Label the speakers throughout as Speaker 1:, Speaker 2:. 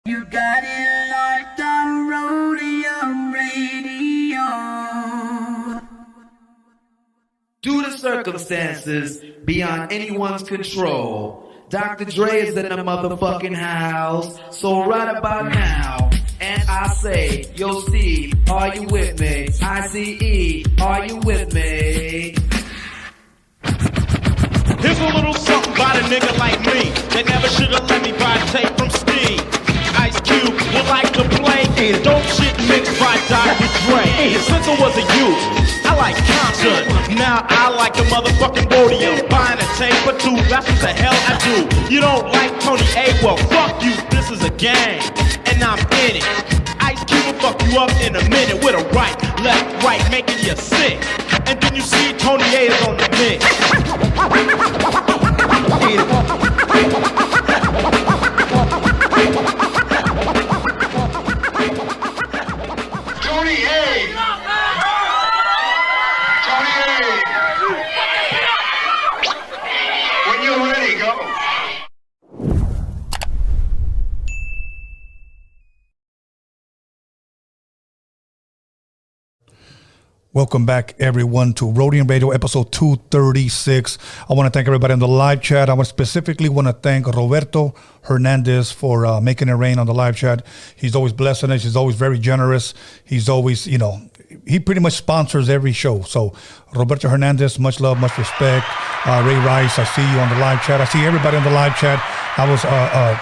Speaker 1: You got it locked on Roadium Radio.
Speaker 2: Due to circumstances beyond anyone's control, Dr. Dre is in the motherfucking house. So right about now, and I say, yo Steve, are you with me? ICE, are you with me?
Speaker 3: Here's a little something by a nigga like me that never should've let me buy a tape from Steve. Ice Cube would like to play dope shit mixed by Dr. Dre. Since I was a youth, I like COMPTON. Now I like the motherfucking Roadium. Buying a tape or two, that's what the hell I do. You don't like Tony A? Well, fuck you, this is a game, and I'm in it. Ice Cube will fuck you up in a minute with a right, left, right, making you sick. And then you see Tony A is on the mix.
Speaker 4: Tony A! Tony A! When you're ready, go.
Speaker 5: Welcome back, everyone, to Roadium Radio, episode 236. I want to thank everybody on the live chat. I specifically want to thank Roberto Hernandez for making it rain on the live chat. He's always blessing us. He's always very generous. He's always, he pretty much sponsors every show. So, Roberto Hernandez, much love, much respect. Ray Rice, I see you on the live chat. I see everybody on the live chat. I was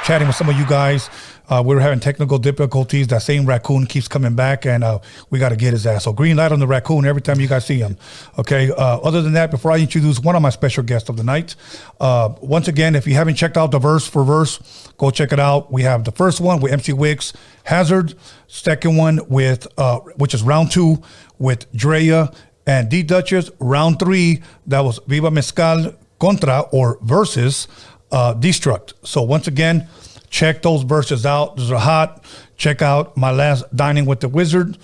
Speaker 5: chatting with some of you guys. We were having technical difficulties. That same raccoon keeps coming back, and we got to get his ass. So green light on the raccoon every time you guys see him. Okay. Other than that, before I introduce one of my special guests of the night, once again, if you haven't checked out the verse for verse, go check it out. We have the first one with MC Wicks, Hazard. Second one with which is round 2 with Drea and D Duchess. Round 3, that was Viva Mezcal Contra or versus Destruct. So once again, check those verses out. Those are hot. Check out my last Dining with the Wizard.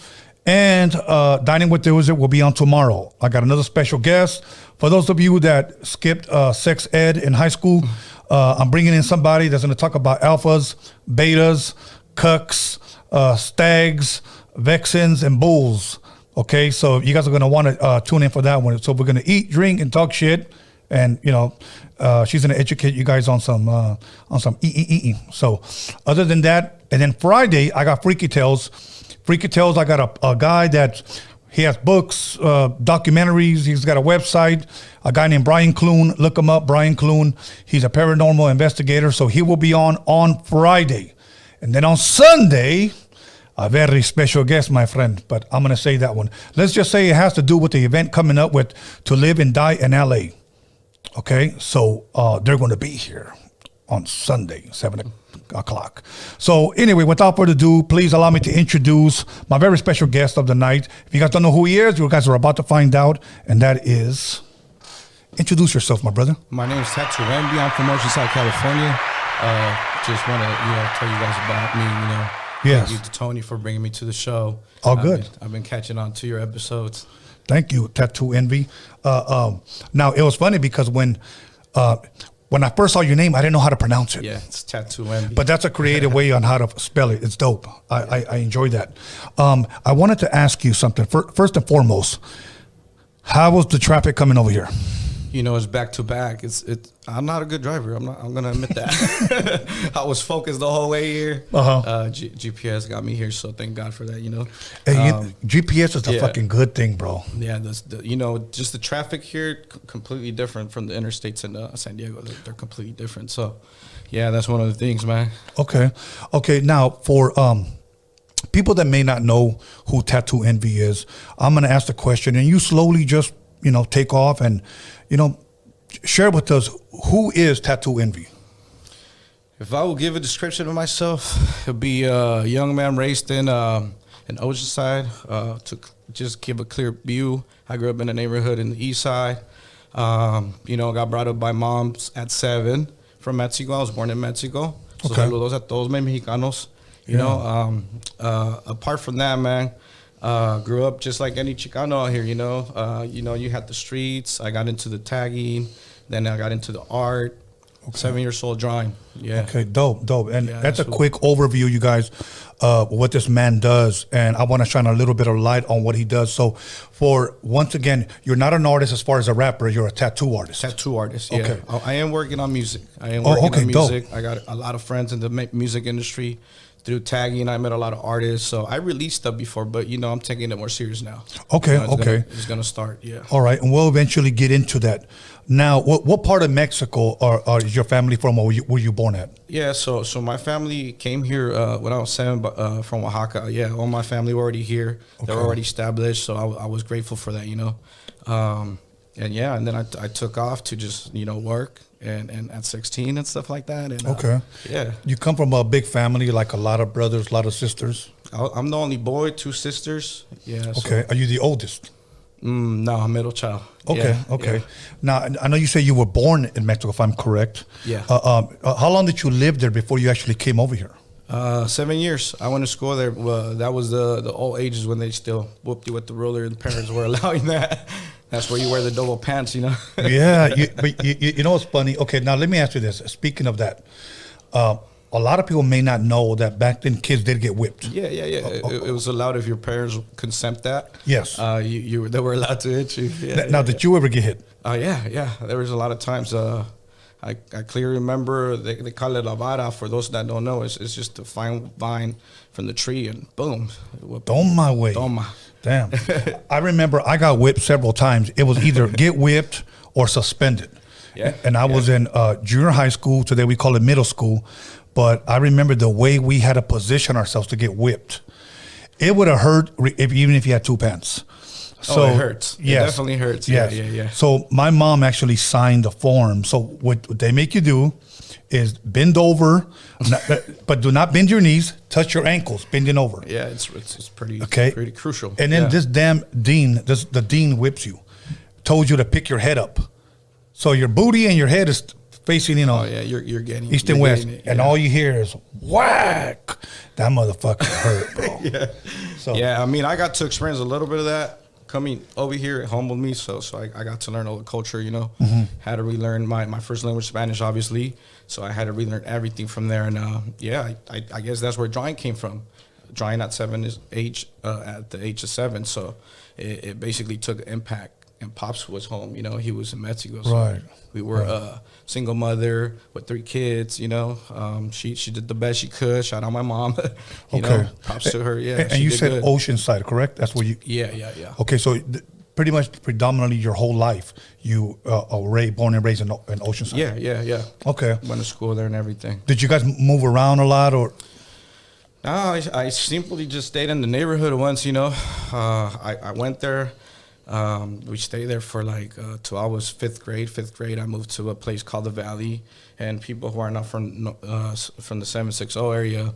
Speaker 5: And Dining with the Wizard will be on tomorrow. I got another special guest. For those of you that skipped sex ed in high school, I'm bringing in somebody that's going to talk about alphas, betas, cucks, stags, vexens, and bulls. Okay, so you guys are going to want to tune in for that one. So we're going to eat, drink, and talk shit. And, she's going to educate you guys on some So other than that, and then Friday, I got Freaky Tales. Freaky Tales, I got a guy that he has books, documentaries. He's got a website, a guy named Brian Clune. Look him up, Brian Clune. He's a paranormal investigator. So he will be on Friday. And then on Sunday, a very special guest, my friend, but I'm going to say that one. Let's just say it has to do with the event coming up with To Live and Die in LA. Okay, so they're going to be here on Sunday, 7 o'clock. So anyway, without further ado, please allow me to introduce my very special guest of the night. If you guys don't know who he is, you guys are about to find out, and that is, introduce yourself, my brother.
Speaker 6: My name is TAT2ENVY. I'm from Oceanside, California. Just want to tell you guys about me.
Speaker 5: Yes.
Speaker 6: Thank you to Tony for bringing me to the show.
Speaker 5: All good.
Speaker 6: I've been catching on to your episodes.
Speaker 5: Thank you, TAT2ENVY. Now, it was funny because when I first saw your name, I didn't know how to pronounce it.
Speaker 6: Yeah, it's TAT2ENVY.
Speaker 5: But that's a creative way on how to spell it. It's dope. I enjoy that. I wanted to ask you something. First and foremost, how was the traffic coming over here?
Speaker 6: It's back to back. I'm not a good driver. I'm gonna admit that. I was focused the whole way here. GPS got me here, so thank God for that.
Speaker 5: Hey, GPS is a fucking good thing, bro.
Speaker 6: Yeah, just the traffic here completely different from the interstates in San Diego. They're completely different. So, yeah, that's one of the things, man.
Speaker 5: Okay. Now for people that may not know who TAT2ENVY is, I'm gonna ask the question, and you slowly just take off and share with us, who is TAT2ENVY?
Speaker 6: If I will give a description of myself, it'll be a young man raised in Oceanside. To just give a clear view, I grew up in a neighborhood in the east side. Got brought up by moms at 7 from Mexico. I was born in Mexico. So saludos a todos mis mexicanos. Apart from that, man, grew up just like any Chicano out here, you had the streets. I got into the tagging, then I got into the art. 7 years old drawing. Yeah.
Speaker 5: Okay, dope. And
Speaker 6: Yeah,
Speaker 5: that's a
Speaker 6: so-
Speaker 5: quick overview, you guys, what this man does. And I want to shine a little bit of light on what he does. So once again, you're not an artist as far as a rapper, you're a tattoo artist.
Speaker 6: Tattoo artist, yeah.
Speaker 5: Okay.
Speaker 6: I am working on music. I am working
Speaker 5: okay,
Speaker 6: on music.
Speaker 5: dope.
Speaker 6: I got a lot of friends in the music industry. Through tagging, I met a lot of artists. So I released stuff before, but, I'm taking it more serious now.
Speaker 5: Okay,
Speaker 6: It's going to start, yeah.
Speaker 5: All right, and we'll eventually get into that. Now, what part of Mexico is your family from, or were you born at?
Speaker 6: Yeah, so my family came here when I was 7 from Oaxaca. Yeah, all my family were already here. They were already established, so I was grateful for that, And then I took off to just, work and at 16 and stuff like that. And,
Speaker 5: Okay.
Speaker 6: Yeah.
Speaker 5: You come from a big family, like a lot of brothers, a lot of sisters?
Speaker 6: I'm the only boy, 2 sisters. Yeah.
Speaker 5: Okay. Are you the oldest?
Speaker 6: No, I'm middle child.
Speaker 5: Okay,
Speaker 6: Yeah,
Speaker 5: okay.
Speaker 6: yeah.
Speaker 5: Now, I know you say you were born in Mexico, if I'm correct.
Speaker 6: Yeah.
Speaker 5: How long did you live there before you actually came over here?
Speaker 6: 7 years. I went to school there. That was the old ages when they still whooped you with the ruler and parents were allowing that. That's where you wear the double pants,
Speaker 5: Yeah, but you know what's funny? Okay, now let me ask you this. Speaking of that, a lot of people may not know that back then kids did get whipped.
Speaker 6: Yeah. It was allowed if your parents consent that.
Speaker 5: Yes.
Speaker 6: They were allowed to hit you. Yeah,
Speaker 5: Now, did you ever get hit?
Speaker 6: Yeah. There was a lot of times. I clearly remember they call it la vara. For those that don't know, it's just a fine vine from the tree and boom.
Speaker 5: Toma, way.
Speaker 6: Toma.
Speaker 5: Damn. I remember I got whipped several times. It was either get whipped or suspended.
Speaker 6: Yeah.
Speaker 5: And I was in junior high school. Today we call it middle school. But I remember the way we had to position ourselves to get whipped. It would have hurt even if you had 2 pants. So
Speaker 6: it hurts.
Speaker 5: Yes,
Speaker 6: It definitely hurts.
Speaker 5: Yes.
Speaker 6: Yeah.
Speaker 5: So my mom actually signed the form. So what they make you do is bend over, but do not bend your knees. Touch your ankles, bending over.
Speaker 6: Yeah, it's pretty pretty crucial.
Speaker 5: And then
Speaker 6: Yeah.
Speaker 5: this damn dean, the dean whips you. Told you to pick your head up, so your booty and your head is facing,
Speaker 6: Oh yeah, you're getting
Speaker 5: east and
Speaker 6: you're
Speaker 5: west,
Speaker 6: getting it,
Speaker 5: and
Speaker 6: yeah.
Speaker 5: all you hear is whack. That motherfucker hurt, bro.
Speaker 6: Yeah.
Speaker 5: So
Speaker 6: Yeah, I mean, I got to experience a little bit of that. Coming over here, it humbled me, so I got to learn all the culture, Had to relearn my first language, Spanish, obviously. So I had to relearn everything from there. And I guess that's where drawing came from. Drawing at at the age of 7. So it basically took impact. And Pops was home, he was in Mexico. So
Speaker 5: Right.
Speaker 6: we were a single mother with 3 kids, She did the best she could. Shout out my mom.
Speaker 5: Okay.
Speaker 6: Props to her. Yeah.
Speaker 5: and
Speaker 6: she
Speaker 5: you
Speaker 6: did
Speaker 5: said
Speaker 6: good.
Speaker 5: Oceanside, correct? That's where you.
Speaker 6: Yeah.
Speaker 5: Okay, so pretty much predominantly your whole life you are born and raised in Oceanside.
Speaker 6: Yeah.
Speaker 5: Okay.
Speaker 6: Went to school there and everything.
Speaker 5: Did you guys move around a lot, or?
Speaker 6: No, I simply just stayed in the neighborhood once, I went there. We stayed there for till I was 5th grade. 5th grade, I moved to a place called the Valley. And people who are not from the 760 area,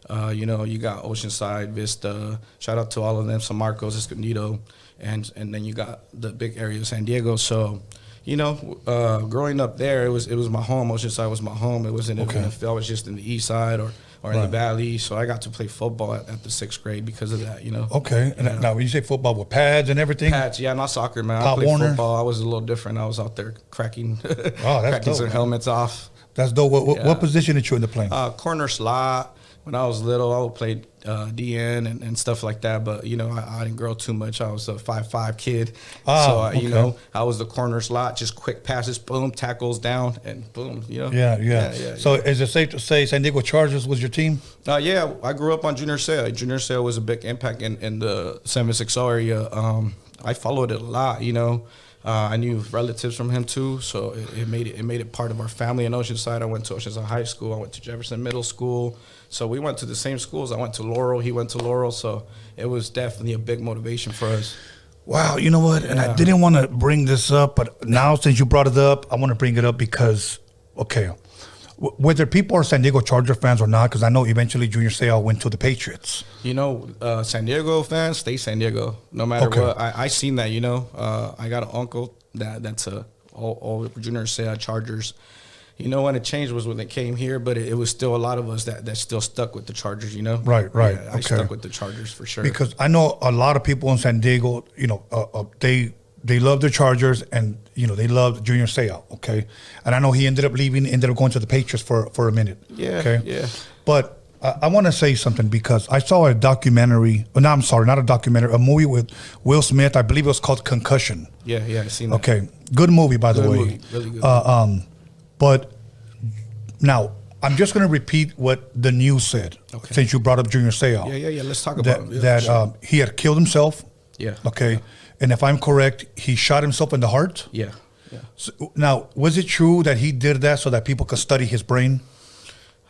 Speaker 6: you got Oceanside, Vista. Shout out to all of them, San Marcos, Escondido, and then you got the big area of San Diego. So, growing up there, it was my home. Oceanside was my home. It wasn't even if I was just in the east side or in the Valley. So I got to play football at the 6th grade because of that,
Speaker 5: Okay. And now when you say football with pads and everything?
Speaker 6: Pads, yeah, not soccer, man.
Speaker 5: Pop
Speaker 6: I played
Speaker 5: Warner?
Speaker 6: football. I was a little different. I was out there cracking,
Speaker 5: that's dope,
Speaker 6: some
Speaker 5: man.
Speaker 6: helmets off.
Speaker 5: That's dope. What
Speaker 6: Yeah.
Speaker 5: position did you end up playing?
Speaker 6: Corner slot. When I was little, I would play DN and stuff like that. But, I didn't grow too much. I was a 5'5" kid.
Speaker 5: Okay.
Speaker 6: I was the corner slot, just quick passes, boom, tackles down, and boom,
Speaker 5: Yeah. So is it safe to say San Diego Chargers was your team?
Speaker 6: Yeah, I grew up on Junior Seau. Junior Seau was a big impact in the 760 area. I followed it a lot, I knew relatives from him too, so it made it part of our family in Oceanside. I went to Oceanside High School. I went to Jefferson Middle School. So we went to the same schools. I went to Laurel. He went to Laurel. So it was definitely a big motivation for us.
Speaker 5: Wow, you know what? And I didn't want to bring this up, but now since you brought it up, I want to bring it up because, whether people are San Diego Charger fans or not, because I know eventually Junior Seau went to the Patriots.
Speaker 6: San Diego fans, stay San Diego, no matter what. I seen that, I got an uncle that's all Junior Seau Chargers. When it changed was when they came here, but it was still a lot of us that still stuck with the Chargers,
Speaker 5: Right.
Speaker 6: Yeah, I stuck with the Chargers for sure.
Speaker 5: Because I know a lot of people in San Diego, they loved the Chargers, and they loved Junior Seau. Okay, and I know he ended up leaving, ended up going to the Patriots for a minute.
Speaker 6: Yeah.
Speaker 5: Okay.
Speaker 6: Yeah.
Speaker 5: But I want to say something because I saw a documentary. No, I'm sorry, not a documentary. A movie with Will Smith. I believe it was called Concussion.
Speaker 6: Yeah. I seen that.
Speaker 5: Okay, good movie by the way.
Speaker 6: Movie. Really good.
Speaker 5: But now I'm just going to repeat what the news said.
Speaker 6: Okay.
Speaker 5: Since you brought up Junior Seau.
Speaker 6: Yeah. Let's talk about it.
Speaker 5: That he had killed himself.
Speaker 6: Yeah.
Speaker 5: Okay. And if I'm correct, he shot himself in the heart.
Speaker 6: Yeah.
Speaker 5: So, now, was it true that he did that so that people could study his brain?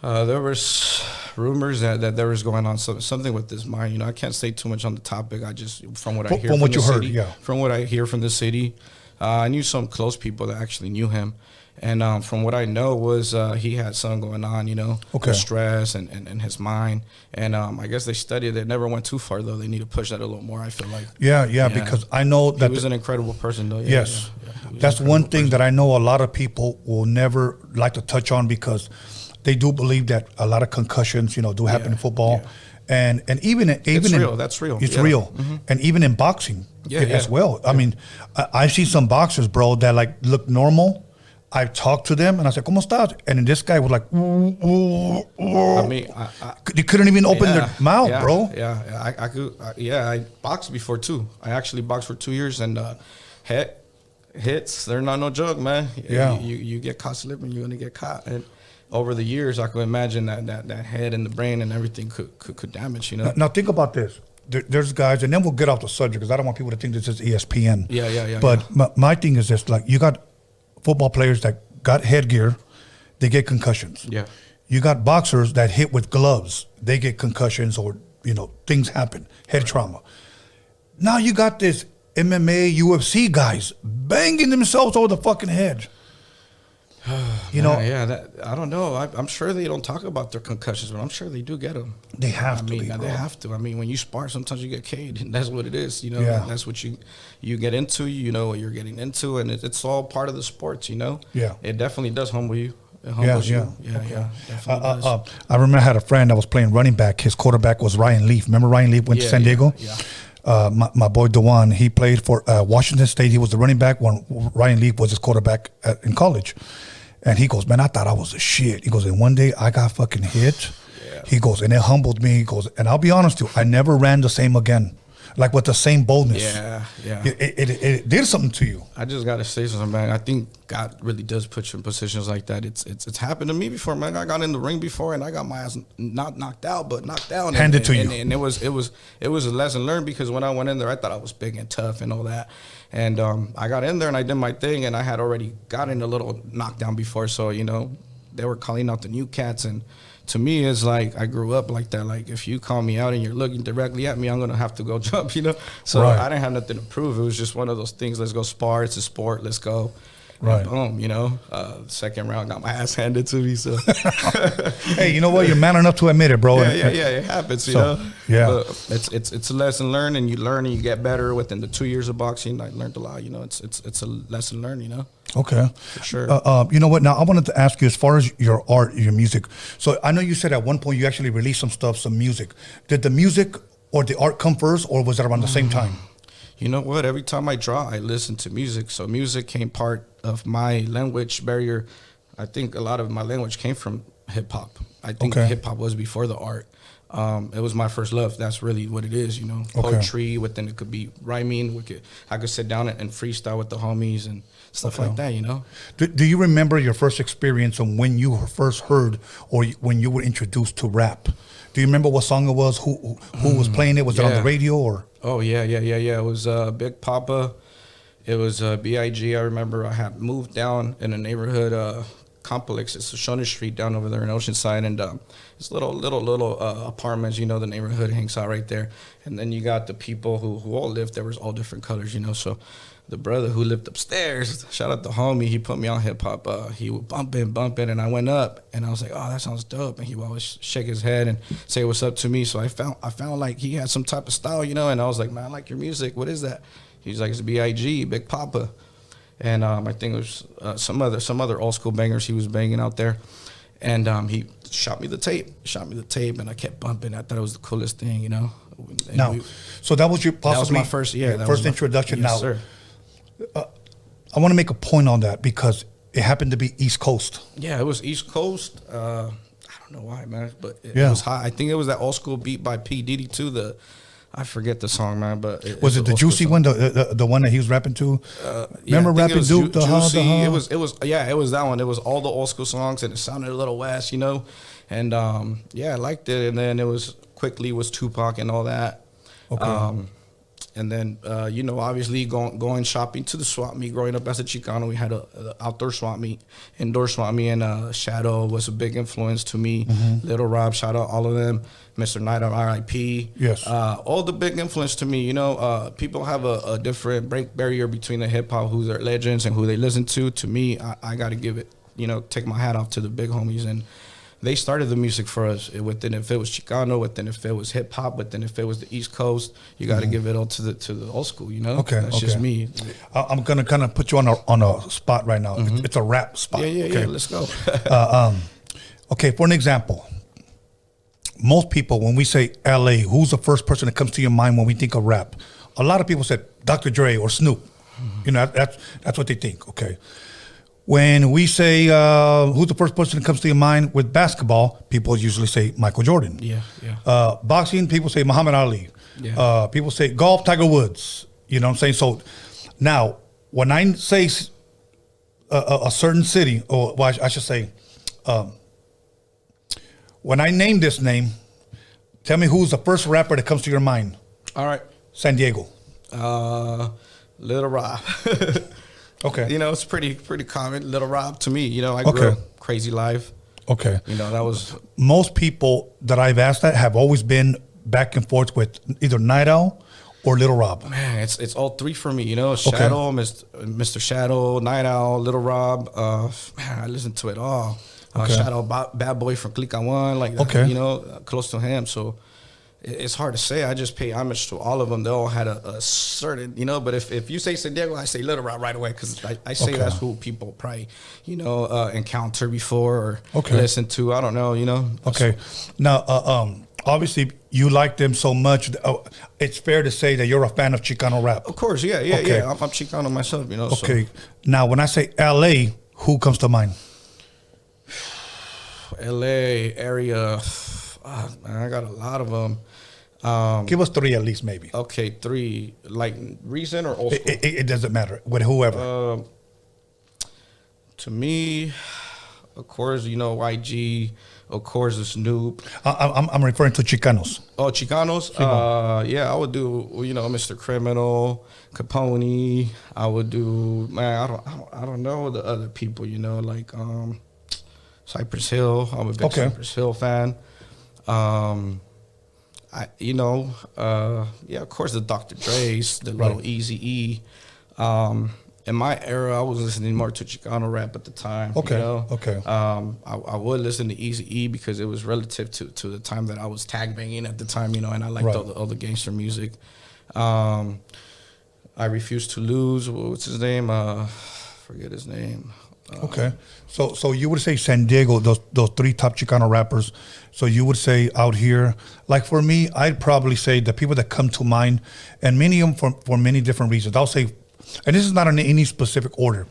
Speaker 6: There was rumors that there was going on something with his mind. I can't say too much on the topic. I just from what I hear
Speaker 5: from what you heard,
Speaker 6: city,
Speaker 5: yeah.
Speaker 6: From what I hear from the city, I knew some close people that actually knew him, and from what I know was he had something going on.
Speaker 5: Okay.
Speaker 6: With stress and his mind, and I guess they studied it. It never went too far though. They need to push that a little more. I feel like.
Speaker 5: Yeah. Because I know that
Speaker 6: he was an incredible person though.
Speaker 5: Yes.
Speaker 6: Yeah.
Speaker 5: That's one thing that I know a lot of people will never like to touch on because they do believe that a lot of concussions, do happen in football. Yeah. And even
Speaker 6: it's real. That's real.
Speaker 5: It's real. Mm-hmm. And even in boxing as well.
Speaker 6: Yeah.
Speaker 5: I mean, I see some boxers, bro, that look normal. I talked to them and I said, "¿Cómo estás?" And then this guy was like,
Speaker 6: I mean,
Speaker 5: they couldn't even open their mouth, bro.
Speaker 6: Yeah, I could. I boxed before too. I actually boxed for 2 years, and hits, they're not no joke, man.
Speaker 5: Yeah,
Speaker 6: you get caught slipping, you're gonna get caught. And over the years, I could imagine that head and the brain and everything could damage.
Speaker 5: Now think about this. There's guys, and then we'll get off the subject because I don't want people to think this is ESPN.
Speaker 6: Yeah.
Speaker 5: But my thing is this: you got football players that got headgear, they get concussions.
Speaker 6: Yeah.
Speaker 5: You got boxers that hit with gloves, they get concussions, or things happen, head trauma. Now you got this MMA, UFC guys banging themselves over the fucking head.
Speaker 6: I don't know. I'm sure they don't talk about their concussions, but I'm sure they do get them.
Speaker 5: They have to.
Speaker 6: They have to. I mean, when you spar, sometimes you get K'd, and that's what it is.
Speaker 5: Yeah.
Speaker 6: That's what you get into. You know what you're getting into, and it's all part of the sports.
Speaker 5: Yeah.
Speaker 6: It definitely does humble you. It humbles you. Yeah. Definitely does.
Speaker 5: I remember I had a friend that was playing running back. His quarterback was Ryan Leaf. Remember Ryan Leaf went to San Diego?
Speaker 6: Yeah.
Speaker 5: My boy Dewan, he played for Washington State. He was the running back when Ryan Leaf was his quarterback in college. And he goes, "Man, I thought I was a shit." He goes, "And one day I got fucking hit." Yeah. He goes, "And it humbled me." He goes, "And I'll be honest with you, I never ran the same again, like with the same boldness."
Speaker 6: Yeah.
Speaker 5: It did something to you.
Speaker 6: I just gotta say something, man. I think God really does put you in positions like that. It's happened to me before, man. I got in the ring before, and I got my ass not knocked out, but knocked down.
Speaker 5: Handed to you.
Speaker 6: And it was a lesson learned because when I went in there, I thought I was big and tough and all that. And I got in there and I did my thing, and I had already gotten a little knockdown before, so they were calling out the new cats. And to me, it's like I grew up like that. Like if you call me out and you're looking directly at me, I'm gonna have to go jump, So
Speaker 5: right.
Speaker 6: I didn't have nothing to prove. It was just one of those things. Let's go spar. It's a sport. Let's go.
Speaker 5: Right.
Speaker 6: And boom. Second round, got my ass handed to me. So
Speaker 5: hey, you know what? You're man enough to admit it, bro.
Speaker 6: Yeah. It happens.
Speaker 5: Yeah.
Speaker 6: But it's a lesson learned, and you learn and you get better within the 2 years of boxing. I learned a lot. It's a lesson learned.
Speaker 5: Okay.
Speaker 6: For sure.
Speaker 5: You know what? Now I wanted to ask you as far as your art, your music. So I know you said at one point you actually released some music. Did the music or the art come first, or was it around the same time?
Speaker 6: You know what? Every time I draw, I listen to music. So music came part of my language barrier. I think a lot of my language came from hip hop. I think hip hop was before the art. It was my first love. That's really what it is, Poetry, within it could be rhyming. I could sit down and freestyle with the homies and stuff like that,
Speaker 5: Do you remember your first experience and when you first heard or when you were introduced to rap? Do you remember what song it was? Who was playing it? Was it on the radio or?
Speaker 6: Oh, yeah. It was Big Papa. It was B.I.G. I remember I had moved down in a neighborhood complex. It's Shoshone Street down over there in Oceanside. And it's little apartments, the neighborhood hangs out right there. And then you got the people who all lived there was all different colors, So the brother who lived upstairs, shout out the homie, he put me on hip hop. He would bump it, and I went up, and I was like, "Oh, that sounds dope." And he would always shake his head and say, "What's up?" to me. So I found like he had some type of style, And I was like, "Man, I like your music. What is that?" He's like, "It's B.I.G. Big Papa," and I think it was some other old school bangers he was banging out there, and he shot me the tape, and I kept bumping. I thought it was the coolest thing,
Speaker 5: So that was your possibly
Speaker 6: that was my first
Speaker 5: introduction.
Speaker 6: Yes,
Speaker 5: now,
Speaker 6: sir.
Speaker 5: I want to make a point on that because it happened to be East Coast.
Speaker 6: Yeah, it was East Coast. I don't know why, man, but it
Speaker 5: Yeah.
Speaker 6: was hot. I think it was that old school beat by P. Diddy too. I forget the song, man, but
Speaker 5: Was it the Juicy one, the one that he was rapping to? Remember
Speaker 6: I think
Speaker 5: rapping Duke?
Speaker 6: Juicy. It was that one. It was all the old school songs, and it sounded a little West, you know. And yeah, I liked it. And then it was Tupac and all that.
Speaker 5: Okay.
Speaker 6: And then you know, obviously going shopping to the swap meet. Growing up as a Chicano, we had a outdoor swap meet, indoor swap meet, and Shadow was a big influence to me. Little Rob, shout out all of them. Mr. Knight on R.I.P.
Speaker 5: Yes.
Speaker 6: All the big influence to me. You know, people have a different break barrier between the hip hop, who their legends and who they listen to. To me, I got to give it, you know, take my hat off to the big homies, and they started the music for us. Within if it was Chicano, within if it was hip hop, within if it was the East Coast, you got to give it all to the old school. You know,
Speaker 5: Okay,
Speaker 6: that's
Speaker 5: okay.
Speaker 6: just me.
Speaker 5: I'm gonna kind of put you on a spot right now. It's a rap spot.
Speaker 6: Yeah. Let's go.
Speaker 5: Okay, for an example, most people, when we say LA, who's the first person that comes to your mind when we think of rap? A lot of people said Dr. Dre or Snoop. You know, that's what they think. Okay. When we say who's the first person that comes to your mind with basketball, people usually say Michael Jordan.
Speaker 6: Yeah.
Speaker 5: Boxing, people say Muhammad Ali.
Speaker 6: Yeah.
Speaker 5: People say golf, Tiger Woods. You know what I'm saying? So now, when I say a certain city, or well, I should say, when I name this name, tell me who's the first rapper that comes to your mind.
Speaker 6: All right.
Speaker 5: San Diego.
Speaker 6: Little Rob.
Speaker 5: Okay.
Speaker 6: You know, it's pretty common. Little Rob to me. You know, I grew up Crazy Life.
Speaker 5: Okay.
Speaker 6: You know, that was
Speaker 5: Most people that I've asked that have always been back and forth with either Night Owl or Little Rob.
Speaker 6: man. It's all three for me. You know, Shadow, Mr. Shadow, Night Owl, Little Rob. Man, I listened to it all. Shadow, Bad Boy from Click on One, like
Speaker 5: Okay.
Speaker 6: you know, close to him. So it's hard to say. I just pay homage to all of them. They all had a certain, you know. But if you say San Diego, I say Little Rob right away because I say
Speaker 5: Okay.
Speaker 6: that's who people probably, you know, encounter before or
Speaker 5: Okay.
Speaker 6: listen to. I don't know, you know.
Speaker 5: Okay. Now, obviously, you like them so much. It's fair to say that you're a fan of Chicano rap.
Speaker 6: Of course, yeah.
Speaker 5: Okay.
Speaker 6: I'm Chicano myself, you know.
Speaker 5: Okay.
Speaker 6: So.
Speaker 5: Now, when I say LA, who comes to mind?
Speaker 6: LA area, man, I got a lot of them.
Speaker 5: Give us three at least, maybe.
Speaker 6: Okay, three, like recent or old school?
Speaker 5: It doesn't matter with whoever.
Speaker 6: To me, of course, you know, YG, of course, the Snoop.
Speaker 5: I'm referring to Chicanos.
Speaker 6: Oh, Chicanos? Yeah, I would do, you know, Mr. Criminal, Capone. I would do, man, I don't know the other people, you know, like Cypress Hill. I'm a big Cypress Hill fan. Yeah, of course, the Dr. Dre's, the little Eazy-E. In my era, I was listening more to Chicano rap at the time.
Speaker 5: Okay,
Speaker 6: You know?
Speaker 5: okay.
Speaker 6: I would listen to Eazy-E because it was relative to the time that I was tag banging at the time, you know, and I liked all the gangster music. I Refuse to Lose. What's his name? Forget his name.
Speaker 5: Okay. So you would say San Diego, those three top Chicano rappers. So you would say out here, like for me, I'd probably say the people that come to mind, and many of them for many different reasons. I'll say, and this is not in any specific order.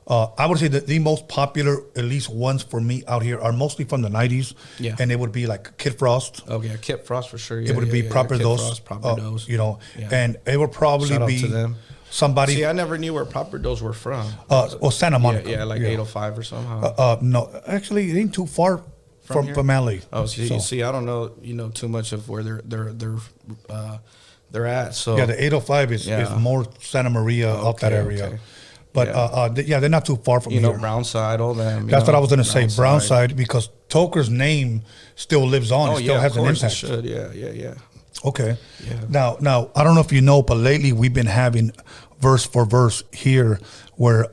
Speaker 5: I would say that the most popular, at least ones for me out here, are mostly from the 90s.
Speaker 6: Yeah.
Speaker 5: And it would be like Kid Frost.
Speaker 6: Okay, Kid Frost for sure. Yeah,
Speaker 5: It would be Proper
Speaker 6: Kid
Speaker 5: Dose.
Speaker 6: Frost, Proper Dose.
Speaker 5: You know,
Speaker 6: Yeah.
Speaker 5: and it would probably
Speaker 6: Shout out
Speaker 5: be
Speaker 6: to them.
Speaker 5: somebody.
Speaker 6: See, I never knew where Proper Dose were from.
Speaker 5: Or Santa Monica.
Speaker 6: Yeah, like 805 or somehow.
Speaker 5: No, actually, it ain't too far
Speaker 6: From here?
Speaker 5: from LA.
Speaker 6: Oh, see, I don't know, you know, too much of where they're at. So
Speaker 5: Yeah, the 805 is more Santa Maria, out that area.
Speaker 6: okay.
Speaker 5: But they're not too far from
Speaker 6: you
Speaker 5: here.
Speaker 6: know, Brownside, all them.
Speaker 5: That's what I was going to say, Brownside, because Toker's name still lives on.
Speaker 6: Oh,
Speaker 5: It still
Speaker 6: yeah,
Speaker 5: has
Speaker 6: of
Speaker 5: an
Speaker 6: course
Speaker 5: impact.
Speaker 6: it should. Yeah.
Speaker 5: Okay.
Speaker 6: Yeah.
Speaker 5: Now, I don't know if you know, but lately we've been having verse for verse here, where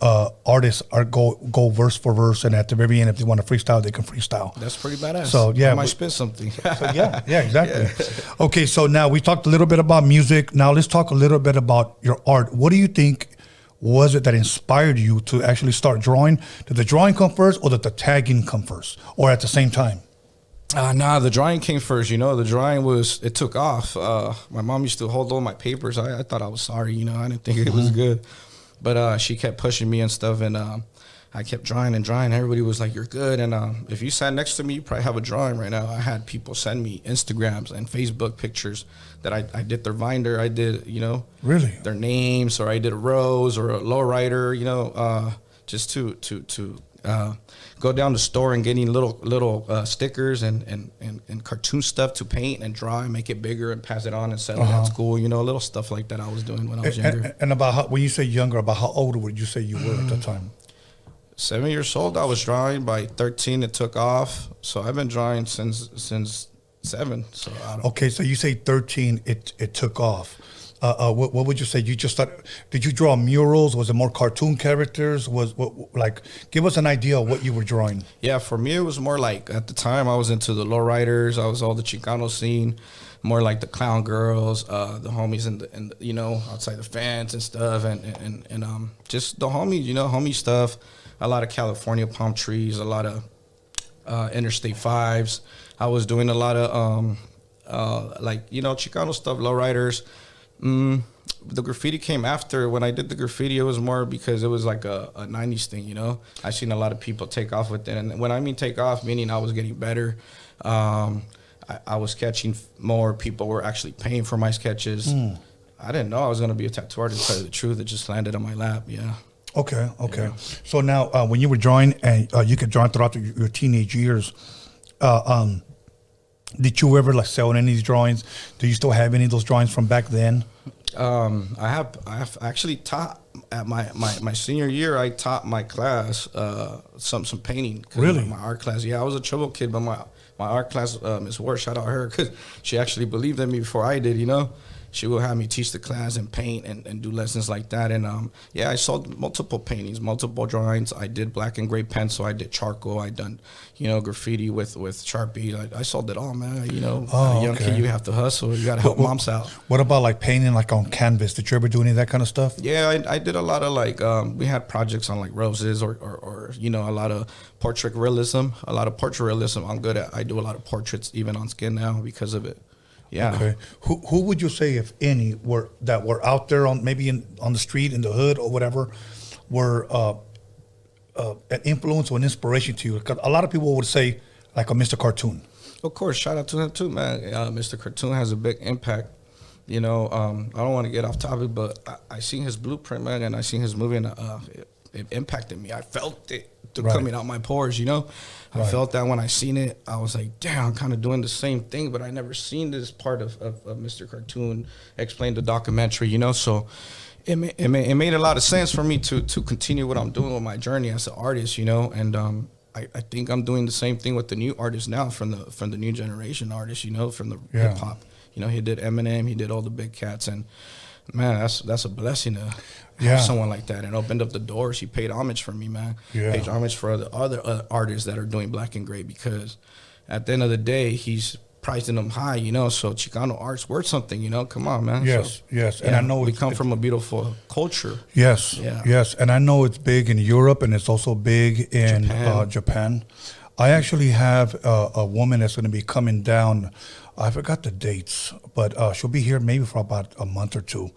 Speaker 5: artists are go verse for verse, and at the very end, if they want to freestyle, they can freestyle.
Speaker 6: That's pretty badass.
Speaker 5: So, yeah,
Speaker 6: I might
Speaker 5: we-
Speaker 6: spit something.
Speaker 5: Yeah, exactly. Okay, so now we talked a little bit about music. Now let's talk a little bit about your art. What do you think was it that inspired you to actually start drawing? Did the drawing come first, or did the tagging come first, or at the same time?
Speaker 6: Nah, the drawing came first. You know, the drawing it took off. My mom used to hold all my papers. I thought I was sorry. You know, I didn't think it was good. But she kept pushing me and stuff, and I kept drawing and drawing. Everybody was like, "You're good." And if you sat next to me, you probably have a drawing right now. I had people send me Instagrams and Facebook pictures that I did their binder. I did,
Speaker 5: really
Speaker 6: their names, or I did a rose or a lowrider, just to go down the store and getting little stickers and cartoon stuff to paint and draw and make it bigger and pass it on and sell it at school. Little stuff like that I was doing when I was younger.
Speaker 5: And when you say younger, about how old would you say you were at the time?
Speaker 6: 7 years old. I was drawing. By 13, it took off. So I've been drawing since 7. So
Speaker 5: okay, so you say 13, it took off. What would you say? You just started? Did you draw murals? Was it more cartoon characters? Give us an idea of what you were drawing.
Speaker 6: Yeah, for me it was more like, at the time I was into the lowriders. I was all the Chicano scene, more like the clown girls, the homies and outside the fence and stuff, and just the homies, homie stuff. A lot of California palm trees, a lot of Interstate 5s. I was doing a lot of Chicano stuff, lowriders. The graffiti came after. When I did the graffiti, it was more because it was like a 90s thing, I seen a lot of people take off with it. And when I mean take off, meaning I was getting better. I was catching more. People were actually paying for my sketches. I didn't know I was going to be a tattoo artist, to tell you the truth. It just landed on my lap, yeah.
Speaker 5: Okay.
Speaker 6: Yeah.
Speaker 5: So now when you were drawing, and you could draw throughout your teenage years, did you ever sell any of these drawings? Do you still have any of those drawings from back then?
Speaker 6: I have actually taught at my senior year. I taught my class some painting.
Speaker 5: Really?
Speaker 6: My art class. Yeah, I was a trouble kid, but my art class, Miss Ward, shout out her, because she actually believed in me before I did. She would have me teach the class and paint and do lessons like that. And I sold multiple paintings, multiple drawings. I did black and gray pencil. I did charcoal. I done, graffiti with Sharpie. I sold it all, man. As a young kid, you have to hustle. You got to help moms out.
Speaker 5: What about painting on canvas? Did you ever do any of that kind of stuff?
Speaker 6: Yeah, I did a lot of we had projects on roses or a lot of portrait realism. I'm good at. I do a lot of portraits even on skin now because of it. Yeah.
Speaker 5: Okay. Who would you say, if any, were out there on the street, in the hood or whatever, were an influence or an inspiration to you? Because a lot of people would say a Mr. Cartoon.
Speaker 6: Of course, shout out to him too, man. Mr. Cartoon has a big impact. I don't want to get off topic, but I seen his blueprint, man, and I seen his movie, and it impacted me. I felt it coming out my pores, I felt that when I seen it. I was like, damn, I'm kind of doing the same thing, but I never seen this part of Mr. Cartoon explain the documentary, So it made a lot of sense for me to continue what I'm doing with my journey as an artist, and I think I'm doing the same thing with the new artists now, from the new generation artists, from the hip hop. He did Eminem, he did all the big cats, and man, that's a blessing to have someone like that, and opened up the doors. He paid homage for me, man. Yeah. Paid homage for the other artists that are doing black and gray, because at the end of the day, he's pricing them high, so Chicano art's worth something, come on, man.
Speaker 5: Yes. And I know
Speaker 6: we come from a beautiful culture.
Speaker 5: Yes. And I know it's big in Europe, and it's also big in Japan. I actually have a woman that's going to be coming down. I forgot the dates, but she'll be here maybe for about a month or two.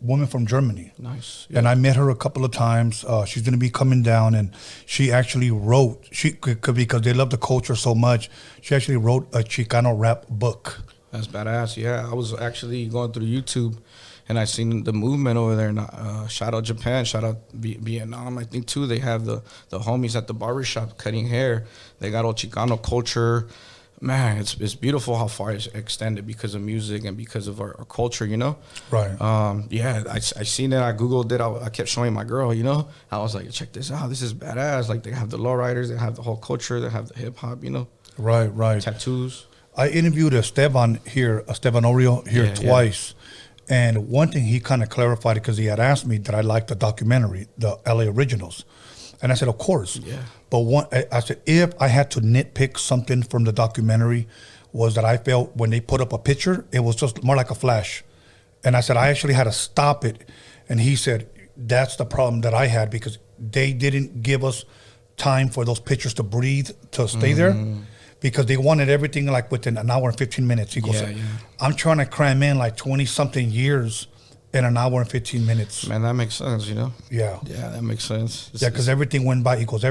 Speaker 5: Woman from Germany.
Speaker 6: Nice.
Speaker 5: Yeah. And I met her a couple of times. She's going to be coming down, and she actually wrote, because they love the culture so much, she actually wrote a Chicano rap book.
Speaker 6: That's badass. Yeah, I was actually going through YouTube, and I seen the movement over there. And shout out Japan, shout out Vietnam. I think too, they have the homies at the barbershop cutting hair. They got all Chicano culture. Man, it's beautiful how far it's extended because of music and because of our culture,
Speaker 5: Right.
Speaker 6: I seen it. I Googled it. I kept showing my girl, I was like, check this out. This is badass. They have the lowriders. They have the whole culture. They have the hip hop,
Speaker 5: Right.
Speaker 6: Tattoos.
Speaker 5: I interviewed Esteban Orio here twice. Yeah. And one thing he kind of clarified, because he had asked me that I liked the documentary, the LA Originals. And I said, of course.
Speaker 6: Yeah.
Speaker 5: But I said, if I had to nitpick something from the documentary, was that I felt when they put up a picture, it was just more like a flash. And I said, I actually had to stop it. And he said, that's the problem that I had, because they didn't give us time for those pictures to breathe, to stay there, because they wanted everything within an hour and 15 minutes. He goes, I'm trying to cram in 20-something years in an hour and 15 minutes.
Speaker 6: Man, that makes sense, you know?
Speaker 5: Yeah.
Speaker 6: Yeah, that makes sense.
Speaker 5: Yeah, because everything went by. He goes,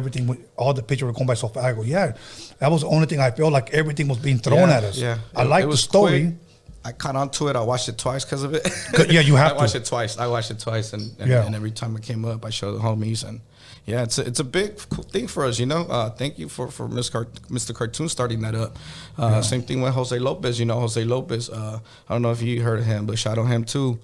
Speaker 5: all the pictures were going by so fast. I go, yeah. That was the only thing I felt like everything was being thrown at us.
Speaker 6: Yeah.
Speaker 5: I like the story.
Speaker 6: Quick. I caught on to it. I watched it twice because of it.
Speaker 5: Yeah, you have to.
Speaker 6: I watched it twice, and every time it came up, I showed the homies, and yeah, it's a big thing for us, you know. Thank you for Mr. Cartoon starting that up. Same thing with Jose Lopez, you know. Jose Lopez, I don't know if you heard of him, but shout out him too.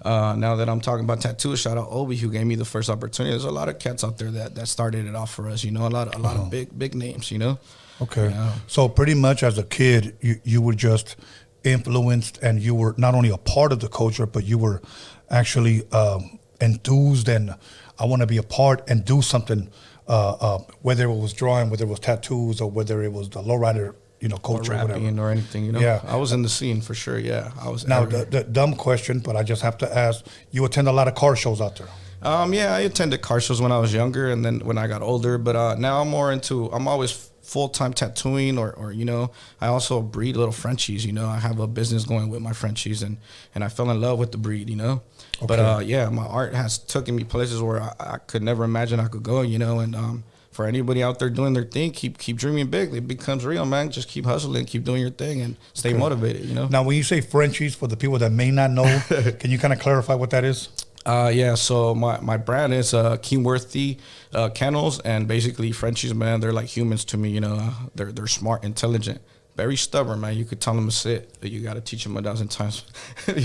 Speaker 6: Now that I'm talking about tattoos, shout out Obi, who gave me the first opportunity. There's a lot of cats out there that started it off for us, you know. A lot of big names, you know.
Speaker 5: Okay,
Speaker 6: yeah.
Speaker 5: So pretty much as a kid, you were just influenced, and you were not only a part of the culture, but you were actually enthused and I want to be a part and do something, whether it was drawing, whether it was tattoos, or whether it was the lowrider, you know, culture,
Speaker 6: or rapping, or anything, you know.
Speaker 5: Yeah,
Speaker 6: I was in the scene for sure. Yeah, I was.
Speaker 5: Now the dumb question, but I just have to ask: you attend a lot of car shows out there?
Speaker 6: Yeah, I attended car shows when I was younger, and then when I got older. But now I'm always full-time tattooing, or you know, I also breed little Frenchies, you know. I have a business going with my Frenchies, and I fell in love with the breed, you know. Okay. But yeah, my art has taken me places where I could never imagine I could go, you know. And for anybody out there doing their thing, keep dreaming big. It becomes real, man. Just keep hustling, keep doing your thing, and stay motivated, you know. Now,
Speaker 5: when you say Frenchies, for the people that may not know, can you kind of clarify what that is?
Speaker 6: Yeah, so my brand is Keenworthy Kennels, and basically Frenchies, man, they're like humans to me, you know. They're smart, intelligent, very stubborn, man. You could tell them to sit, but you got to teach them 1,000 times,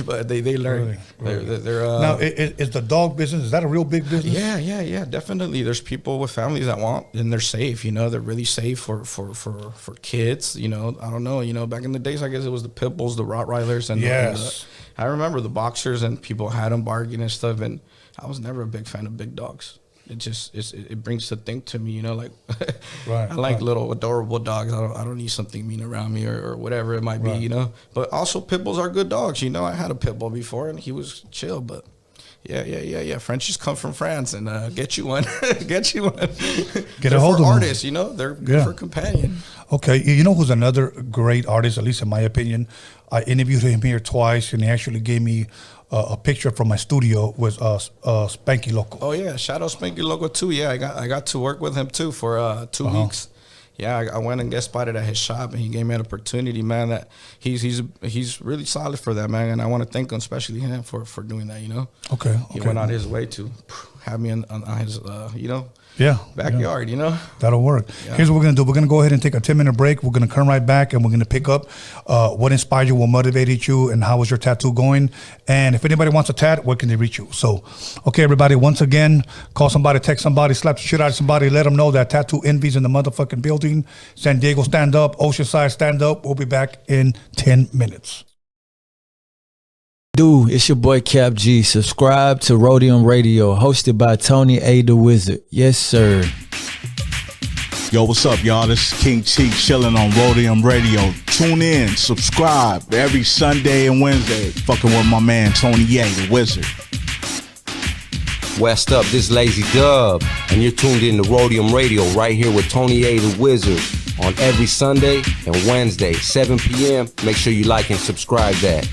Speaker 6: but they learn. Really? They're
Speaker 5: now, is the dog business, is that a real big business?
Speaker 6: Yeah, definitely. There's people with families that want, and they're safe, you know. They're really safe for kids, you know. I don't know, you know, back in the days, I guess it was the pit bulls, the Rottweilers, and
Speaker 5: yes.
Speaker 6: I remember the boxers, and people had them barking and stuff, and I was never a big fan of big dogs. It brings the thing to me, you know, like I like little adorable dogs. I don't need something mean around me or whatever it might be, you know. But also pit bulls are good dogs, you know. I had a pit bull before, and he was chill, but yeah. Frenchies come from France, and get you one, get you one.
Speaker 5: Get a hold of
Speaker 6: artists, you know. They're good for companion.
Speaker 5: Okay, you know who's another great artist, at least in my opinion. I interviewed him here twice, and he actually gave me a picture from my studio with Spanky Loco.
Speaker 6: Oh yeah, shout out Spanky Loco too. Yeah, I got to work with him too for 2 weeks. Yeah, I went and guest spotted at his shop, and he gave me an opportunity, man. That he's really solid for that, man, and I want to thank him, especially him, for doing that. You know.
Speaker 5: Okay.
Speaker 6: He went out his way to have me on his you know.
Speaker 5: Yeah.
Speaker 6: Backyard, you know?
Speaker 5: That'll work. Yeah. Here's what we're going to do. We're going to go ahead and take a 10-minute break. We're going to come right back, and we're going to pick up what inspired you, what motivated you, and how was your tattoo going. And if anybody wants a tat, where can they reach you? So, okay, everybody, once again, call somebody, text somebody, slap the shit out of somebody, let them know that TAT2ENVY's in the motherfucking building. San Diego, stand up. Oceanside, stand up. We'll be back in 10 minutes.
Speaker 7: Dude, it's your boy Cap G. Subscribe to Roadium Radio, hosted by Tony A. the Wizard. Yes, sir.
Speaker 8: Yo, what's up, y'all? This is King T chilling on Roadium Radio. Tune in, subscribe every Sunday and Wednesday. Fucking with my man Tony A. the Wizard.
Speaker 9: West up, this Lazy Dub, and you're tuned in to Roadium Radio right here with Tony A. the Wizard on every Sunday and Wednesday, 7 p.m. Make sure you like and subscribe that.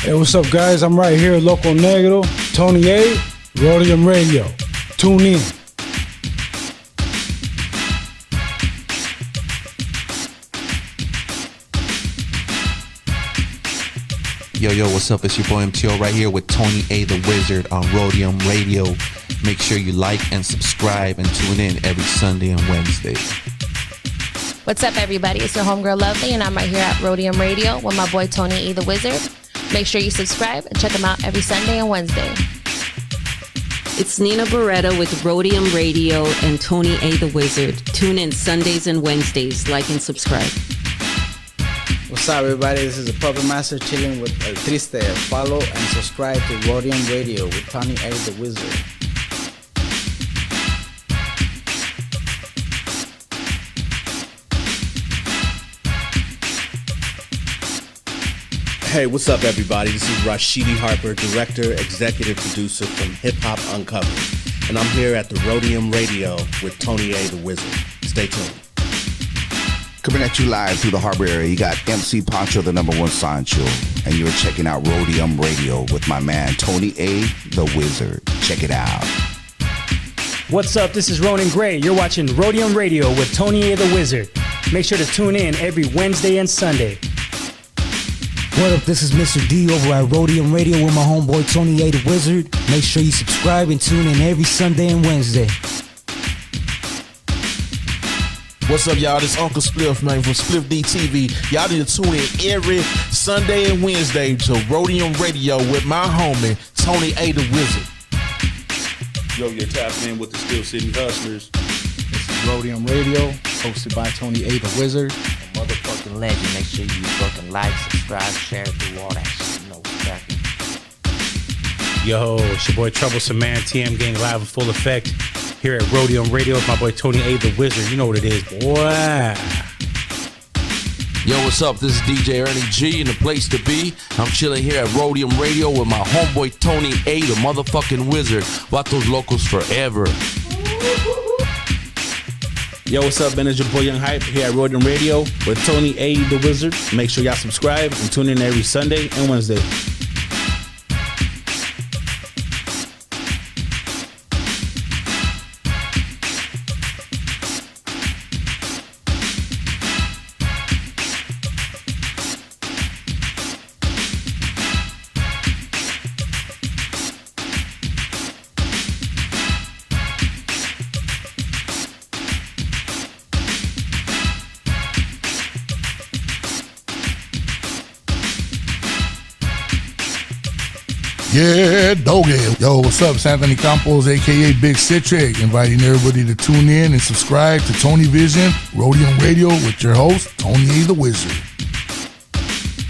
Speaker 10: Hey, what's up, guys? I'm right here, Loco Negro, Tony A, Roadium Radio. Tune in.
Speaker 11: Yo, what's up? It's your boy MTO right here with Tony A the Wizard on Roadium Radio. Make sure you like and subscribe and tune in every Sunday and Wednesday.
Speaker 12: What's up, everybody? It's your homegirl Lovely, and I'm right here at Roadium Radio with my boy Tony A the Wizard. Make sure you subscribe and check them out every Sunday and Wednesday.
Speaker 13: It's Nina Beretta with Roadium Radio and Tony A the Wizard. Tune in Sundays and Wednesdays. Like and subscribe.
Speaker 14: What's up, everybody? This is the Puppet Master chilling with El Triste. Follow and subscribe to Roadium Radio with Tony A the Wizard.
Speaker 15: Hey, what's up, everybody? This is Rashidi Harper, director, executive producer from Hip Hop Uncovered, and I'm here at the Roadium Radio with Tony A the Wizard. Stay tuned.
Speaker 16: Coming at you live through the harbor area, you got MC Poncho, the #1 Sancho, and you're checking out Roadium Radio with my man Tony A, the Wizard. Check it out.
Speaker 17: What's up? This is Ronan Gray. You're watching Roadium Radio with Tony A, the Wizard. Make sure to tune in every Wednesday and Sunday.
Speaker 18: What up? This is Mr. D over at Roadium Radio with my homeboy Tony A, the Wizard. Make sure you subscribe and tune in every Sunday and Wednesday.
Speaker 19: What's up, y'all? This Uncle Spliff, man, from Spliff D TV. Y'all need to tune in every Sunday and Wednesday to Roadium Radio with my homie, Tony A, the Wizard.
Speaker 20: Yo, you're tapping in with the Steel City Hustlers.
Speaker 21: This is Roadium Radio, hosted by Tony A, the Wizard.
Speaker 22: A motherfucking legend. Make sure you fucking like, subscribe, share, do all that shit. You know what's cracking.
Speaker 23: Yo, it's your boy Troublesome Man, TM Gang live in full effect. Here at Roadium Radio with my boy Tony A, the Wizard. You know what it is, boy.
Speaker 19: Yo, what's up? This is DJ Ernie G, and the place to be. I'm chilling here at Roadium Radio with my homeboy Tony A, the motherfucking Wizard. Vatos Locos forever.
Speaker 20: Yo, what's up, man? It's your boy Young Hype here at Roadium Radio with Tony A, the Wizard. Make sure y'all subscribe and tune in every Sunday and Wednesday.
Speaker 24: Yeah, doggy. Yo, what's up? It's Anthony Campos, a.k.a. Big Citric, inviting everybody to tune in and subscribe to Tony Vision, Roadium Radio with your host, Tony A, the Wizard.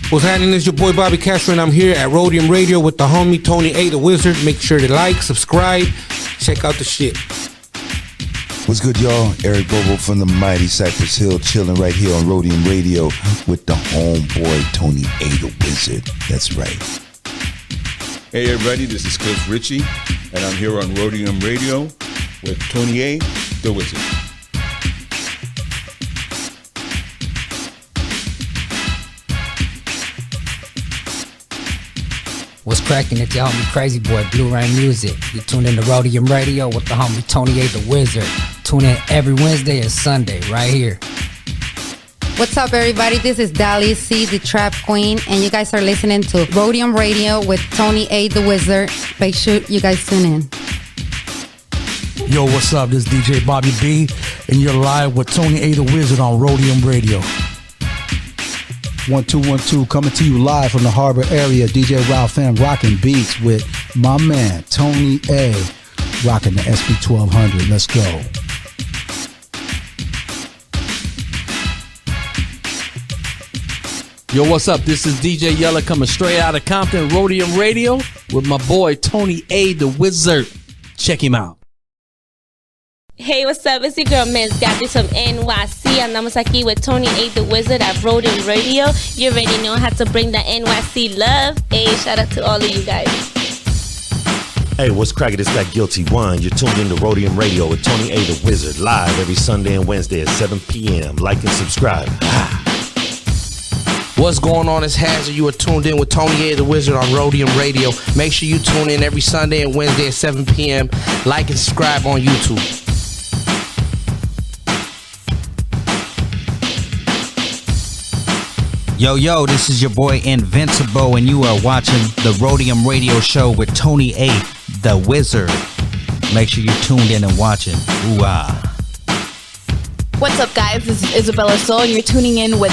Speaker 25: What's happening? It's your boy Bobby Castro, and I'm here at Roadium Radio with the homie Tony A, the Wizard. Make sure to like, subscribe, check out the shit.
Speaker 16: What's good, y'all? Eric Bobo from the mighty Cypress Hill, chilling right here on Roadium Radio with the homeboy Tony A, the Wizard. That's right.
Speaker 26: Hey everybody, this is Cliff Ritchie, and I'm here on Roadium Radio with Tony A, the Wizard.
Speaker 18: What's cracking? It's your homie Crazy Boy, Blue Rain Music. You tuned in to Roadium Radio with the homie Tony A, the Wizard. Tune in every Wednesday and Sunday right here.
Speaker 27: What's up, everybody? This is Dali C, the Trap Queen, and you guys are listening to Roadium Radio with Tony A, the Wizard. Make sure you guys tune in.
Speaker 18: Yo, what's up? This is DJ Bobby B, and you're live with Tony A, the Wizard on Roadium Radio.
Speaker 10: 1212 coming to you live from the harbor area. DJ Ralph M rocking beats with my man Tony A, rocking the SP1200. Let's go.
Speaker 28: Yo, what's up? This is DJ Yella coming straight out of Compton, Roadium Radio with my boy Tony A, the Wizard. Check him out.
Speaker 12: Hey, what's up? It's your girl Miss Gabby from NYC. Andamos aquí with Tony A, the Wizard at Roadium Radio. You already know how to bring the NYC love. Hey, shout out to all of you guys.
Speaker 29: Hey, what's cracking? It's that Guilty One. You're tuned in to Roadium Radio with Tony A, the Wizard, live every Sunday and Wednesday at 7 p.m. Like and subscribe.
Speaker 2: What's going on? It's Hazard. You are tuned in with Tony A, the Wizard on Roadium Radio. Make sure you tune in every Sunday and Wednesday at 7 p.m. Like and subscribe on YouTube.
Speaker 30: Yo, this is your boy Invincible, and you are watching the Roadium Radio Show with Tony A, the Wizard. Make sure you're tuned in and watching. Ooh-ah.
Speaker 31: What's up, guys? This is Isabella Soul, and you're tuning in with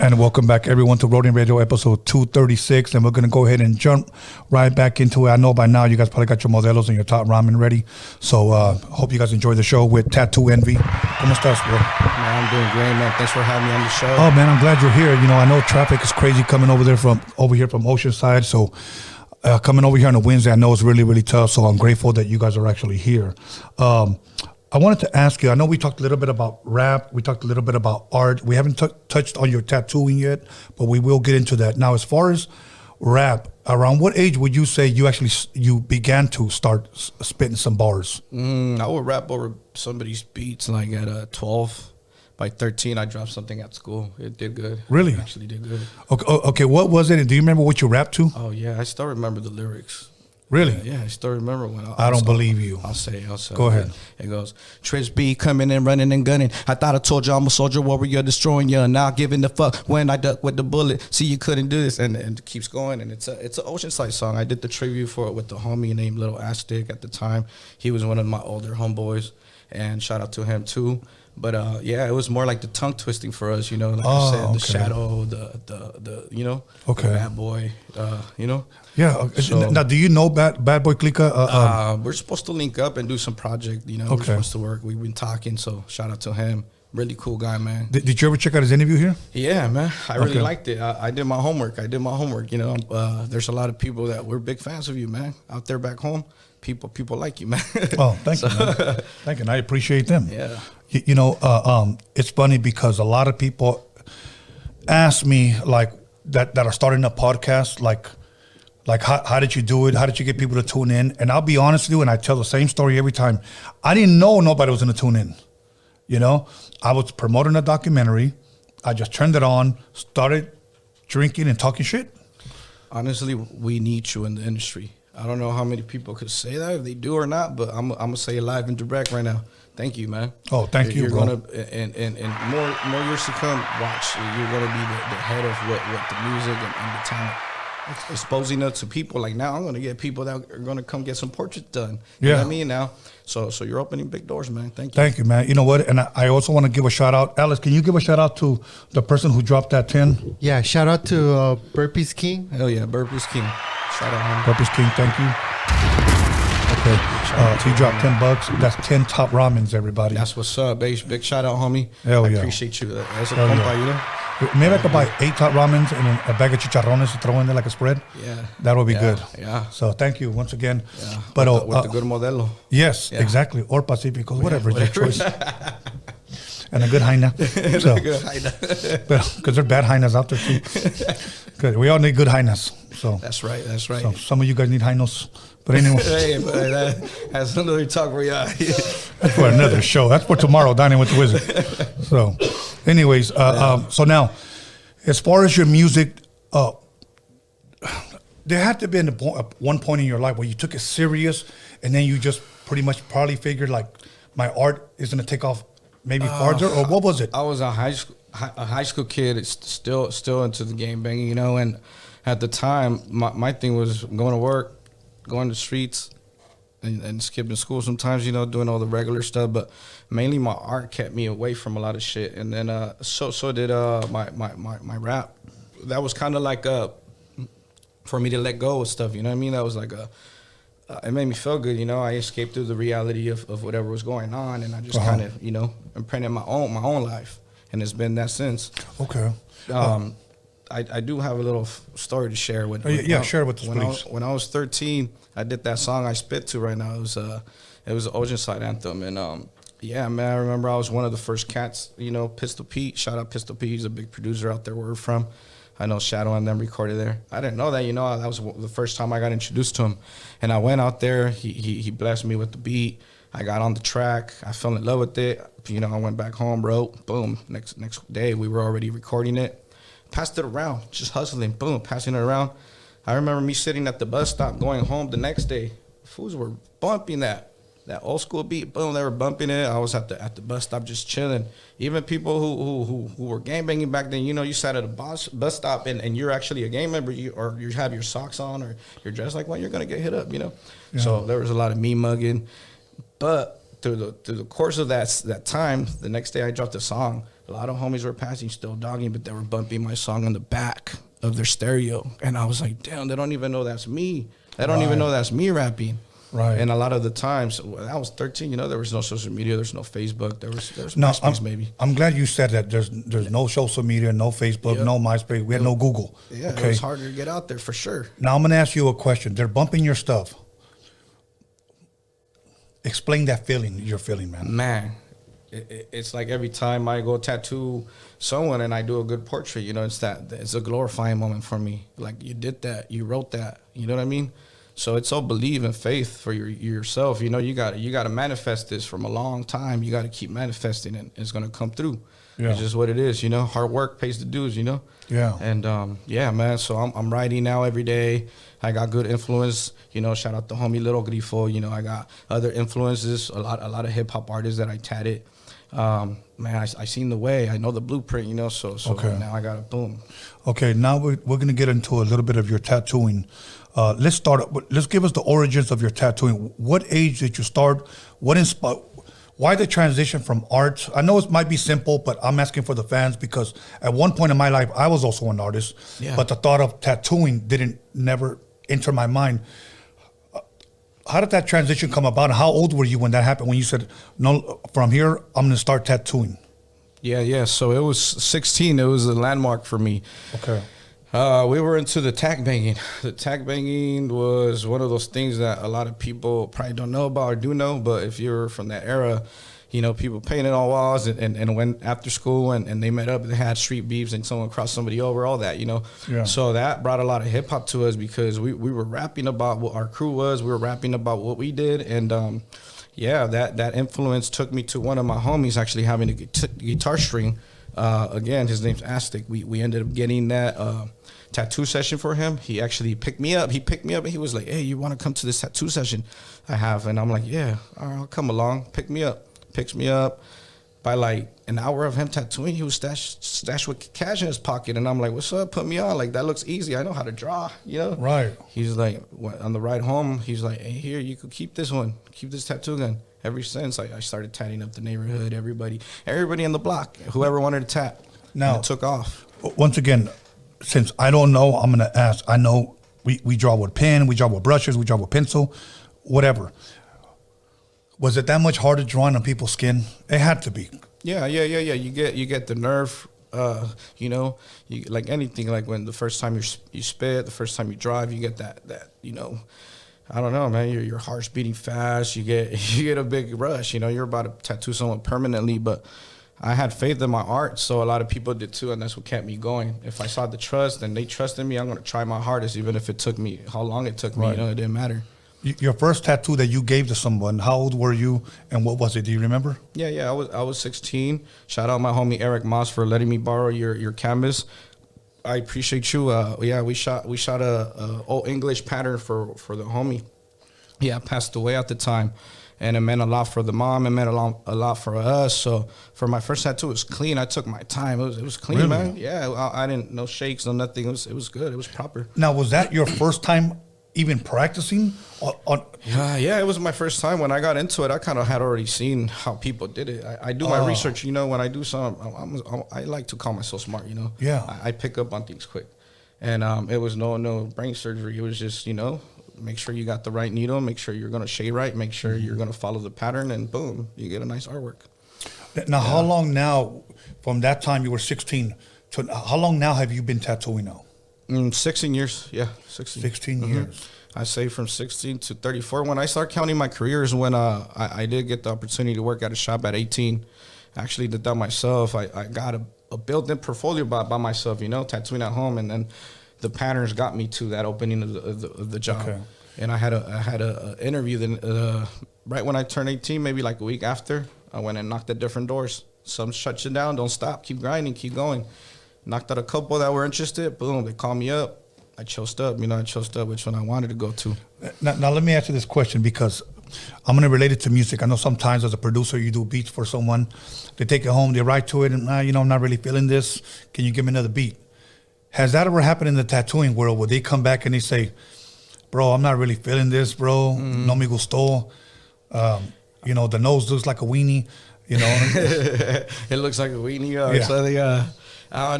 Speaker 24: And welcome back, everyone, to Roadium Radio episode 236. And we're going to go ahead and jump right back into it. I know by now you guys probably got your modelos and your top ramen ready. So hope you guys enjoy the show with TAT2ENVY. ¿Cómo estás, bro?
Speaker 1: Man, I'm doing great, man. Thanks for having me on the show.
Speaker 24: Oh, man, I'm glad you're here. You know, I know traffic is crazy coming over here from Oceanside. So coming over here on a Wednesday, I know it's really, really tough. So I'm grateful that you guys are actually here. I wanted to ask you, I know we talked a little bit about rap, we talked a little bit about art. We haven't touched on your tattooing yet, but we will get into that. Now, as far as rap, around what age would you say you began to start spitting some bars?
Speaker 1: I would rap over somebody's beats like at 12. By 13, I dropped something at school. It did good.
Speaker 24: Really?
Speaker 1: It actually did good.
Speaker 24: Okay, what was it? Do you remember what you rapped to?
Speaker 1: Oh, yeah, I still remember the lyrics.
Speaker 24: Really?
Speaker 1: Yeah, I still remember when
Speaker 24: I don't believe you.
Speaker 1: I'll say.
Speaker 24: Go ahead.
Speaker 1: It goes, Trish B coming and running and gunning. I thought I told you I'm a soldier warrior destroying you. Now giving the fuck when I duck with the bullet. See, you couldn't do this. And it keeps going. And it's an Oceanside song. I did the tribute for it with the homie named Little Aztec at the time. He was one of my older homeboys. And shout out to him too. But yeah, it was more like the tongue twisting for us, you know. Like I said, the shadow, the you know, the bad boy, you know.
Speaker 24: Yeah. So, now, do you know Bad Boy Clica?
Speaker 1: We're supposed to link up and do some project. You know, we're supposed to work. We've been talking, so shout out to him. Really cool guy, man.
Speaker 24: Did you ever check out his interview here?
Speaker 1: Yeah, man. I really liked it. I did my homework. You know, there's a lot of people that we're big fans of you, man. Out there back home, people like you, man.
Speaker 24: Oh, thank you, man. Thank you. And I appreciate them.
Speaker 1: Yeah.
Speaker 24: You know, it's funny because a lot of people ask me like that are starting a podcast, like how did you do it? How did you get people to tune in? And I'll be honest with you, and I tell the same story every time. I didn't know nobody was going to tune in. You know, I was promoting a documentary. I just turned it on, started drinking and talking shit.
Speaker 1: Honestly, we need you in the industry. I don't know how many people could say that, if they do or not, but I'm gonna say it live and direct right now. Thank you, man.
Speaker 24: Oh, thank you, bro.
Speaker 1: You're gonna and more years to come. Watch, you're gonna be the head of what the music and the talent. Exposing it to people. Like now, I'm gonna get people that are gonna come get some portraits done. You know what I mean? Now, so you're opening big doors, man. Thank you.
Speaker 24: Thank you, man. You know what? And I also want to give a shout out. Alice, can you give a shout out to the person who dropped that 10?
Speaker 3: Yeah, shout out to Burpees King.
Speaker 1: Hell yeah, Burpees King. Shout out, man.
Speaker 24: Burpees King, thank you. Okay, so you dropped $10. That's 10 top ramens, everybody.
Speaker 1: That's what's up, big shout out, homie.
Speaker 24: Hell yeah.
Speaker 1: I appreciate you. That's a compa, you know.
Speaker 24: Maybe I could buy 8 top ramens and then a bag of chicharrones to throw in there like a spread.
Speaker 1: Yeah.
Speaker 24: That would be good.
Speaker 1: Yeah.
Speaker 24: So thank you once again.
Speaker 1: Yeah.
Speaker 24: But
Speaker 1: with the good modelo.
Speaker 24: Yes, exactly. Or Pacificos, whatever, your choice. And a good Jaina. So, because there are bad Jainas out there too. Good. We all need good Jainas. So
Speaker 1: That's right.
Speaker 24: So some of you guys need Jainos. But anyway.
Speaker 1: Hey, but that's another talk for you.
Speaker 24: That's for another show. That's for tomorrow, Dining with the Wizard. So, anyways, so now, as far as your music, there had to be one point in your life where you took it serious, and then you just pretty much probably figured like, my art is going to take off maybe farther, or what was it?
Speaker 1: I was a high school kid. It's still into the game banging, you know. And at the time, my thing was going to work, going to the streets, and skipping school sometimes, you know, doing all the regular stuff. But mainly my art kept me away from a lot of shit. And then so did my rap. That was kind of like for me to let go of stuff, you know what I mean? That was like it made me feel good, you know. I escaped through the reality of whatever was going on, and I just kind of, you know, imprinted my own life, and it's been that since.
Speaker 24: Okay.
Speaker 1: I do have a little story to share with.
Speaker 24: Share with us, please.
Speaker 1: When I was 13, I did that song I spit to right now. It was an Oceanside anthem, and yeah, man, I remember I was one of the first cats, you know, Pistol Pete. Shout out Pistol Pete. He's a big producer out there where we're from. I know Shadow and them recorded there. I didn't know that, you know. That was the first time I got introduced to him. And I went out there. He blessed me with the beat. I got on the track. I fell in love with it. You know, I went back home, wrote. Boom. Next day, we were already recording it. Passed it around, just hustling. Boom, passing it around. I remember me sitting at the bus stop going home the next day. Fools were bumping that old school beat. Boom, they were bumping it. I was at the bus stop just chilling. Even people who were gang banging back then, you know, you sat at a bus stop and you're actually a gang member, or you have your socks on or you're dressed like one, you're gonna get hit up, you know. Yeah. So there was a lot of me mugging. But through the course of that time, the next day I dropped a song. a lot of homies were passing, still dogging, but they were bumping my song on the back of their stereo. And I was like, damn, they don't even know that's me. They don't even know that's me rapping.
Speaker 24: Right.
Speaker 1: And a lot of the times, when I was 13, there was no social media, there's no Facebook, there was
Speaker 24: No,
Speaker 1: MySpace maybe.
Speaker 24: I'm glad you said that. There's no social media, no Facebook,
Speaker 1: Yep.
Speaker 24: no MySpace. We had no Google.
Speaker 1: Yeah, it was harder to get out there for sure.
Speaker 24: Now I'm gonna ask you a question. They're bumping your stuff. Explain that feeling you're feeling, man.
Speaker 1: Man, it's like every time I go tattoo someone and I do a good portrait, it's a glorifying moment for me. Like, you did that, you wrote that, you know what I mean? So it's all believe and faith for yourself. You got to manifest this from a long time. You got to keep manifesting it. It's going to come through.
Speaker 24: Yeah.
Speaker 1: It's just what it is, Hard work pays the dues,
Speaker 24: Yeah.
Speaker 1: And yeah, man. So I'm writing now every day. I got good influence. Shout out to homie Lil Grifo. I got other influences. A lot of hip hop artists that I tatted. Man, I seen the way. I know the blueprint. So
Speaker 24: Okay.
Speaker 1: now I got to boom.
Speaker 24: Okay, now we're going to get into a little bit of your tattooing. Let's start. Let's give us the origins of your tattooing. What age did you start? What inspired? Why the transition from art? I know it might be simple, but I'm asking for the fans because at one point in my life, I was also an artist, but the thought of tattooing never enter my mind. How did that transition come about? How old were you when that happened? When you said, "No, from here, I'm going to start tattooing."
Speaker 1: Yeah. So it was 16. It was a landmark for me.
Speaker 24: Okay.
Speaker 1: We were into the tag banging. The tag banging was one of those things that a lot of people probably don't know about or do know, but if you're from that era, people painted on walls and went after school and they met up, they had street beefs and someone crossed somebody over, all that,
Speaker 24: Yeah.
Speaker 1: So that brought a lot of hip hop to us because we were rapping about what our crew was, we were rapping about what we did, and that influence took me to one of my homies actually having a guitar string. Again, his name's Aztec. We ended up getting that tattoo session for him. He actually picked me up. He picked me up and he was like, "Hey, you want to come to this tattoo session I have?" And I'm like, "Yeah, all right, I'll come along." Pick me up. Picks me up. By like an hour of him tattooing, he was stashed with cash in his pocket. And I'm like, "What's up? Put me on. Like, that looks easy. I know how to draw,
Speaker 24: Right.
Speaker 1: He's like, on the ride home, he's like, "Hey, here, you could keep this one. Keep this tattoo gun." Ever since, I started tatting up the neighborhood, everybody in the block, whoever wanted to tat.
Speaker 24: Now,
Speaker 1: and it took off.
Speaker 24: Once again, since I don't know, I'm going to ask. I know we draw with pen, we draw with brushes, we draw with pencil, whatever. Was it that much harder drawing on people's skin? It had to be.
Speaker 1: Yeah. You get the nerve, you like anything, like when the first time you spit, the first time you drive, you get that I don't know, man. Your heart's beating fast. You get a big rush. You're about to tattoo someone permanently, but I had faith in my art, so a lot of people did too, and that's what kept me going. If I saw the trust and they trusted me, I'm going to try my hardest, even if it took me how long it took me.
Speaker 24: Right.
Speaker 1: It didn't matter.
Speaker 24: Your first tattoo that you gave to someone, how old were you and what was it? Do you remember?
Speaker 1: Yeah. I was 16. Shout out my homie Eric Moss for letting me borrow your canvas. I appreciate you. We shot a old English pattern for the homie. Yeah, passed away at the time, and it meant a lot for the mom. It meant a lot for us. So for my first tattoo, it was clean. I took my time. It was clean,
Speaker 24: Really?
Speaker 1: man. Yeah, I didn't no shakes, no nothing. It was good. It was proper.
Speaker 24: Now, was that your first time even practicing?
Speaker 1: Yeah, it was my first time. When I got into it, I kind of had already seen how people did it. I do my research, when I do something, I like to call myself smart,
Speaker 24: Yeah.
Speaker 1: I pick up on things quick. And it was no brain surgery. It was just, make sure you got the right needle, make sure you're going to shade right, make sure you're going to follow the pattern, and boom, you get a nice artwork.
Speaker 24: Now, how long now, from that time you were 16, to how long now have you been tattooing now?
Speaker 1: 16 years, yeah, 16.
Speaker 24: 16 years.
Speaker 1: I say from 16 to 34. When I start counting my careers, when I did get the opportunity to work at a shop at 18, I actually did that myself. I got a built-in portfolio by myself, tattooing at home, and then the patterns got me to that opening of the job.
Speaker 24: Okay.
Speaker 1: And I had a interview then right when I turned 18, maybe like a week after. I went and knocked at different doors. Some shut you down, don't stop, keep grinding, keep going. Knocked out a couple that were interested. Boom, they called me up. I chose up, which one I wanted to go to.
Speaker 24: Now let me ask you this question, because I'm going to relate it to music. I know sometimes as a producer, you do beats for someone. They take it home, they write to it, and I'm not really feeling this. Can you give me another beat? Has that ever happened in the tattooing world where they come back and they say, "Bro, I'm not really feeling this, bro. No me gustó. The nose looks like a weenie." You know,
Speaker 1: it looks like a weenie.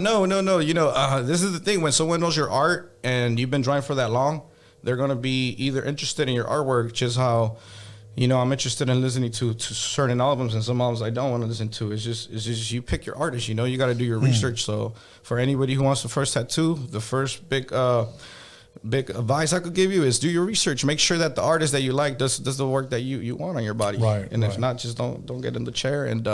Speaker 1: No. You know, this is the thing. When someone knows your art and you've been drawing for that long, they're gonna be either interested in your artwork, just how, you know, I'm interested in listening to certain albums, and some albums I don't want to listen to. It's just you pick your artist. You know, you got to do your research. So for anybody who wants the first tattoo, the first big advice I could give you is do your research. Make sure that the artist that you like does the work that you want on your body.
Speaker 24: Right.
Speaker 1: And if not, just don't get in the chair. And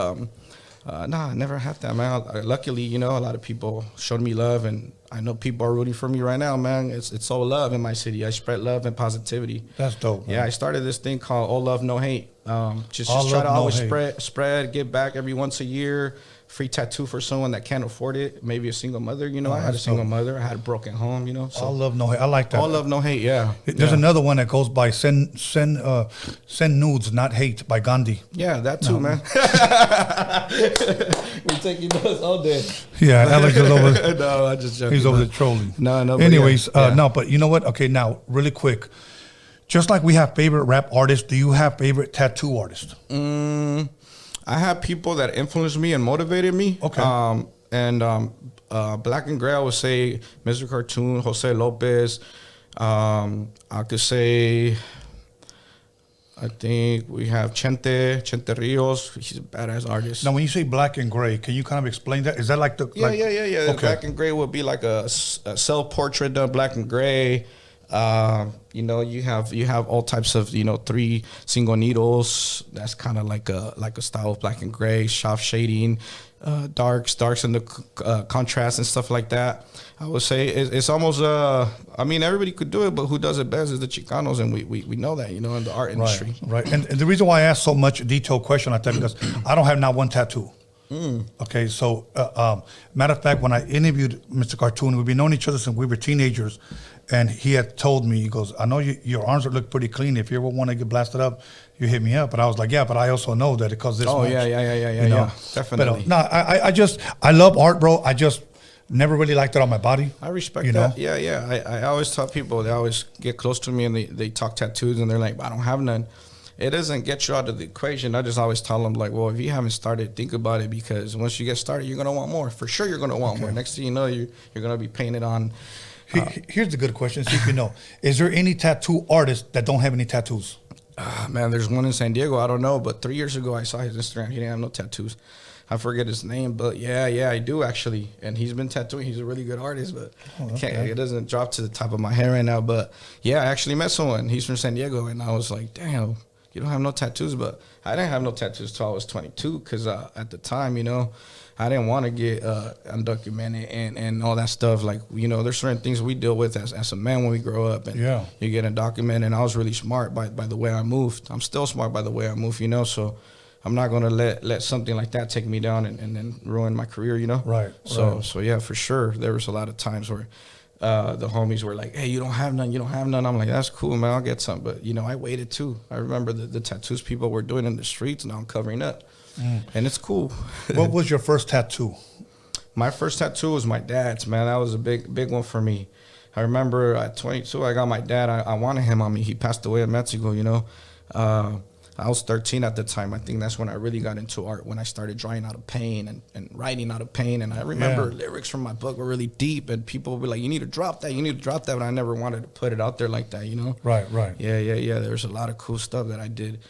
Speaker 1: I never had that, man. Luckily, you know, a lot of people showed me love, and I know people are rooting for me right now, man. It's all love in my city. I spread love and positivity.
Speaker 24: That's dope, man.
Speaker 1: Yeah, I started this thing called All Love No Hate. Just
Speaker 24: All
Speaker 1: try
Speaker 24: love,
Speaker 1: to
Speaker 24: no
Speaker 1: always
Speaker 24: hate.
Speaker 1: spread, give back every once a year. Free tattoo for someone that can't afford it. Maybe a single mother, you know.
Speaker 24: Oh,
Speaker 1: I had a
Speaker 24: that's
Speaker 1: single
Speaker 24: dope.
Speaker 1: mother. I had a broken home, you know. So
Speaker 24: all love, no hate. I like that.
Speaker 1: All love, no hate. Yeah.
Speaker 24: There's another one that goes by send nudes, not hate, by Gandhi.
Speaker 1: Yeah, that too, man. We're taking those all day.
Speaker 24: Yeah, Alex is over.
Speaker 1: No, I just joking.
Speaker 24: He's over there trolling.
Speaker 1: No. But
Speaker 24: Anyways,
Speaker 1: yeah.
Speaker 24: no, but you know what? Okay, now really quick. Just like we have favorite rap artists, do you have favorite tattoo artists?
Speaker 1: I have people that influenced me and motivated me.
Speaker 24: Okay.
Speaker 1: Black and Gray, I would say Mr. Cartoon, Jose Lopez. I could say, I think we have Chente Rios. He's a badass artist.
Speaker 24: Now, when you say Black and Gray, can you kind of explain that? Is that like the...
Speaker 1: Yeah.
Speaker 24: Okay.
Speaker 1: Black and Gray would be like a self-portrait done Black and Gray. You know, you have all types of, you know, 3 single needles. That's kind of like a style of Black and Gray, soft shading, darks and the contrast and stuff like that. I would say it's almost I mean, everybody could do it, but who does it best is the Chicanos, and we know that, you know, in the art industry.
Speaker 24: Right. And the reason why I asked so much detailed question like that, because I don't have not one tattoo. Okay, so matter of fact, when I interviewed Mr. Cartoon, we've been knowing each other since we were teenagers, and he had told me, he goes, I know your arms look pretty clean. If you ever want to get blasted up, you hit me up. But I was like, yeah, but I also know that it causes this much.
Speaker 1: Yeah, definitely.
Speaker 24: But I love art, bro. I just never really liked it on my body.
Speaker 1: I respect
Speaker 24: you
Speaker 1: that.
Speaker 24: know?
Speaker 1: Yeah. I always tell people, they always get close to me and they talk tattoos, and they're like, I don't have none. It doesn't get you out of the equation. I just always tell them, like, well, if you haven't started, think about it, because once you get started, you're going to want more. For sure, you're going to want more. Next thing you know, you're going to be painted on.
Speaker 24: Here's a good question, see if you know. Is there any tattoo artists that don't have any tattoos?
Speaker 1: Man, there's one in San Diego. I don't know, but 3 years ago, I saw his Instagram. He didn't have no tattoos. I forget his name, but yeah, I do actually. And he's been tattooing. He's a really good artist, but it doesn't drop to the top of my head right now. But yeah, I actually met someone. He's from San Diego, and I was like, damn, you don't have no tattoos. But I didn't have no tattoos till I was 22, because at the time, you know, I didn't want to get undocumented and all that stuff. Like, you know, there's certain things we deal with as a man when we grow up, and you get undocumented. And I was really smart by the way I moved. I'm still smart by the way I move, you know, so I'm not going to let something like that take me down and then ruin my career, you know?
Speaker 24: Right.
Speaker 1: So yeah, for sure, there was a lot of times where the homies were like, hey, you don't have none. I'm like, that's cool, man, I'll get some. But, you know, I waited too. I remember the tattoos people were doing in the streets, and I'm covering up. And it's cool.
Speaker 24: What was your first tattoo?
Speaker 1: My first tattoo was my dad's, man. That was a big one for me. I remember at 22, I got my dad. I wanted him on me. He passed away in Mexico, you know. I was 13 at the time. I think that's when I really got into art, when I started drawing out of pain and writing out of pain. And I remember lyrics from my book were really deep, and people would be like, you need to drop that. But I never wanted to put it out there like that, you know?
Speaker 24: Right.
Speaker 1: Yeah. There's a lot of cool stuff that I did.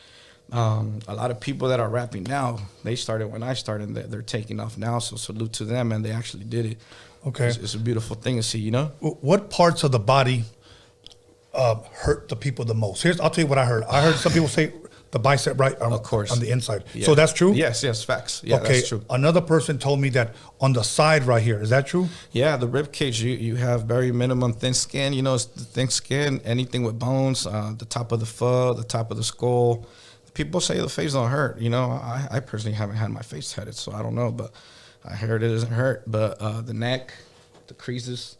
Speaker 1: A lot of people that are rapping now, they started when I started, and they're taking off now. So salute to them, and they actually did it.
Speaker 24: Okay.
Speaker 1: It's a beautiful thing to see, you know?
Speaker 24: What parts of the body hurt the people the most? I'll tell you what I heard. I heard some people say the bicep, right? Of course. On the inside.
Speaker 1: Yeah.
Speaker 24: So that's true?
Speaker 1: Yes, facts. Yeah,
Speaker 24: okay.
Speaker 1: That's true.
Speaker 24: Another person told me that on the side right here. Is that true?
Speaker 1: Yeah, the rib cage, you have very minimum thin skin. You know, it's the thin skin, anything with bones, the top of the foot, the top of the skull. People say the face don't hurt. You know, I personally haven't had my face tatted, so I don't know, but I heard it doesn't hurt. But the neck, the creases,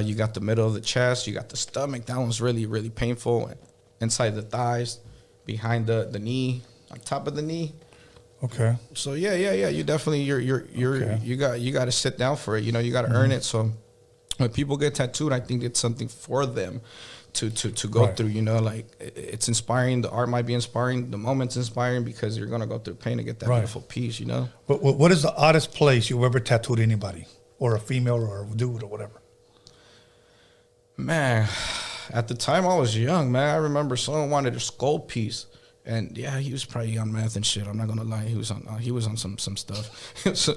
Speaker 1: you got the middle of the chest, you got the stomach. That one's really, really painful. Inside the thighs, behind the knee, on top of the knee.
Speaker 24: Okay.
Speaker 1: So yeah. You definitely you got to sit down for it. You know, you got to earn it. So when people get tattooed, I think it's something for them to go through, you know, like it's inspiring. The art might be inspiring. The moment's inspiring because you're going to go through pain to get that beautiful piece, you know?
Speaker 24: But what is the oddest place you've ever tattooed anybody, or a female or a dude or whatever?
Speaker 1: Man, at the time I was young, man. I remember someone wanted a skull piece. And yeah, he was probably on meth and shit. I'm not gonna lie, he was on some stuff. So,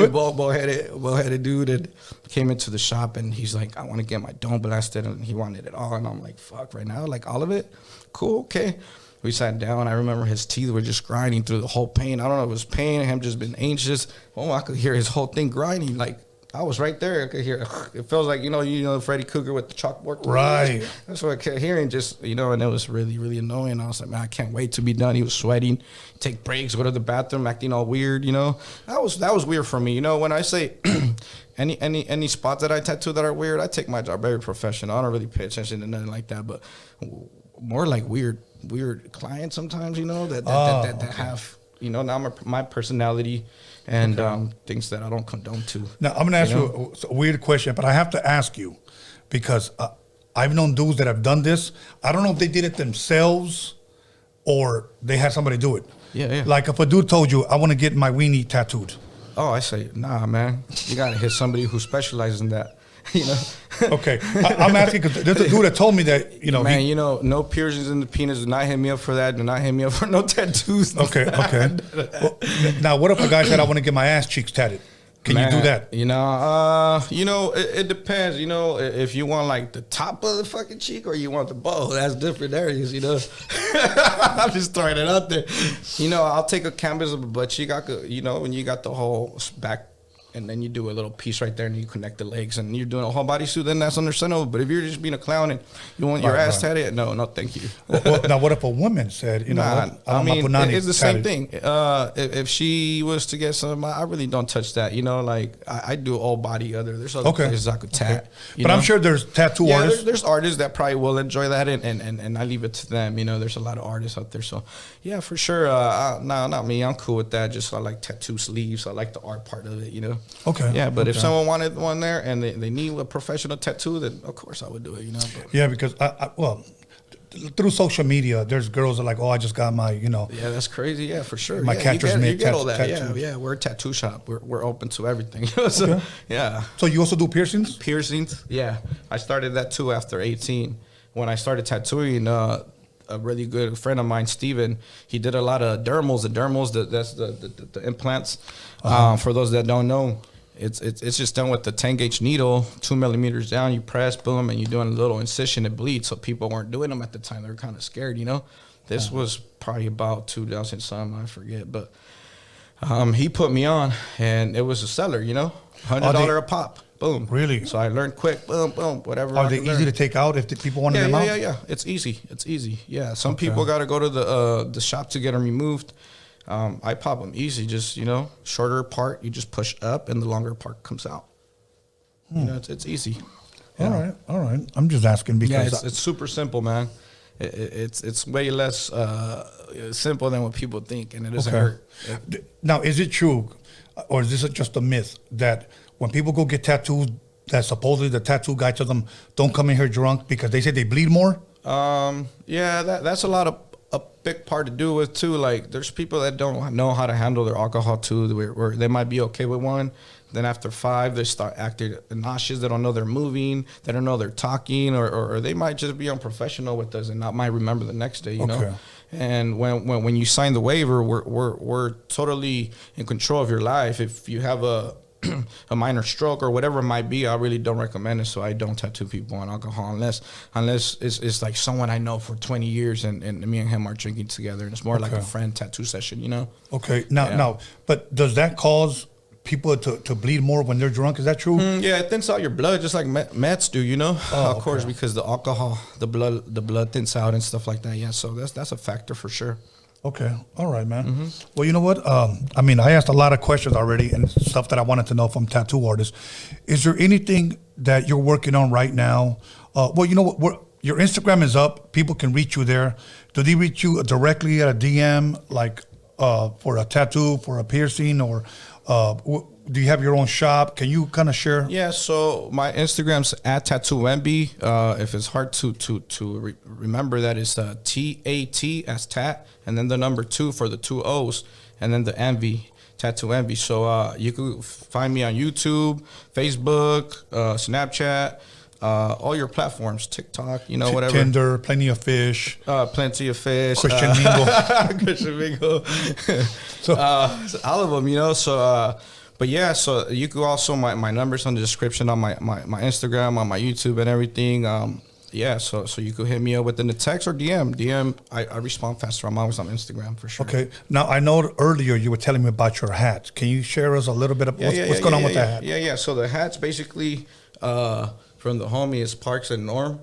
Speaker 1: bald-headed dude that came into the shop and he's like, I want to get my dome blasted, and he wanted it all. And I'm like, fuck, right now, like all of it, cool, okay. We sat down. I remember his teeth were just grinding through the whole pain. I don't know if it was pain, him just been anxious. Oh, I could hear his whole thing grinding. Like I was right there. I could hear it. Feels like, you know Freddy Krueger with the chalkboard.
Speaker 24: Right.
Speaker 1: That's what I kept hearing, just, you know, and it was really, really annoying. I was like, man, I can't wait to be done. He was sweating, take breaks, go to the bathroom, acting all weird, you know. That was weird for me. You know, when I say any spots that I tattoo that are weird, I take my job very professional. I don't really pay attention to nothing like that, but more like weird clients sometimes, you know, that have, you know, now my personality and things that I don't condone to.
Speaker 24: Now, I'm going to ask you a weird question, but I have to ask you because I've known dudes that have done this. I don't know if they did it themselves or they had somebody do it.
Speaker 1: Yeah.
Speaker 24: Like if a dude told you, I want to get my weenie tattooed.
Speaker 1: Oh, I say, nah, man. You got to hit somebody who specializes in that, you know?
Speaker 24: Okay. I'm asking because there's a dude that told me that, you know.
Speaker 1: Man, you know, no piercings in the penis. Do not hit me up for that. Do not hit me up for no tattoos.
Speaker 24: Okay. Well, now, what if a guy said, I want to get my ass cheeks tatted? Can you do that?
Speaker 1: You know, it depends. You know, if you want like the top of the fucking cheek or you want the bow, that's different areas, you know. I'm just throwing it out there. You know, I'll take a canvas of a butt cheek. You know, when you got the whole back, and then you do a little piece right there and you connect the legs and you're doing a whole bodysuit, then that's understandable. But if you're just being a clown and you want your ass tatted, no, thank you.
Speaker 24: Well, now, what if a woman said, you know,
Speaker 1: I mean, it's the same thing. If she was to get some, I really don't touch that. You know, like I do all body other. There's other places I could tat.
Speaker 24: Okay. But I'm sure there's tattoo artists.
Speaker 1: There's artists that probably will enjoy that and I leave it to them. You know, there's a lot of artists out there. So yeah, for sure. No, not me. I'm cool with that. Just I like tattoo sleeves. I like the art part of it, you know.
Speaker 24: Okay.
Speaker 1: Yeah, but if someone wanted one there and they need a professional tattoo, then of course I would do it, you know. But
Speaker 24: yeah, because well, through social media, there's girls that are like, oh, I just got my, you know.
Speaker 1: Yeah, that's crazy. Yeah, for sure.
Speaker 24: My catcher's mitt.
Speaker 1: You get all that. Yeah. We're a tattoo shop. We're open to everything. So,
Speaker 24: okay.
Speaker 1: Yeah.
Speaker 24: So you also do piercings?
Speaker 1: Piercings. Yeah, I started that too after 18. When I started tattooing, a really good friend of mine, Steven, he did a lot of dermals. The dermals, that's the implants. For those that don't know. It's just done with the 10-gauge needle, 2 millimeters down. You press, boom, and you're doing a little incision to bleed. So people weren't doing them at the time. They were kind of scared, you know. This was probably about 2000 something, I forget. But he put me on, and it was a seller, you know, $100 a pop. Boom.
Speaker 24: Really?
Speaker 1: So I learned quick. Boom, boom, whatever.
Speaker 24: Are they easy to take out if the people want them out?
Speaker 1: Yeah. It's easy. Yeah. Some people got to go to the shop to get them removed. I pop them easy, just, you know, shorter part, you just push up and the longer part comes out. You know, it's easy.
Speaker 24: Yeah. All right. I'm just asking because
Speaker 1: it's super simple, man. It's way less simple than what people think, and it doesn't hurt.
Speaker 24: Now, is it true, or is this just a myth, that when people go get tattoos, that supposedly the tattoo guy tells them, don't come in here drunk because they say they bleed more?
Speaker 1: Yeah, that's a big part to do with too. Like there's people that don't know how to handle their alcohol too, where they might be okay with one, then after 5 they start acting nauseous. They don't know they're moving, they don't know they're talking, or they might just be unprofessional with us and not might remember the next day, you know. And when you sign the waiver, we're totally in control of your life. If you have a minor stroke or whatever it might be, I really don't recommend it. So I don't tattoo people on alcohol unless it's like someone I know for 20 years and me and him are drinking together, and it's more like a friend tattoo session, you know. Okay.
Speaker 24: Now, but does that cause people to bleed more when they're drunk? Is that true?
Speaker 1: Yeah, it thins out your blood just like meds do, you know. Of course, because the alcohol, the blood thins out and stuff like that. Yeah, so that's a factor for sure.
Speaker 24: Okay. All right, man. Well, you know what? I mean, I asked a lot of questions already and stuff that I wanted to know from tattoo artists. Is there anything that you're working on right now? Well, you know what? Your Instagram is up. People can reach you there. Do they reach you directly at a DM, like for a tattoo, for a piercing, or Do you have your own shop? Can you kind of share?
Speaker 1: Yeah, so my Instagram's at TAT2ENVY. If it's hard to remember, that is TAT as tat, and then the number 2 for the 2 O's, and then the envy, TAT2ENVY. So you can find me on YouTube, Facebook, Snapchat, all your platforms, TikTok, whatever.
Speaker 24: Tinder, Plenty of Fish.
Speaker 1: Plenty of Fish.
Speaker 24: Christian Mingle.
Speaker 1: Christian Mingle. So all of them, So, but yeah, so you could also, my number's on the description on my Instagram, on my YouTube and everything. Yeah, so you could hit me up within the text or DM. DM, I respond faster. I'm always on Instagram for sure.
Speaker 24: Okay. Now, I know earlier you were telling me about your hat. Can you share us a little bit of what's going on with that hat?
Speaker 1: Yeah. So the hat's basically from the homie is Parks and Norm.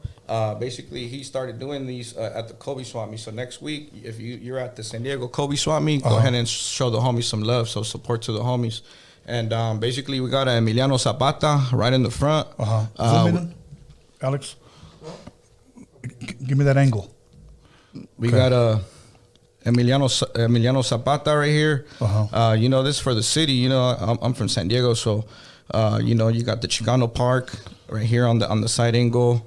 Speaker 1: Basically, he started doing these at the Kobe Swap Meet. So next week, if you're at the San Diego Kobe Swap Meet, go ahead and show the homies some love. So support to the homies. And basically, we got Emiliano Zapata right in the front.
Speaker 24: Zoom in, Alex. Give me that angle.
Speaker 1: We got Emiliano Zapata right here. This is for the city. I'm from San Diego, so you got the Chicano Park right here on the side angle.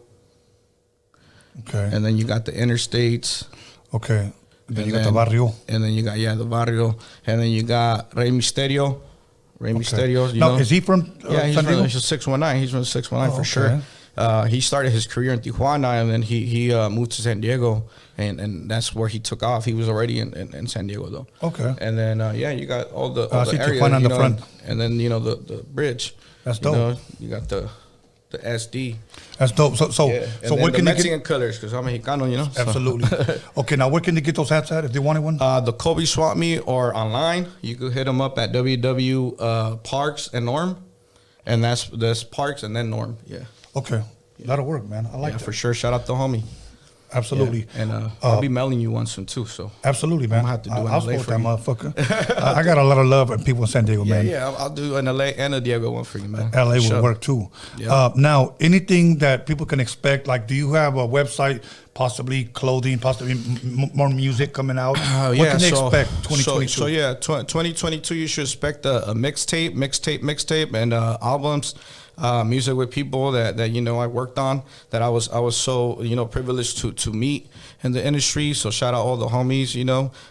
Speaker 24: Okay.
Speaker 1: And then you got the interstates.
Speaker 24: Okay. Then you got the barrio.
Speaker 1: And then you got the barrio. And then you got Rey Mysterio. Mysterio.
Speaker 24: Now, is he from
Speaker 1: he's
Speaker 24: San Diego?
Speaker 1: He's 619. He's from 619 for sure. He started his career in Tijuana, and then he moved to San Diego, and that's where he took off. He was already in San Diego though.
Speaker 24: Okay.
Speaker 1: And then you got all the area,
Speaker 24: Tijuana on the front.
Speaker 1: and then the bridge.
Speaker 24: That's dope.
Speaker 1: You got the SD.
Speaker 24: That's dope. So where can
Speaker 1: the
Speaker 24: they
Speaker 1: Mexican
Speaker 24: get
Speaker 1: colors? Because I'm Chicano, So.
Speaker 24: Absolutely. Okay, now where can they get those hats at if they wanted one?
Speaker 1: The Kobe Swap Meet or online. You could hit them up at Parks and Norm, and that's Parks and then Norm. Yeah.
Speaker 24: Okay, that'll work, man. I like that
Speaker 1: for sure. Shout out the homie.
Speaker 24: Absolutely.
Speaker 1: Yeah. And I'll be mailing you one soon too. So
Speaker 24: absolutely, man.
Speaker 1: I'm gonna have to do
Speaker 24: I'll support that motherfucker. I got a lot of love and people in San Diego, man.
Speaker 1: Yeah, I'll do an LA and a Diego one for you, man.
Speaker 24: LA will work too. Yeah. Now, anything that people can expect? Like, do you have a website? Possibly clothing, possibly more music coming out. What can they expect 2022?
Speaker 1: So 2022, you should expect a mixtape, and albums. Music with people that I worked on, that I was so privileged to meet in the industry. So shout out all the homies,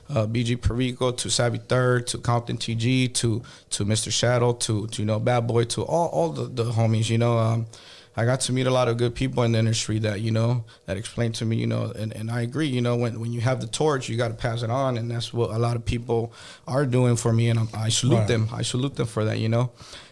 Speaker 1: BG Perico, to Savvy Third, to Compton TG, to Mr. Shadow, to Bad Boy, to all the homies. I got to meet a lot of good people in the industry that that explained to me, and I agree. When you have the torch, you got to pass it on, and that's what a lot of people are doing for me, and I salute them. I salute them for that,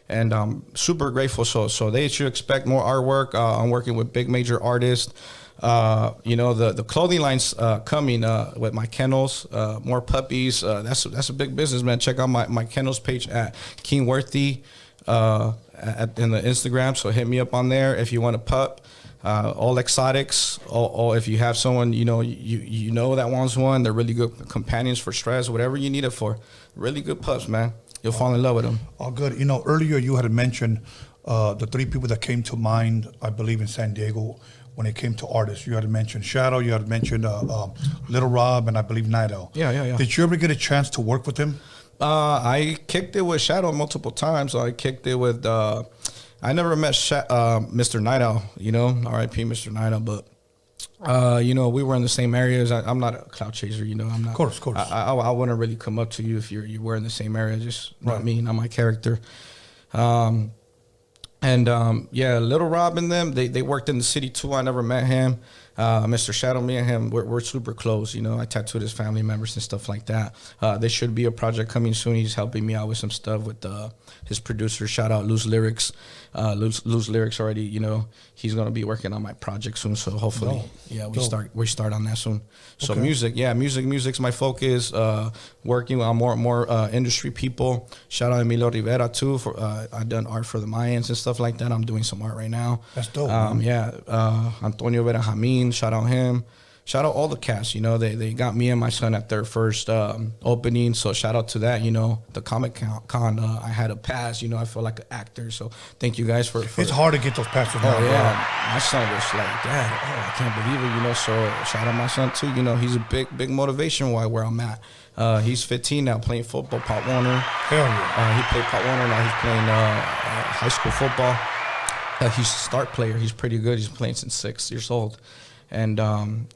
Speaker 1: And I'm super grateful. So they should expect more artwork. I'm working with big major artists. The clothing line's coming with my kennels, more puppies. That's a big business, man. Check out my kennels page at King Worthy in the Instagram. So hit me up on there if you want a pup. All exotics, or if you have someone that wants one. They're really good companions for stress, whatever you need it for. Really good pups, man. You'll fall in love with them.
Speaker 24: Oh, good. Earlier you had mentioned the 3 people that came to mind, I believe, in San Diego when it came to artists. You had mentioned Shadow, you had mentioned Little Rob, and I believe Night Owl.
Speaker 1: Yeah.
Speaker 24: Did you ever get a chance to work with him?
Speaker 1: I kicked it with Shadow multiple times. I kicked it with, I never met Mr. Night Owl, R.I.P. Mr. Night Owl, but we were in the same areas. I'm not a cloud chaser, I'm not.
Speaker 24: Of course.
Speaker 1: I wouldn't really come up to you if you were in the same area. Just not me, not my character. Little Rob and them, they worked in the city too. I never met him. Mr. Shadow, me and him, we're super close. I tattooed his family members and stuff like that. There should be a project coming soon. He's helping me out with some stuff with his producer. Shout out Loose Lyrics. Loose Lyrics already, he's gonna be working on my project soon. So hopefully, we start on that soon. So
Speaker 24: okay.
Speaker 1: Music's my focus. Working on more industry people. Shout out Emilio Rivera too. I've done art for the Mayans and stuff like that. I'm doing some art right now.
Speaker 24: That's dope.
Speaker 1: Antonio Benjamin. Shout out him. shout out all the cast. You know, they got me and my son at their first opening. So shout out to that. You know, the Comic Con, I had a pass. You know, I feel like an actor. So thank you guys for
Speaker 24: It's hard to get those passes.
Speaker 1: Oh yeah, my son was like, Dad, I can't believe it. You know, so shout out my son too. You know, he's a big motivation where I'm at. He's 15 now, playing football, Pop Warner.
Speaker 24: Hell yeah.
Speaker 1: He played Pop Warner. Now he's playing high school football. He's a start player. He's pretty good. He's playing since 6 years old. And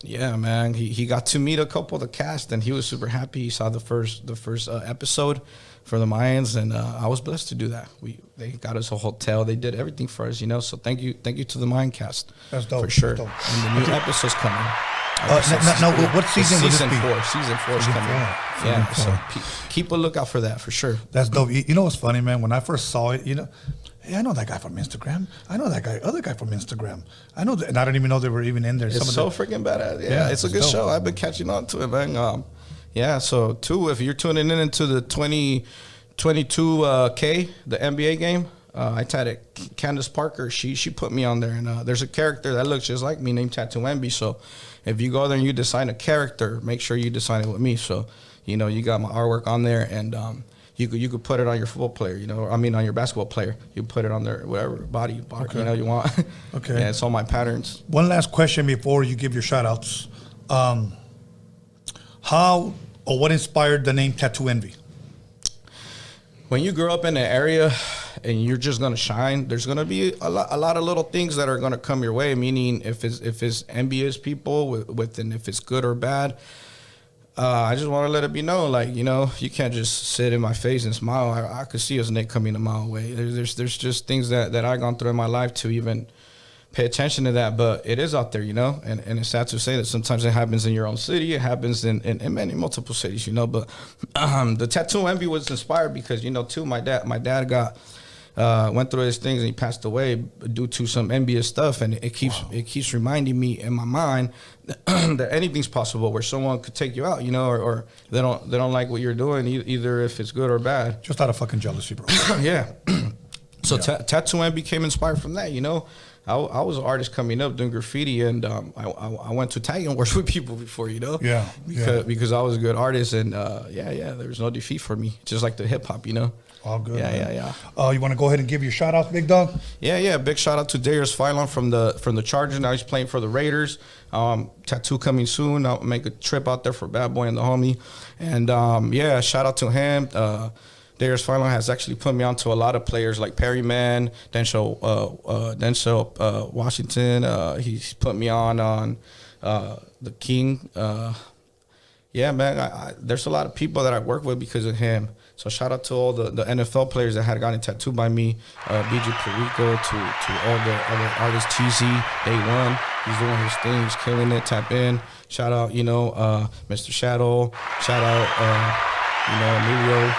Speaker 1: yeah, man, he got to meet a couple of the cast, and he was super happy. He saw the first episode for the Mayans, and I was blessed to do that. They got us a hotel. They did everything for us, you know. So thank you to the Mayan cast.
Speaker 24: That's dope.
Speaker 1: For sure.
Speaker 24: That's dope.
Speaker 1: And the new episode's coming.
Speaker 24: Now, what season will this be?
Speaker 1: Season 4 is coming. Yeah, so keep a lookout for that for sure.
Speaker 24: That's dope. You know what's funny, man? When I first saw it, you know, hey, I know that guy from Instagram. I know that other guy from Instagram. I know that, and I didn't even know they were even in there.
Speaker 1: It's so freaking badass. Yeah, it's a good show. I've been catching on to it, man. Yeah, so too, if you're tuning in into the 2022 the NBA game, I tatted Candace Parker. She put me on there, and there's a character that looks just like me named TAT2ENVY. So if you go there and you design a character, make sure you design it with me. So you know you got my artwork on there, and you could put it on your football player. You know, I mean on your basketball player. You put it on their whatever body
Speaker 24: Okay.
Speaker 1: you know you want.
Speaker 24: Okay.
Speaker 1: Yeah, it's all my patterns.
Speaker 24: One last question before you give your shout outs. How or what inspired the name TAT2ENVY?
Speaker 1: When you grow up in an area and you're just gonna shine, there's gonna be a lot of little things that are gonna come your way. Meaning, if it's envious people and if it's good or bad, I just want to let it be known, like, you know, you can't just sit in my face and smile. I could see a snake coming a mile away. There's just things that I've gone through in my life to even pay attention to that, but it is out there, you know, and it's sad to say that sometimes it happens in your own city, it happens in multiple cities, you know, but the TAT2ENVY was inspired because, you know, too, my dad went through his things and he passed away due to some envious stuff, and it keeps reminding me in my mind that anything's possible, where someone could take you out, you know, or they don't like what you're doing, either if it's good or bad.
Speaker 24: Just out of fucking jealousy, bro.
Speaker 1: Yeah. So TAT2ENVY became inspired from that, you know. I was an artist coming up doing graffiti, and I went to tagging wars with people before, you know.
Speaker 24: Yeah.
Speaker 1: Because I was a good artist, and there was no defeat for me, just like the hip hop, you know.
Speaker 24: All good.
Speaker 1: Yeah.
Speaker 24: You want to go ahead and give your shout out, big dog?
Speaker 1: Yeah. Big shout out to Darius Phylon from the Chargers. Now he's playing for the Raiders. Tattoo coming soon. I'll make a trip out there for Bad Boy and the homie. And shout out to him. Darius Phylon has actually put me on to a lot of players like Perryman, Denzel Washington. He's put me on the King. Yeah, man. There's a lot of people that I work with because of him. So shout out to all the NFL players that had gotten tattooed by me, BJ Perico, to all the other artists, Cheesy, Day One. He's doing his thing, he's killing it, tap in. Shout out, you know, Mr. Shadow. Shout out, Emilio.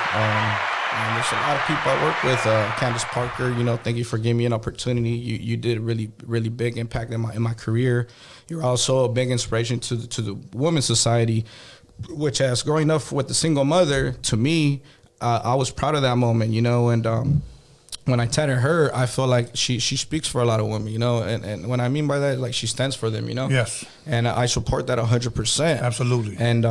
Speaker 1: And there's a lot of people I work with. Candace Parker, you know, thank you for giving me an opportunity. You did a really, really big impact in my career. You're also a big inspiration to the Women's Society, which as growing up with a single mother, to me, I was proud of that moment, you know, and when I tatted her, I feel like she speaks for a lot of women, you know, and when I mean by that, like she stands for them, you know.
Speaker 24: Yes.
Speaker 1: And I support that 100%.
Speaker 24: Absolutely.
Speaker 1: And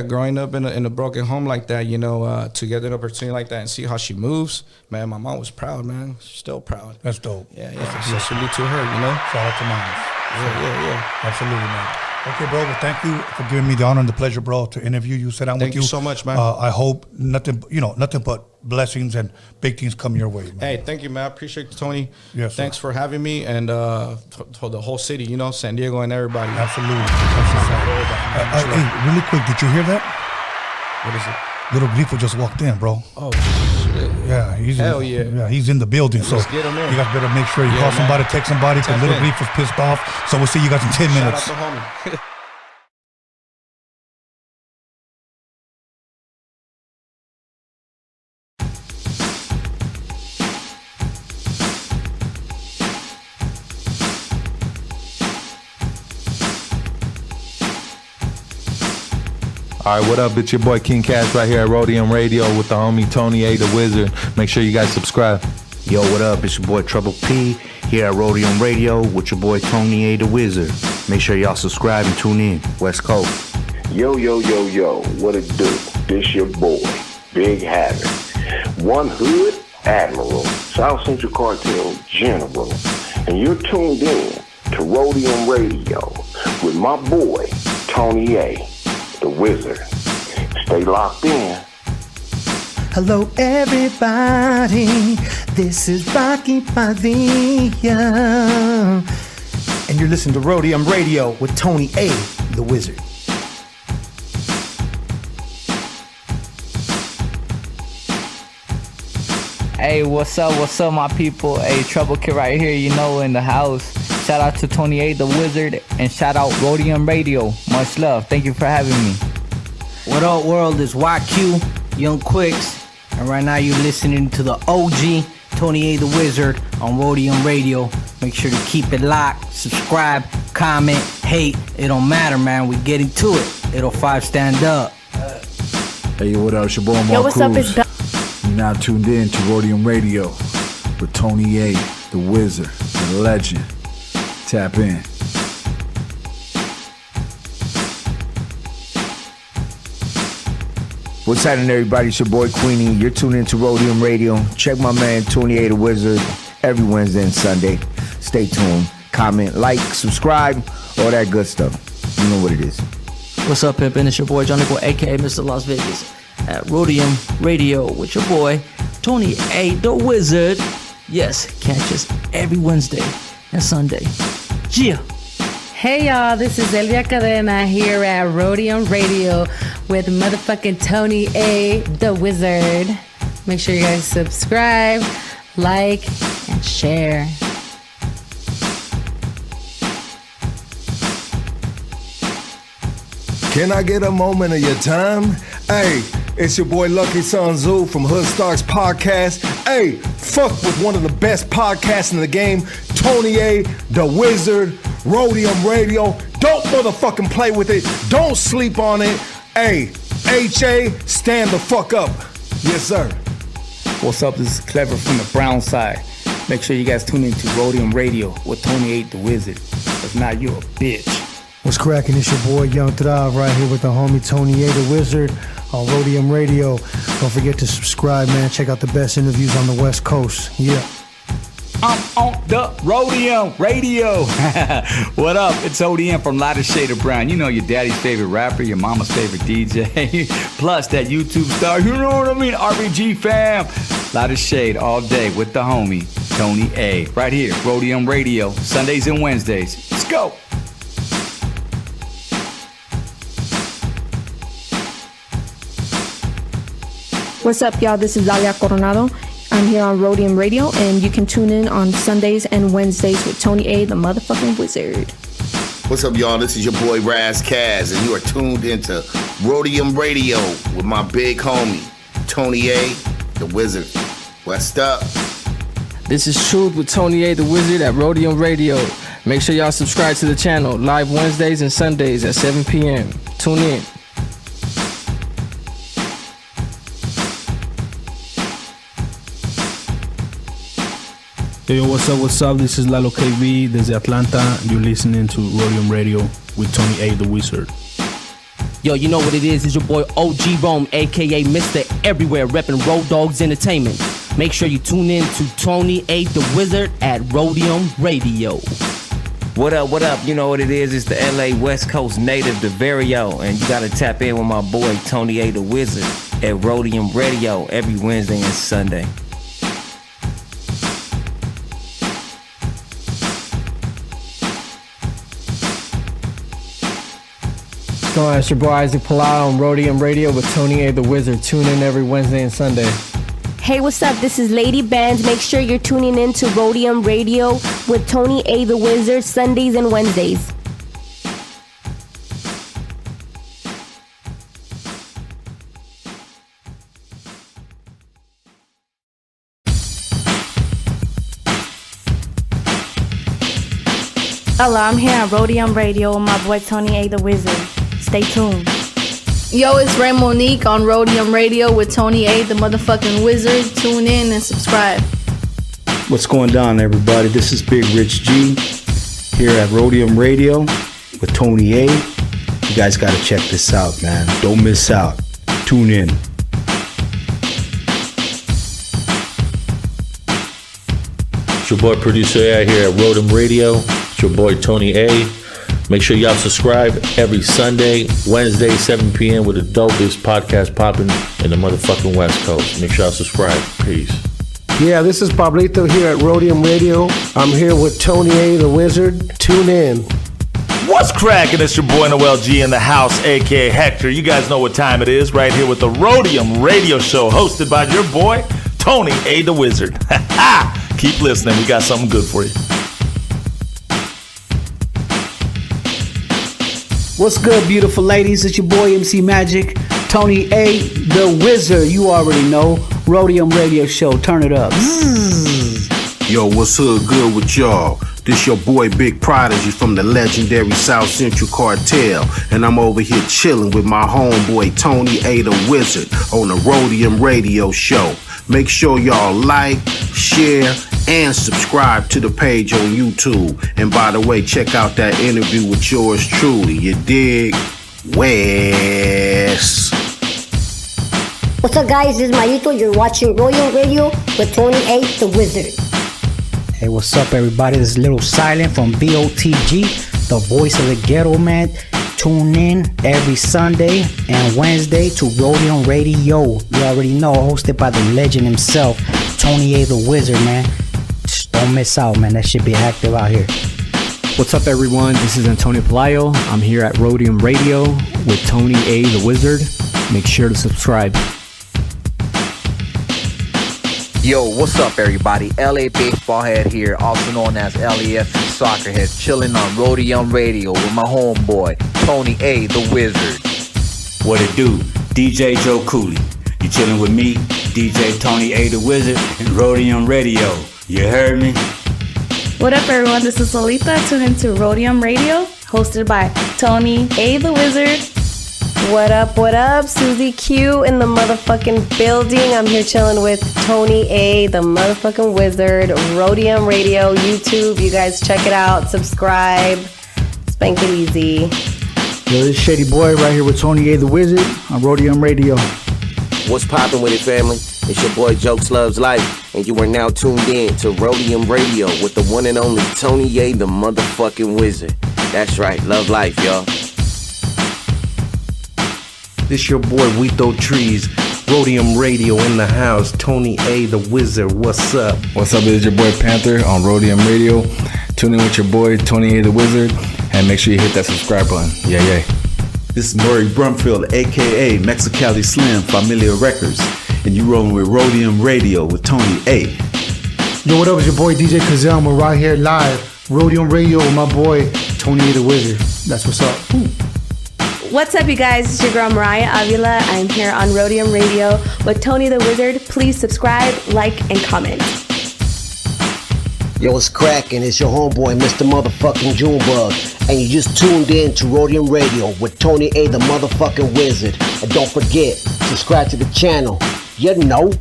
Speaker 1: growing up in a broken home like that, you know, to get an opportunity like that and see how she moves, man, my mom was proud, man. She's still proud.
Speaker 24: That's dope.
Speaker 1: Yeah. So salute to her, you know.
Speaker 24: Shout out to mom.
Speaker 1: Yeah.
Speaker 24: Absolutely, man. Okay, bro. Well, thank you for giving me the honor and the pleasure, bro, to interview you. Sit down with you.
Speaker 1: Thank you so much, man.
Speaker 24: I hope nothing but blessings and big things come your way, man.
Speaker 1: Hey, thank you, man. I appreciate you, Tony.
Speaker 24: Yes, sir.
Speaker 1: Thanks for having me, and for the whole city, you know, San Diego and everybody.
Speaker 24: Absolutely. Hey, really quick, did you hear that?
Speaker 1: What is it?
Speaker 24: Lil Grifo just walked in, bro.
Speaker 1: Oh, shit.
Speaker 24: Yeah, he's in the building.
Speaker 1: Let's get him in.
Speaker 24: You guys better make sure you call somebody, text somebody, because Lil Grifo's pissed off. So we'll see you guys in 10 minutes.
Speaker 1: Shout out to homie.
Speaker 4: All right, what up? It's your boy King Cash right here at Roadium Radio with the homie Tony A. the Wizard. Make sure you guys subscribe.
Speaker 29: Yo, what up? It's your boy Trouble P here at Roadium Radio with your boy Tony A. the Wizard.
Speaker 30: Make sure y'all subscribe and tune in. West Coast.
Speaker 5: Yo, yo, yo, yo, what it do? This your boy, Big Havoc. One Hood Admiral, South Central Cartel General. And you're tuned in to Roadium Radio with my boy, Tony A, the Wizard. Stay locked in.
Speaker 6: Hello everybody, this is Rocky Padilla. And you're listening to Roadium Radio with Tony A, the Wizard.
Speaker 7: Hey, what's up, my people? Hey, Trouble Kid right here, you know, in the house. Shout out to Tony A, the Wizard, and shout out Roadium Radio. Much love. Thank you for having me.
Speaker 18: What up, world? It's YQ, Young Quicks, and right now you're listening to the OG, Tony A, the Wizard, on Roadium Radio. Make sure to keep it locked, subscribe, comment, hate. It don't matter, man. We get into it. It'll 5 stand up.
Speaker 8: Hey, what up? It's your boy, Mark
Speaker 31: Yo, what's up?
Speaker 8: Cruz.
Speaker 31: It's
Speaker 8: You're now tuned in to Roadium Radio with Tony A, the Wizard, the Legend. Tap in.
Speaker 9: What's happening, everybody? It's your boy Queenie. You're tuned into Roadium Radio. Check my man Tony A, the Wizard, every Wednesday and Sunday. Stay tuned. Comment, like, subscribe, all that good stuff. You know what it is.
Speaker 28: What's up, pimpin'? It's your boy Johnny Boy, aka Mr. Las Vegas, at Roadium Radio with your boy Tony A, the Wizard. Yes, catch us every Wednesday and Sunday. Yeah.
Speaker 27: Hey y'all, this is Elvia Cadena here at Roadium Radio with motherfucking Tony A, the Wizard. Make sure you guys subscribe, like, and share.
Speaker 11: Can I get a moment of your time? Hey, it's your boy Lucky Sun Zoo from Hood Starks Podcast. Hey, fuck with one of the best podcasts in the game, Tony A, the Wizard, Roadium Radio. Don't motherfucking play with it. Don't sleep on it. Hey, H.A., stand the fuck up. Yes, sir.
Speaker 13: What's up? This is Clever from the brown side. Make sure you guys tune in to Roadium Radio with Tony A, the Wizard. If not, you're a bitch.
Speaker 6: What's cracking? It's your boy Young Thrive right here with the homie Tony A, the Wizard on Roadium Radio. Don't forget to subscribe, man. Check out the best interviews on the West Coast. Yeah.
Speaker 14: I'm on the Roadium Radio. What up? It's ODM from Lighter Shade of Brown. You know, your daddy's favorite rapper, your mama's favorite DJ, plus that YouTube star, you know what I mean? RBG fam. Lighter Shade all day with the homie, Tony A. Right here, Roadium Radio, Sundays and Wednesdays. Let's go.
Speaker 31: What's up, y'all? This is Alia Coronado. I'm here on Roadium Radio, and you can tune in on Sundays and Wednesdays with Tony A, the motherfucking Wizard.
Speaker 15: What's up, y'all? This is your boy Raz Kaz, and you are tuned into Roadium Radio with my big homie, Tony A, the Wizard. What's up?
Speaker 28: This is Truth with Tony A, the Wizard at Roadium Radio. Make sure y'all subscribe to the channel, live Wednesdays and Sundays at 7 p.m. Tune in.
Speaker 17: Hey, what's up? This is Lalo KB desde Atlanta. You're listening to Roadium Radio with Tony A, the Wizard.
Speaker 28: Yo, you know what it is? It's your boy OG Rome, aka Mr. Everywhere, repping Road Dogs Entertainment. Make sure you tune in to Tony A, the Wizard at Roadium Radio.
Speaker 21: What up? You know what it is? It's the LA West Coast native, DeVario, and you gotta tap in with my boy Tony A, the Wizard at Roadium Radio every Wednesday and Sunday.
Speaker 28: It's your boy Isaac Palau on Roadium Radio with Tony A, the Wizard. Tune in every Wednesday and Sunday.
Speaker 12: Hey, what's up? This is Lady Bands. Make sure you're tuning in to Roadium Radio with Tony A, the Wizard, Sundays and Wednesdays.
Speaker 31: Hello, I'm here on Roadium Radio with my boy Tony A, the Wizard. Stay tuned. Yo, it's Ray Monique on Roadium Radio with Tony A, the motherfucking Wizard. Tune in and subscribe.
Speaker 32: What's going on, everybody? This is Big Rich G here at Roadium Radio.
Speaker 2: with Tony A. You guys gotta check this out, man. Don't miss out. Tune in.
Speaker 4: It's your boy Producer A here at Roadium Radio. It's your boy Tony A. Make sure y'all subscribe every Sunday, Wednesday, 7 p.m. with the dopest podcast popping in the motherfucking West Coast. Make sure y'all subscribe. Peace.
Speaker 3: Yeah, this is Pablito here at Roadium Radio. I'm here with Tony A, the Wizard. Tune in.
Speaker 10: What's cracking? It's your boy Noel G in the house, aka Hector. You guys know what time it is, right here with the Roadium Radio Show, hosted by your boy Tony A, the Wizard. Keep listening. We got something good for you.
Speaker 16: What's good, beautiful ladies? It's your boy MC Magic, Tony A, the Wizard. You already know. Roadium Radio Show. Turn it up.
Speaker 19: Yo, what's hood good with y'all? This your boy Big Prodigy from the legendary South Central Cartel, and I'm over here chilling with my homeboy Tony A, the Wizard on the Roadium Radio Show. Make sure y'all like, share, and subscribe to the page on YouTube. And by the way, check out that interview with yours truly. You dig? Wes.
Speaker 20: What's up, guys? This is Mayito. You're watching Roadium Radio with Tony A, the Wizard.
Speaker 18: Hey, what's up, everybody? This is Little Silent from VOTG, the voice of the ghetto, man. Tune in every Sunday and Wednesday to Roadium Radio. You already know, hosted by the legend himself, Tony A, the Wizard, man. Just don't miss out, man. That shit be active out here.
Speaker 2: What's up, everyone? This is Antonio Pelayo. I'm here at Roadium Radio with Tony A, the Wizard. Make sure to subscribe.
Speaker 22: Yo, what's up, everybody? LA Baseball Head here, also known as LAFC Soccer Head, chilling on Roadium Radio with my homeboy, Tony A, the Wizard.
Speaker 14: What it do? DJ Joe Cooley. You chilling with me, DJ Tony A, the Wizard, and Roadium Radio. You heard me?
Speaker 31: What up, everyone? This is Solita. Tune into Roadium Radio, hosted by Tony A, the Wizard.
Speaker 23: What up, Susie Q in the motherfucking building. I'm here chilling with Tony A, the motherfucking Wizard, Roadium Radio, YouTube. You guys check it out, subscribe, spank it easy.
Speaker 2: Yo, this is Shady Boy right here with Tony A, the Wizard on Roadium Radio.
Speaker 24: What's poppin' with it, family? It's your boy Jokes Loves Life, and you are now tuned in to Roadium Radio with the one and only Tony A, the motherfucking Wizard. That's right, love life, y'all.
Speaker 2: This your boy Wito Trees, Roadium Radio in the house, Tony A, the Wizard. What's up?
Speaker 8: What's up? It's your boy Panther on Roadium Radio. Tune in with your boy Tony A, the Wizard, and make sure you hit that subscribe button. Yeah.
Speaker 25: This is Murray Brumfield, aka Mexicali Slim, Familia Records, and you rolling with Roadium Radio with Tony A.
Speaker 6: Yo, what up? It's your boy DJ Kazel. We're right here live, Roadium Radio with my boy Tony A, the Wizard. That's what's up. Ooh.
Speaker 23: What's up, you guys? It's your girl Mariah Avila. I'm here on Roadium Radio with Tony the Wizard. Please subscribe, like, and comment.
Speaker 20: Yo, it's cracking. It's your homeboy, Mr. Motherfucking Junebug. And you just tuned in to Roadium Radio with Tony A, the motherfucking Wizard. And don't forget, subscribe to the channel. You know.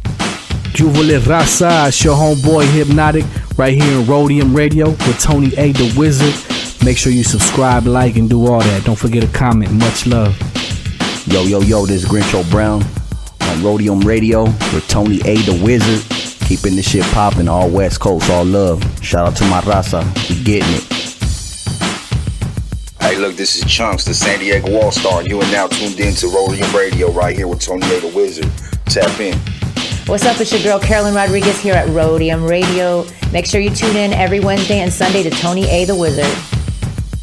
Speaker 16: Juvale Raza, it's your homeboy Hypnotic right here in Roadium Radio with Tony A, the Wizard. Make sure you subscribe, like, and do all that. Don't forget to comment. Much love.
Speaker 9: Yo, this is Grincho Brown on Roadium Radio with Tony A, the Wizard. Keeping this shit popping, all West Coast, all love. Shout out to my Raza. We getting it.
Speaker 26: Hey, look, this is Chunks, the San Diego All-Star, and you are now tuned in to Roadium Radio right here with Tony A, the Wizard. Tap in.
Speaker 27: What's up? It's your girl Carolyn Rodriguez here at Roadium Radio. Make sure you tune in every Wednesday and Sunday to Tony A, the Wizard.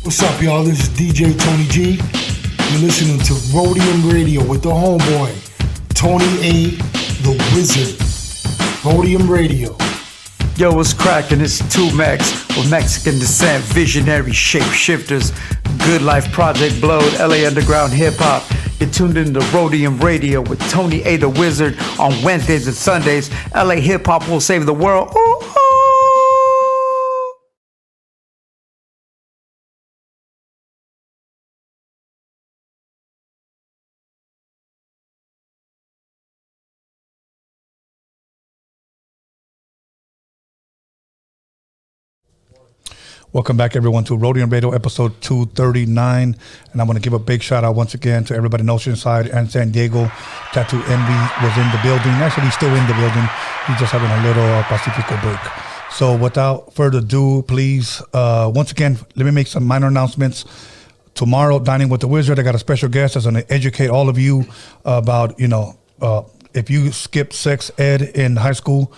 Speaker 28: What's up, y'all? This is DJ Tony G. You're listening to Roadium Radio with the homeboy, Tony A, the Wizard. Roadium Radio.
Speaker 29: Yo, what's cracking? It's 2Max with Mexican descent, visionary shapeshifters, Good Life Project Blowed, LA Underground Hip Hop. You're tuned in to Roadium Radio with Tony A, the Wizard on Wednesdays and Sundays. LA Hip Hop will save the world. Ooh, ooh.
Speaker 1: Welcome back, everyone, to Roadium Radio, episode 239. And I'm going to give a big shout out once again to everybody in Oceanside and San Diego. TAT2ENVY was in the building. Actually, he's still in the building. He's just having a little Pacifico break. So without further ado, please, once again, let me make some minor announcements. Tomorrow, Dining with the Wizard, I got a special guest that's going to educate all of you about, if you skipped sex ed in high school.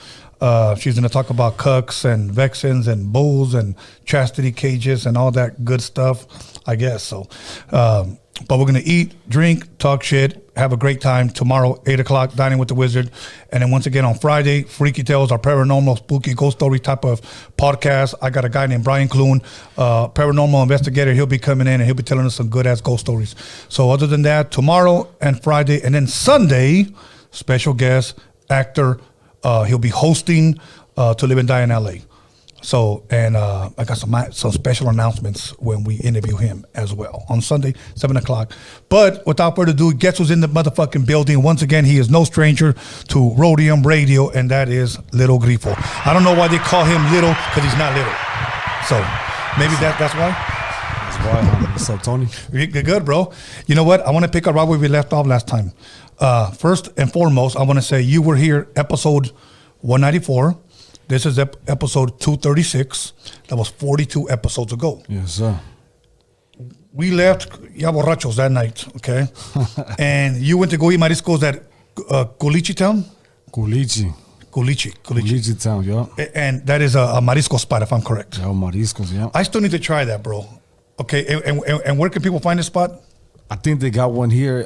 Speaker 1: She's going to talk about cucks and vexins and bulls and chastity cages and all that good stuff, I guess. So, but we're going to eat, drink, talk shit, have a great time tomorrow, 8 o'clock, Dining with the Wizard. And then once again on Friday, Freaky Tales, our paranormal, spooky, ghost story type of podcast. I got a guy named Brian Clune, paranormal investigator. He'll be coming in and he'll be telling us some good-ass ghost stories. So other than that, tomorrow and Friday, and then Sunday, special guest, actor, he'll be hosting To Live and Die in LA. So, and I got some special announcements when we interview him as well on Sunday, 7 o'clock. But without further ado, guess who's in the motherfucking building? Once again, he is no stranger to Roadium Radio, and that is Lil Grifo. I don't know why they call him Little, because he's not little. So maybe that's why.
Speaker 4: That's why. What's up, Tony?
Speaker 1: Good, bro. You know what? I want to pick up right where we left off last time. First and foremost, I want to say you were here episode 194. This is episode 236. That was 42 episodes ago.
Speaker 4: Yes, sir.
Speaker 1: We left ya borrachos that night, okay? And you went to go eat mariscos at Culichi Town? Culichi
Speaker 4: Town, yeah.
Speaker 1: And that is a marisco spot, if I'm correct.
Speaker 4: Yeah, mariscos, yeah.
Speaker 1: I still need to try that, bro. Okay, and where can people find this spot?
Speaker 4: I think they got one here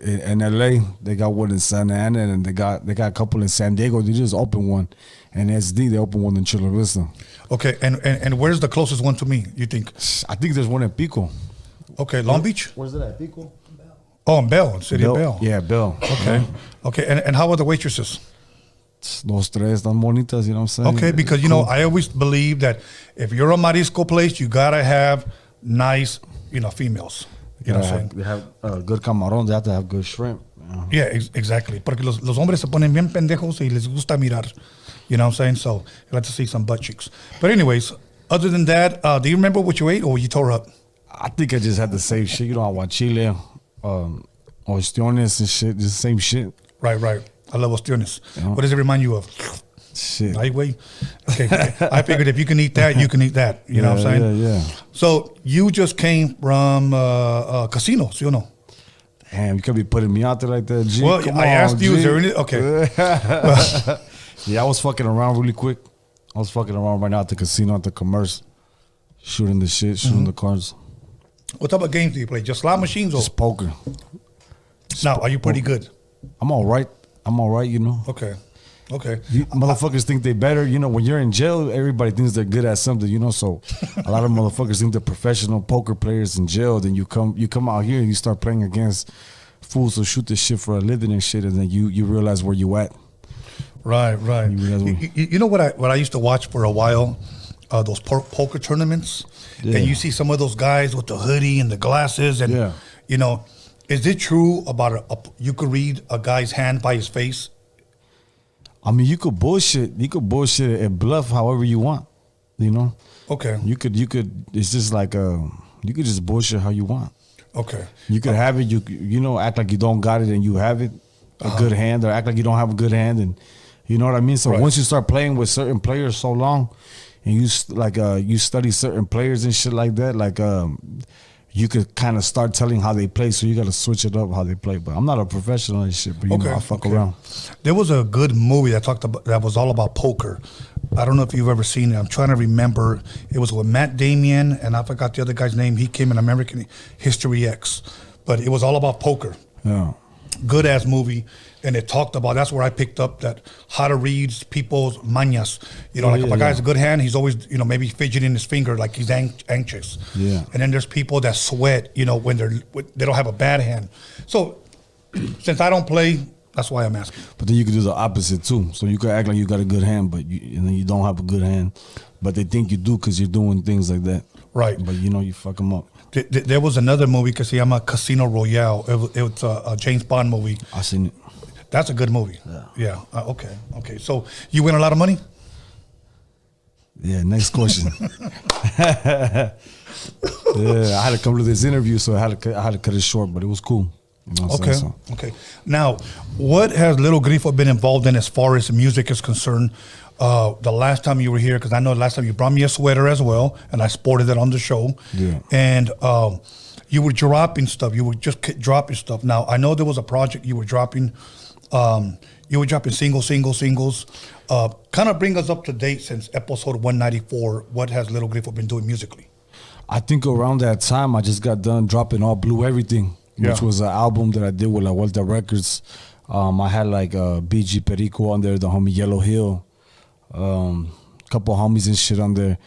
Speaker 4: in LA. They got one in Santa Ana, and they got a couple in San Diego. They just opened one, and SD they opened one in Chula Vista.
Speaker 1: Okay, and where's the closest one to me? You think?
Speaker 4: I think there's one in Pico.
Speaker 1: Okay, Long Beach.
Speaker 4: Where's it at? Pico.
Speaker 1: Oh, in Bell, City of Bell.
Speaker 4: Yeah, Bell.
Speaker 1: Okay, okay, and how are the waitresses?
Speaker 4: Dos, tres, tan bonitas. You know what I'm saying?
Speaker 1: Okay, because I always believe that if you're a marisco place, you gotta have nice, females. You know what I'm saying?
Speaker 4: They have good camarón. They have to have good shrimp.
Speaker 1: Yeah, exactly. Porque los hombres se ponen bien pendejos y les gusta mirar. You know what I'm saying? So I like to see some butt cheeks. But anyways, other than that, do you remember what you ate or you tore up?
Speaker 4: I think I just had the same shit. Aguachile, ostiones and shit. Just the same shit.
Speaker 1: Right. I love ostiones. Yeah. What does it remind you of?
Speaker 4: Shit.
Speaker 1: Lightweight. Okay. I figured if you can eat that, you can eat that. You know what I'm saying?
Speaker 4: Yeah.
Speaker 1: So you just came from casino, ¿sí o no?
Speaker 4: Damn, you could be putting me out there like that, G.
Speaker 1: Well, I asked you, is there any? Okay.
Speaker 4: Yeah, I was fucking around really quick. I was fucking around right now at the casino, at the Commerce, shooting the shit, shooting the cards.
Speaker 1: What type of games do you play? Just slot machines or?
Speaker 4: Just poker.
Speaker 1: Now, are you pretty good?
Speaker 4: I'm all right.
Speaker 1: Okay.
Speaker 4: You motherfuckers think they better. When you're in jail, everybody thinks they're good at something, so a lot of motherfuckers think they're professional poker players in jail. Then you come out here and you start playing against fools who shoot this shit for a living and shit, and then you realize where you at.
Speaker 1: Right. You know what I used to watch for a while? Those poker tournaments. Yeah. And you see some of those guys with the hoodie and the glasses and, is it true about you could read a guy's hand by his face?
Speaker 4: I mean, you could bullshit and bluff however you want,
Speaker 1: Okay.
Speaker 4: You could. It's just like you could just bullshit how you want.
Speaker 1: Okay.
Speaker 4: You could have it. You act like you don't got it and you have it a good hand, or act like you don't have a good hand, and you know what I mean. So once you start playing with certain players so long, and you study certain players and shit like that, you could kind of start telling how they play, so you got to switch it up how they play. But I'm not a professional and shit, but I fuck around.
Speaker 1: There was a good movie that was all about poker. I don't know if you've ever seen it. I'm trying to remember. It was with Matt Damon, and I forgot the other guy's name. He came in American History X, but it was all about poker.
Speaker 4: Yeah.
Speaker 1: Good ass movie, and it talked about. That's where I picked up that how to read people's mañas. If a guy has a good hand, he's always maybe fidgeting his finger like he's anxious.
Speaker 4: Yeah.
Speaker 1: And then there's people that sweat, when they don't have a bad hand. So since I don't play, that's why I'm asking.
Speaker 4: But then you could do the opposite too. So you could act like you got a good hand, but and then you don't have a good hand, but they think you do because you're doing things like that.
Speaker 1: Right.
Speaker 4: But you fuck them up.
Speaker 1: There was another movie que se llama Casino Royale. It was a James Bond movie.
Speaker 4: I seen it.
Speaker 1: That's a good movie. Yeah. Okay. So you win a lot of money?
Speaker 4: Yeah, next question. Yeah, I had to come to this interview, so I had to cut it short, but it was cool. You know what I'm saying? So,
Speaker 1: Okay. Now, what has Lil Grifo been involved in as far as music is concerned? The last time you were here, because I know the last time you brought me a sweater as well, and I sported it on the show.
Speaker 4: Yeah.
Speaker 1: And you were dropping stuff. You were just dropping stuff. Now, I know there was a project you were dropping. You were dropping singles. Kind of bring us up to date since episode 194. What has Lil Grifo been doing musically?
Speaker 4: I think around that time, I just got done dropping All Blue Everything, which was an album that I did with La Vuelta Records. I had like BG Perico on there, the homie Yellow Hill, couple homies and shit on there.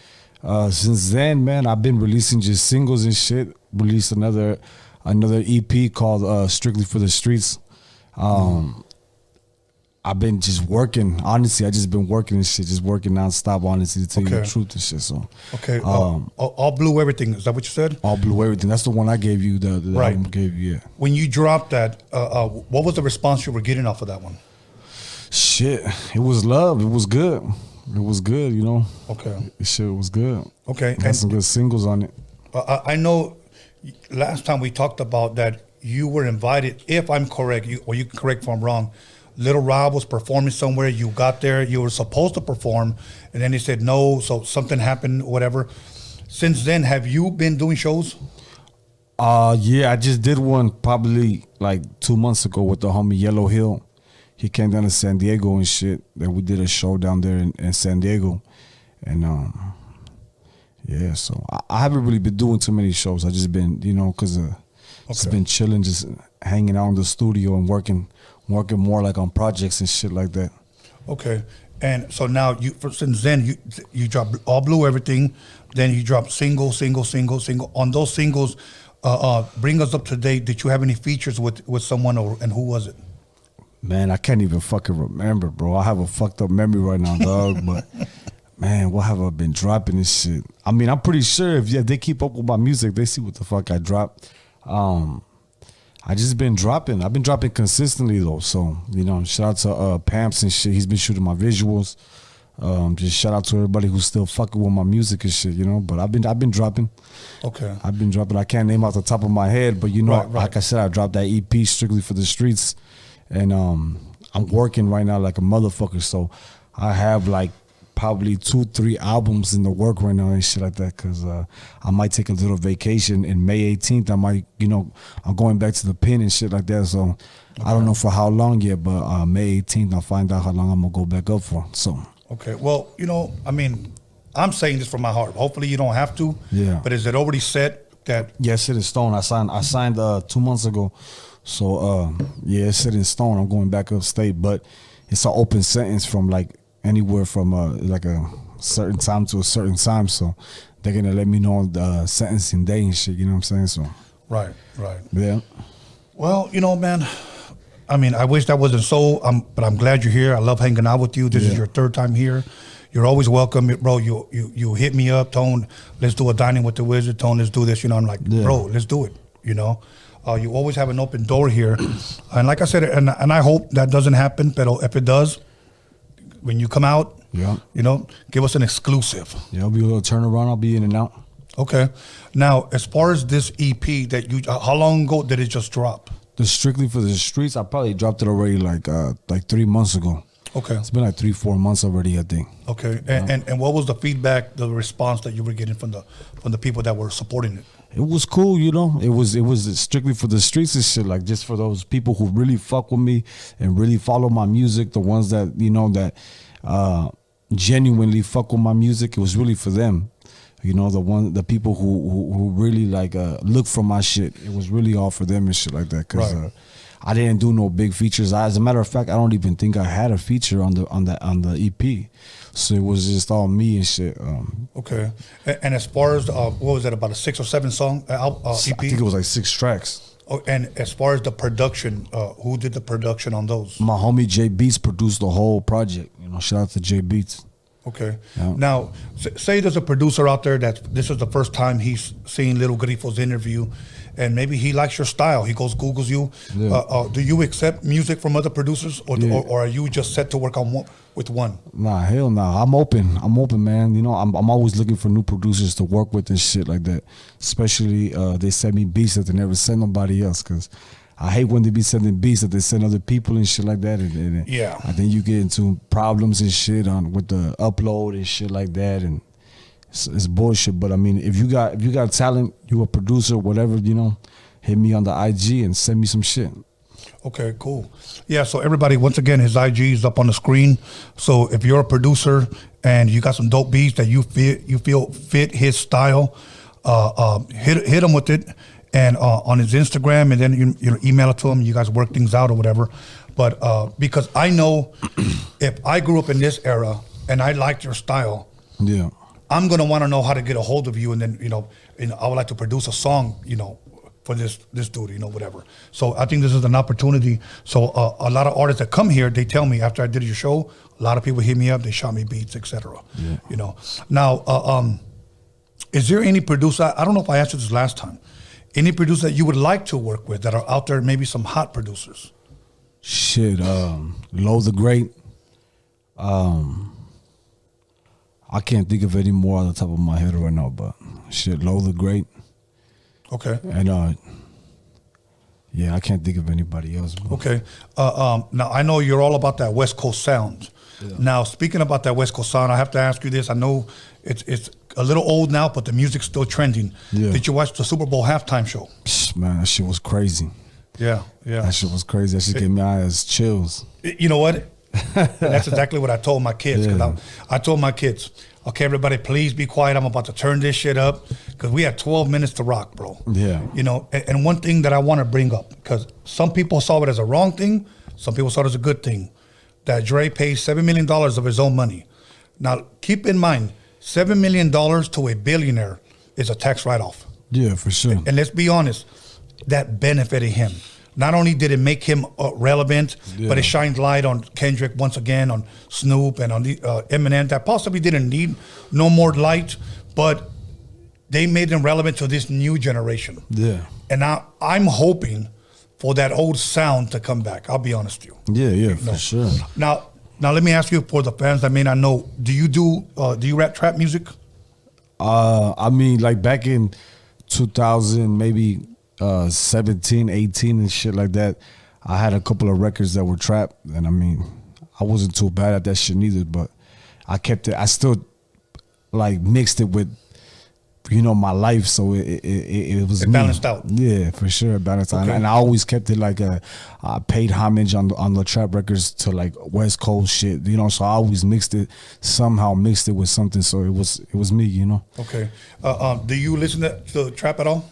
Speaker 4: Since then, man, I've been releasing just singles and shit. Released another EP called Strictly for the Streets. I've been just working. Honestly, I just been working and shit, just working nonstop, honestly, to tell you the truth and shit. So,
Speaker 1: All Blue Everything, is that what you said?
Speaker 4: All Blue Everything. That's the one I gave you, the album gave you, yeah.
Speaker 1: When you dropped that, what was the response you were getting off of that one?
Speaker 4: Shit, it was love. It was good. It was good, you know.
Speaker 1: Okay.
Speaker 4: Shit was good.
Speaker 1: Okay.
Speaker 4: Had some good singles on it.
Speaker 1: I know last time we talked about that you were invited, if I'm correct, you can correct if I'm wrong, Little Rob was performing somewhere. You got there. You were supposed to perform, and then he said no. So something happened, whatever. Since then, have you been doing shows?
Speaker 4: Yeah, I just did one probably like 2 months ago with the homie Yellow Hill. He came down to San Diego and shit. Then we did a show down there in San Diego, and yeah. So I haven't really been doing too many shows. I just been, you know, cause just been chilling, just hanging out in the studio and working more like on projects and shit like that.
Speaker 1: Okay. And so now since then you drop All Blue Everything, then you drop single. On those singles, bring us up to date. Did you have any features with someone, and who was it?
Speaker 4: Man, I can't even fucking remember, bro. I have a fucked up memory right now, dog. But man, what have I been dropping this shit? I mean, I'm pretty sure if they keep up with my music, they see what the fuck I dropped. I just been dropping. I've been dropping consistently though. So, you know, shout out to Pamps and shit. He's been shooting my visuals. Just shout out to everybody who's still fucking with my music and shit, you know. But I've been dropping.
Speaker 1: Okay.
Speaker 4: I've been dropping. I can't name off the top of my head, but you know, like I said, I dropped that EP Strictly for the Streets. And I'm working right now like a motherfucker. So I have like probably 2-3 albums in the work right now and shit like that, because I might take a little vacation. In May 18th, I might, you know, I'm going back to the pen and shit like that. So I don't know for how long yet, but May 18th, I'll find out how long I'm going to go back up for. So.
Speaker 1: Okay. Well, you know, I mean, I'm saying this from my heart. Hopefully you don't have to.
Speaker 4: Yeah.
Speaker 1: But is it already set that?
Speaker 4: Yes, it is stone. I signed 2 months ago. So, yeah, it's set in stone. I'm going back upstate, but it's an open sentence from like anywhere from like a certain time to a certain time. So they're going to let me know the sentencing day and shit, you know what I'm saying? So.
Speaker 1: Right.
Speaker 4: Yeah.
Speaker 1: Well, you know, man, I mean, I wish that wasn't so, but I'm glad you're here. I love hanging out with you. This is your third time here. You're always welcome, bro. You hit me up, Tone, let's do a Dining with the Wizard. Tone, let's do this. You know, I'm like, bro, let's do it, you know? You always have an open door here. And like I said, and I hope that doesn't happen, but if it does, when you come out, you know, give us an exclusive.
Speaker 4: Yeah, it'll be a little turnaround. I'll be in and out.
Speaker 1: Okay. Now, as far as this EP that you, how long ago did it just drop?
Speaker 4: The Strictly for the Streets, I probably dropped it already like 3 months ago.
Speaker 1: Okay.
Speaker 4: It's been like 3-4 months already, I think.
Speaker 1: Okay. And what was the feedback, the response that you were getting from the people that were supporting it?
Speaker 4: It was cool, you know. It was strictly for the streets and shit, like just for those people who really fuck with me and really follow my music, the ones that, you know, that genuinely fuck with my music. It was really for them, you know, the people who really like look for my shit. It was really all for them and shit like that, because I didn't do no big features. As a matter of fact, I don't even think I had a feature on the EP. So it was just all me and shit.
Speaker 1: Okay. And as far as, what was it, about a 6 or 7 song EP?
Speaker 4: I think it was like 6 tracks.
Speaker 1: Oh, and as far as the production, who did the production on those?
Speaker 4: My homie J Beats produced the whole project. You know, shout out to J Beats.
Speaker 1: Okay.
Speaker 4: Yeah.
Speaker 1: Now, say there's a producer out there that this is the first time he's seeing Lil Grifo's interview, and maybe he likes your style. He goes Googles you.
Speaker 4: Yeah.
Speaker 1: Do you accept music from other producers, or are you just set to work on with one?
Speaker 4: Nah, hell nah. I'm open, man. You know, I'm always looking for new producers to work with and shit like that. Especially they send me beats that they never send nobody else, because I hate when they be sending beats that they send other people and shit like that. And
Speaker 1: yeah.
Speaker 4: I think you get into problems and shit with the upload and shit like that, and it's bullshit. But I mean, if you got talent, you a producer, whatever, you know, hit me on the IG and send me some shit.
Speaker 1: Okay, cool. Yeah, so everybody, once again, his IG is up on the screen. So if you're a producer and you got some dope beats that you feel fit his style, hit him with it, and on his Instagram, and then you email it to him. You guys work things out or whatever. But because I know if I grew up in this era and I liked your style,
Speaker 4: yeah,
Speaker 1: I'm gonna want to know how to get a hold of you, and then I would like to produce a song, for this dude, whatever. So I think this is an opportunity. So a lot of artists that come here, they tell me after I did your show, a lot of people hit me up, they shot me beats, etc.
Speaker 4: Yeah.
Speaker 1: Now, is there any producer? I don't know if I asked you this last time. Any producer that you would like to work with that are out there? Maybe some hot producers.
Speaker 4: Shit, Low the Great. I can't think of any more on the top of my head right now, but shit, Low the Great.
Speaker 1: Okay.
Speaker 4: And yeah, I can't think of anybody else. Bro.
Speaker 1: Okay. Now I know you're all about that West Coast sound.
Speaker 4: Yeah.
Speaker 1: Now speaking about that West Coast sound, I have to ask you this. I know it's a little old now, but the music's still trending.
Speaker 4: Yeah.
Speaker 1: Did you watch the Super Bowl halftime show?
Speaker 4: Man, that shit was crazy.
Speaker 1: Yeah.
Speaker 4: That shit was crazy. That shit gave me eyes chills.
Speaker 1: You know what? That's exactly what I told my kids.
Speaker 4: Yeah.
Speaker 1: I told my kids, okay, everybody, please be quiet. I'm about to turn this shit up because we had 12 minutes to rock, bro.
Speaker 4: Yeah.
Speaker 1: And one thing that I want to bring up, because some people saw it as a wrong thing, some people saw it as a good thing, that Dre paid $7 million of his own money. Now, keep in mind, $7 million to a billionaire is a tax write-off.
Speaker 4: Yeah, for sure.
Speaker 1: And let's be honest, that benefited him. Not only did it make him relevant, but it shined light on Kendrick once again, on Snoop, and on the Eminem that possibly didn't need no more light, but they made them relevant to this new generation.
Speaker 4: Yeah.
Speaker 1: And now I'm hoping for that old sound to come back. I'll be honest with you.
Speaker 4: Yeah, for sure.
Speaker 1: Now let me ask you, for the fans that may not know, do you rap trap music?
Speaker 4: I mean, like back in 2000, maybe 17, 18 and shit like that, I had a couple of records that were trap, and I mean, I wasn't too bad at that shit neither, but I kept it, I still like mixed it with, my life, so it was
Speaker 1: balanced out.
Speaker 4: Yeah, for sure, balanced out. And I always kept it like I paid homage on the trap records to like West Coast shit, so I always mixed it with something, so it was me,
Speaker 1: Okay. Do you listen to trap at all?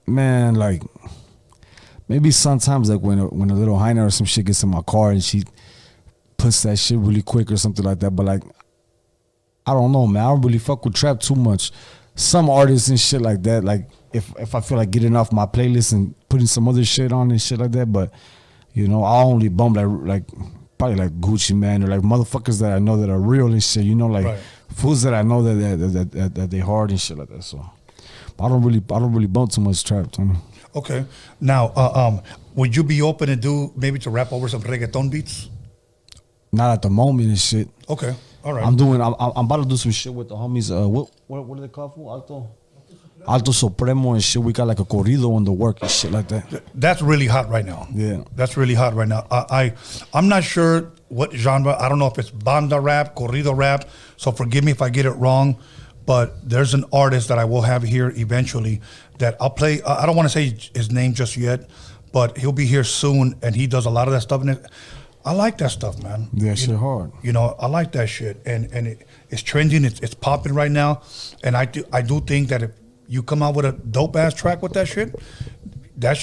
Speaker 4: Man, like maybe sometimes, like when a little Heiner or some shit gets in my car and she puts that shit really quick or something like that. But like, I don't know, man. I don't really fuck with trap too much. Some artists and shit like that, like if I feel like getting off my playlist and putting some other shit on and shit like that. But I only bump like probably like Gucci Man or like motherfuckers that I know that are real and shit. Like fools that I know that they hard and shit like that. So. I don't really bump too much trap, Tony.
Speaker 1: Okay. Now, would you be open to rap over some reggaeton beats?
Speaker 4: Not at the moment and shit.
Speaker 1: Okay. All right.
Speaker 4: I'm about to do some shit with the homies. What are they called for? Alto Supremo and shit. We got like a corrido on the work and shit like that.
Speaker 1: That's really hot right now.
Speaker 4: Yeah.
Speaker 1: That's really hot right now. I'm not sure what genre. I don't know if it's banda rap, corrido rap. So forgive me if I get it wrong. But there's an artist that I will have here eventually that I'll play. I don't want to say his name just yet, but he'll be here soon, and he does a lot of that stuff. And I like that stuff, man.
Speaker 4: Yeah, shit hard.
Speaker 1: I like that shit, and it's trending. It's popping right now, and I do think that if you come out with a dope ass track with that shit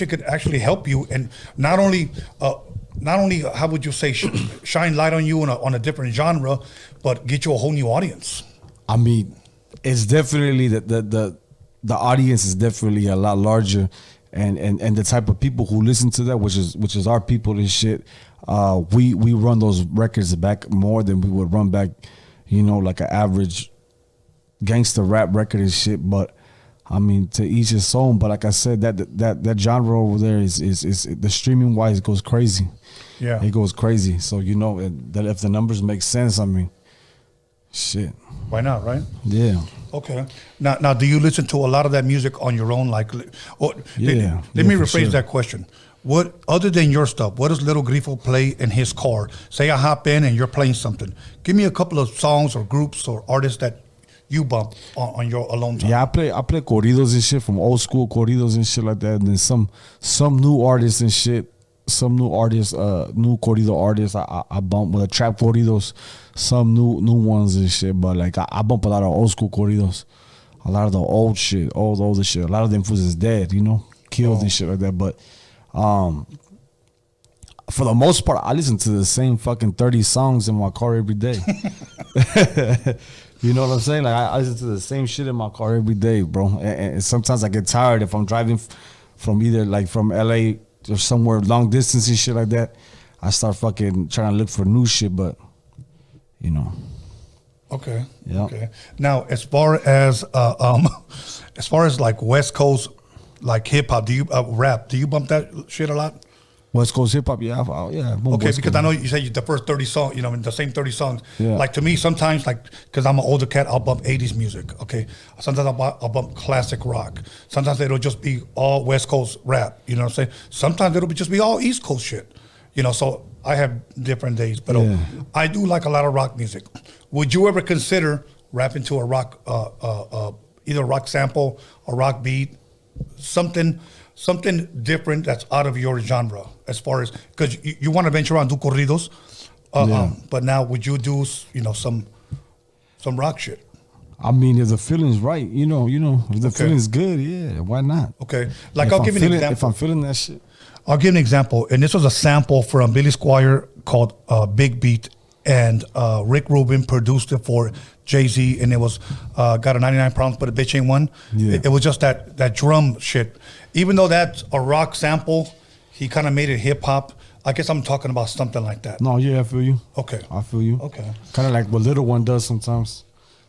Speaker 1: could actually help you, and not only how would you say shine light on you on a different genre, but get you a whole new audience.
Speaker 4: I mean. It's definitely the audience is definitely a lot larger, and the type of people who listen to that, which is our people and shit. We run those records back more than we would run back, like an average gangster rap record and shit. But I mean, to each his own. But like I said, that genre over there is the streaming wise goes crazy.
Speaker 1: Yeah,
Speaker 4: it goes crazy. So you know that if the numbers make sense, I mean, shit.
Speaker 1: Why not, right?
Speaker 4: Yeah.
Speaker 1: Okay. Now, do you listen to a lot of that music on your own? Like,
Speaker 4: yeah.
Speaker 1: Let me rephrase that question. What, other than your stuff, what does Lil Grifo play in his car? Say I hop in and you're playing something. Give me a couple of songs or groups or artists that you bump on your alone time.
Speaker 4: Yeah, I play corridos and shit, from old school corridos and shit like that. And then some new artists and shit. Some new artists, new corrido artists. I bump with the trap corridos. Some new ones and shit. But like I bump a lot of old school corridos. A lot of the old shit, older shit. A lot of them fools is dead, you know, killed and shit like that. But for the most part, I listen to the same fucking 30 songs in my car every day. You know what I'm saying? Like I listen to the same shit in my car every day, bro. And sometimes I get tired if I'm driving from either like from LA or somewhere long distance and shit like that. I start fucking trying to look for new shit, but you know.
Speaker 1: Okay.
Speaker 4: Yeah.
Speaker 1: Okay. Now, as far as like West Coast, like hip hop, do you rap? Do you bump that shit a lot?
Speaker 4: West Coast hip hop, yeah, yeah.
Speaker 1: Okay, because I know you said the first 30 songs, you know, the same 30 songs.
Speaker 4: Yeah.
Speaker 1: Like to me, sometimes, like, because I'm an older cat, I'll bump 80s music. Okay, sometimes I'll bump classic rock. Sometimes it'll just be all West Coast rap. You know what I'm saying? Sometimes it'll just be all East Coast shit. You know, so I have different days, but I do like a lot of rock music. Would you ever consider rapping to a rock, either a rock sample or rock beat, something different that's out of your genre, as far as, because you want to venture around, do corridos, but now would you do, you know, some rock shit?
Speaker 4: I mean, if the feeling's right, you know, if the feeling's good, yeah, why not?
Speaker 1: Okay, like I'll give you an example.
Speaker 4: If I'm feeling that shit.
Speaker 1: I'll give an example, and this was a sample from Billy Squire called Big Beat, and Rick Rubin produced it for Jay-Z, and it was got a 99 problems, but a bitch ain't one.
Speaker 4: Yeah.
Speaker 1: It was just that drum shit. Even though that's a rock sample, he kind of made it hip hop. I guess I'm talking about something like that.
Speaker 4: No, yeah, I feel you.
Speaker 1: Okay.
Speaker 4: I feel you.
Speaker 1: Okay.
Speaker 4: Kind of like what Little One does sometimes.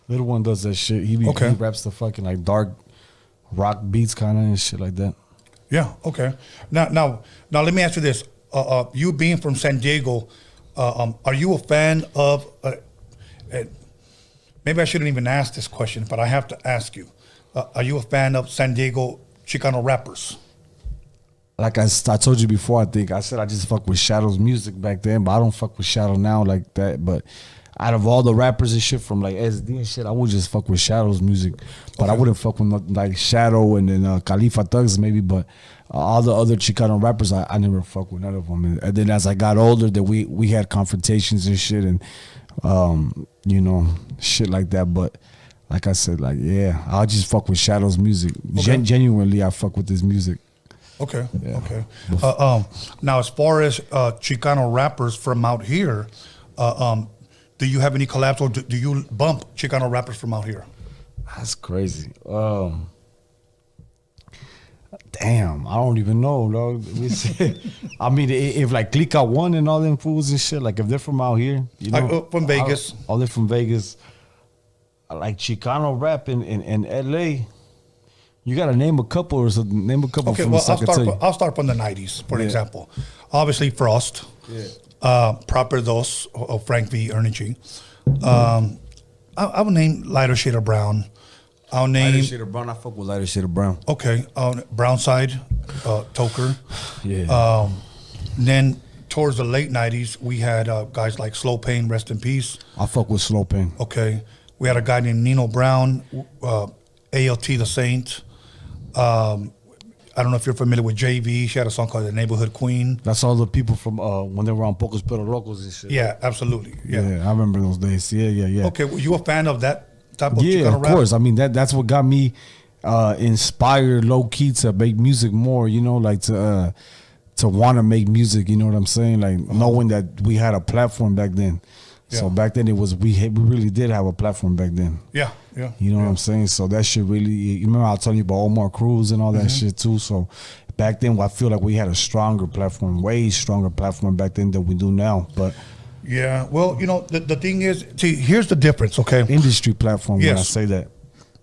Speaker 4: Little One does that shit. He raps the fucking like dark rock beats kind of and shit like that.
Speaker 1: Yeah, okay. Now let me ask you this. You being from San Diego, are you a fan of, maybe I shouldn't even ask this question, but I have to ask you. Are you a fan of San Diego Chicano rappers?
Speaker 4: Like I told you before, I said I just fuck with Shadow's music back then, but I don't fuck with Shadow now like that. But out of all the rappers and shit from like SD and shit, I would just fuck with Shadow's music. But I wouldn't fuck with nothing like Shadow and then Khalifa Thugs maybe, but all the other Chicano rappers, I never fuck with none of them. And then as I got older, that we had confrontations and shit and, you know, shit like that. But like I said, like, yeah, I'll just fuck with Shadow's music.
Speaker 1: Okay.
Speaker 4: Genuinely, I fuck with his music.
Speaker 1: Okay, okay. Now, as far as Chicano rappers from out here, do you have any collabs, or do you bump Chicano rappers from out here?
Speaker 4: That's crazy. Damn, I don't even know, dog. I mean, if like Click Out One and all them fools and shit, like if they're from out here, you know,
Speaker 1: from Vegas.
Speaker 4: All they're from Vegas. I like Chicano rap in LA. You gotta name a couple or something. Name a couple.
Speaker 1: Okay,
Speaker 4: from
Speaker 1: well, I'll start from the 90s, for example. Obviously, Frost.
Speaker 4: Yeah.
Speaker 1: Proper Dos, of Frank V, Ernie G. I would name Lighter Shade of Brown. I'll name
Speaker 4: Lighter Shade of Brown. I fuck with Lighter Shade of Brown.
Speaker 1: Okay, Brownside, Toker.
Speaker 4: Yeah.
Speaker 1: Then towards the late 90s, we had guys like Slow Pain, rest in peace.
Speaker 4: I fuck with Slow Pain.
Speaker 1: Okay. We had a guy named Nino Brown, ALT the Saint. I don't know if you're familiar with JV. She had a song called The Neighborhood Queen.
Speaker 4: That's all the people from when they were on Pocos Pero Locos and shit.
Speaker 1: Yeah, absolutely. Yeah,
Speaker 4: I remember those days. Yeah.
Speaker 1: Okay, were you a fan of that type of Chicano
Speaker 4: rap? Yeah, of course. I mean, that's what got me inspired low key to make music more. You know, like to want to make music. You know what I'm saying? Like knowing that we had a platform back then. Yeah. So back then it was we really did have a platform back then.
Speaker 1: Yeah.
Speaker 4: You know what I'm saying? So that shit really. You remember I was telling you about Omar Cruz and all that shit too. So back then I feel like we had a stronger platform, way stronger platform back then than we do now. But
Speaker 1: yeah, well, you know the thing is, see, here's the difference. Okay,
Speaker 4: industry platform.
Speaker 1: Yes.
Speaker 4: When I say that.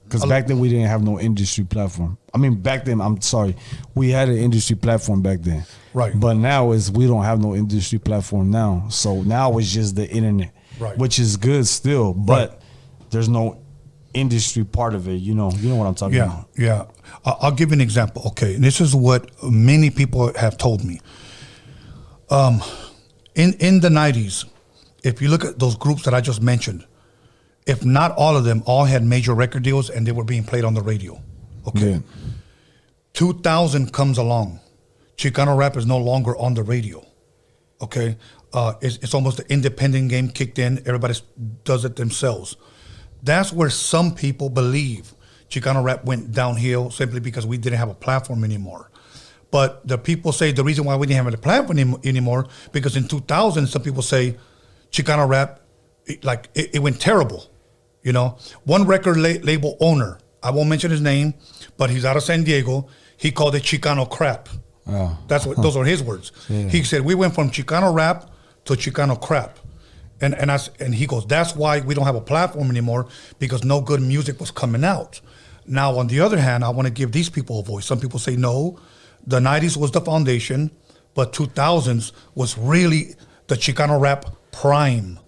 Speaker 4: Because back then we didn't have no industry platform. I mean, back then, I'm sorry, we had an industry platform back then.
Speaker 1: Right.
Speaker 4: But now we don't have no industry platform now. So now it's just the internet,
Speaker 1: right,
Speaker 4: which is good still, but there's no industry part of it. You know what I'm talking about.
Speaker 1: Yeah. I'll give you an example. Okay, and this is what many people have told me. In the 90s, if you look at those groups that I just mentioned, if not all of them, all had major record deals and they were being played on the radio. Okay.
Speaker 4: Yeah.
Speaker 1: 2000 comes along. Chicano rap is no longer on the radio. Okay. It's almost the independent game kicked in. Everybody does it themselves. That's where some people believe Chicano rap went downhill simply because we didn't have a platform anymore. But the people say the reason why we didn't have a platform anymore, because in 2000, some people say Chicano rap, it went terrible. You know, one record label owner, I won't mention his name, but he's out of San Diego. He called it Chicano crap.
Speaker 4: Oh.
Speaker 1: Those are his words.
Speaker 4: Yeah.
Speaker 1: He said we went from Chicano rap to Chicano crap, and he goes, that's why we don't have a platform anymore, because no good music was coming out. Now, on the other hand, I want to give these people a voice. Some people say no, the 90s was the foundation, but 2000s was really the Chicano rap prime.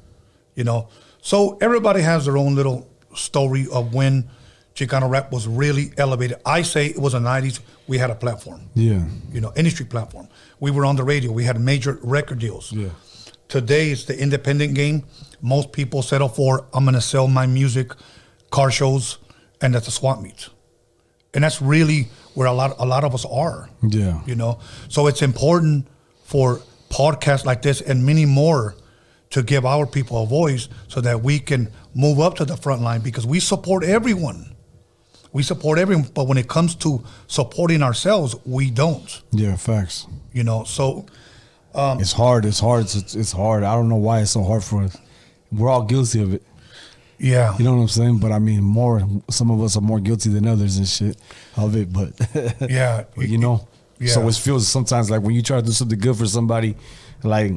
Speaker 1: You know. So everybody has their own little story of when Chicano rap was really elevated. I say it was the 90s. We had a platform.
Speaker 4: Yeah.
Speaker 1: You know, industry platform. We were on the radio. We had major record deals.
Speaker 4: Yeah.
Speaker 1: Today it's the independent game. Most people settle for, I'm going to sell my music, car shows, and that's a swap meet. And that's really where a lot of us are.
Speaker 4: Yeah.
Speaker 1: You know, so it's important for podcasts like this and many more to give our people a voice so that we can move up to the front line, because we support everyone. We support everyone, but when it comes to supporting ourselves, we don't.
Speaker 4: Yeah, facts.
Speaker 1: You know, so
Speaker 4: it's hard. It's hard. I don't know why it's so hard for us. We're all guilty of it.
Speaker 1: Yeah.
Speaker 4: You know what I'm saying? But I mean, some of us are more guilty than others and shit of it. But
Speaker 1: yeah,
Speaker 4: but, you know.
Speaker 1: Yeah.
Speaker 4: So it feels sometimes like when you try to do something good for somebody, like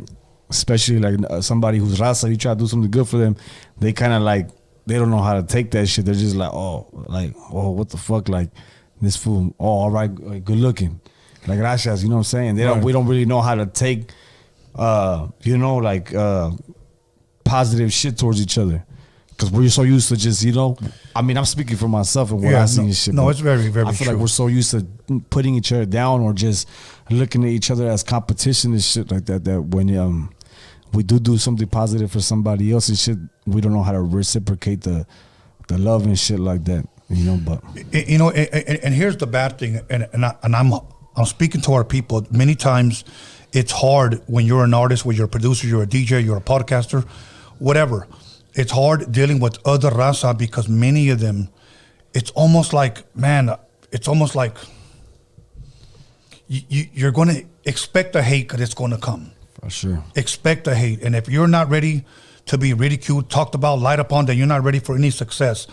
Speaker 4: especially like somebody who's Raza, you try to do something good for them, they kind of like, they don't know how to take that shit. They're just like, oh, what the fuck? Like, this fool, oh, all right, good looking. Like, gracias, you know what I'm saying? We don't really know how to take, you know, like, positive shit towards each other. Because we're so used to just, you know, I mean, I'm speaking for myself and what I see and shit.
Speaker 1: No, it's very, very
Speaker 4: I feel
Speaker 1: true.
Speaker 4: like we're so used to putting each other down or just looking at each other as competition and shit like that, that when we do something positive for somebody else and shit, we don't know how to reciprocate the love and shit like that, you know. But
Speaker 1: you know, and here's the bad thing, and I'm speaking to our people. Many times, it's hard when you're an artist, when you're a producer, you're a DJ, you're a podcaster, whatever. It's hard dealing with other raza because many of them, it's almost like, man, it's almost like you're going to expect the hate because it's going to come.
Speaker 4: For sure.
Speaker 1: Expect the hate. And if you're not ready to be ridiculed, talked about, light upon, then you're not ready for any success.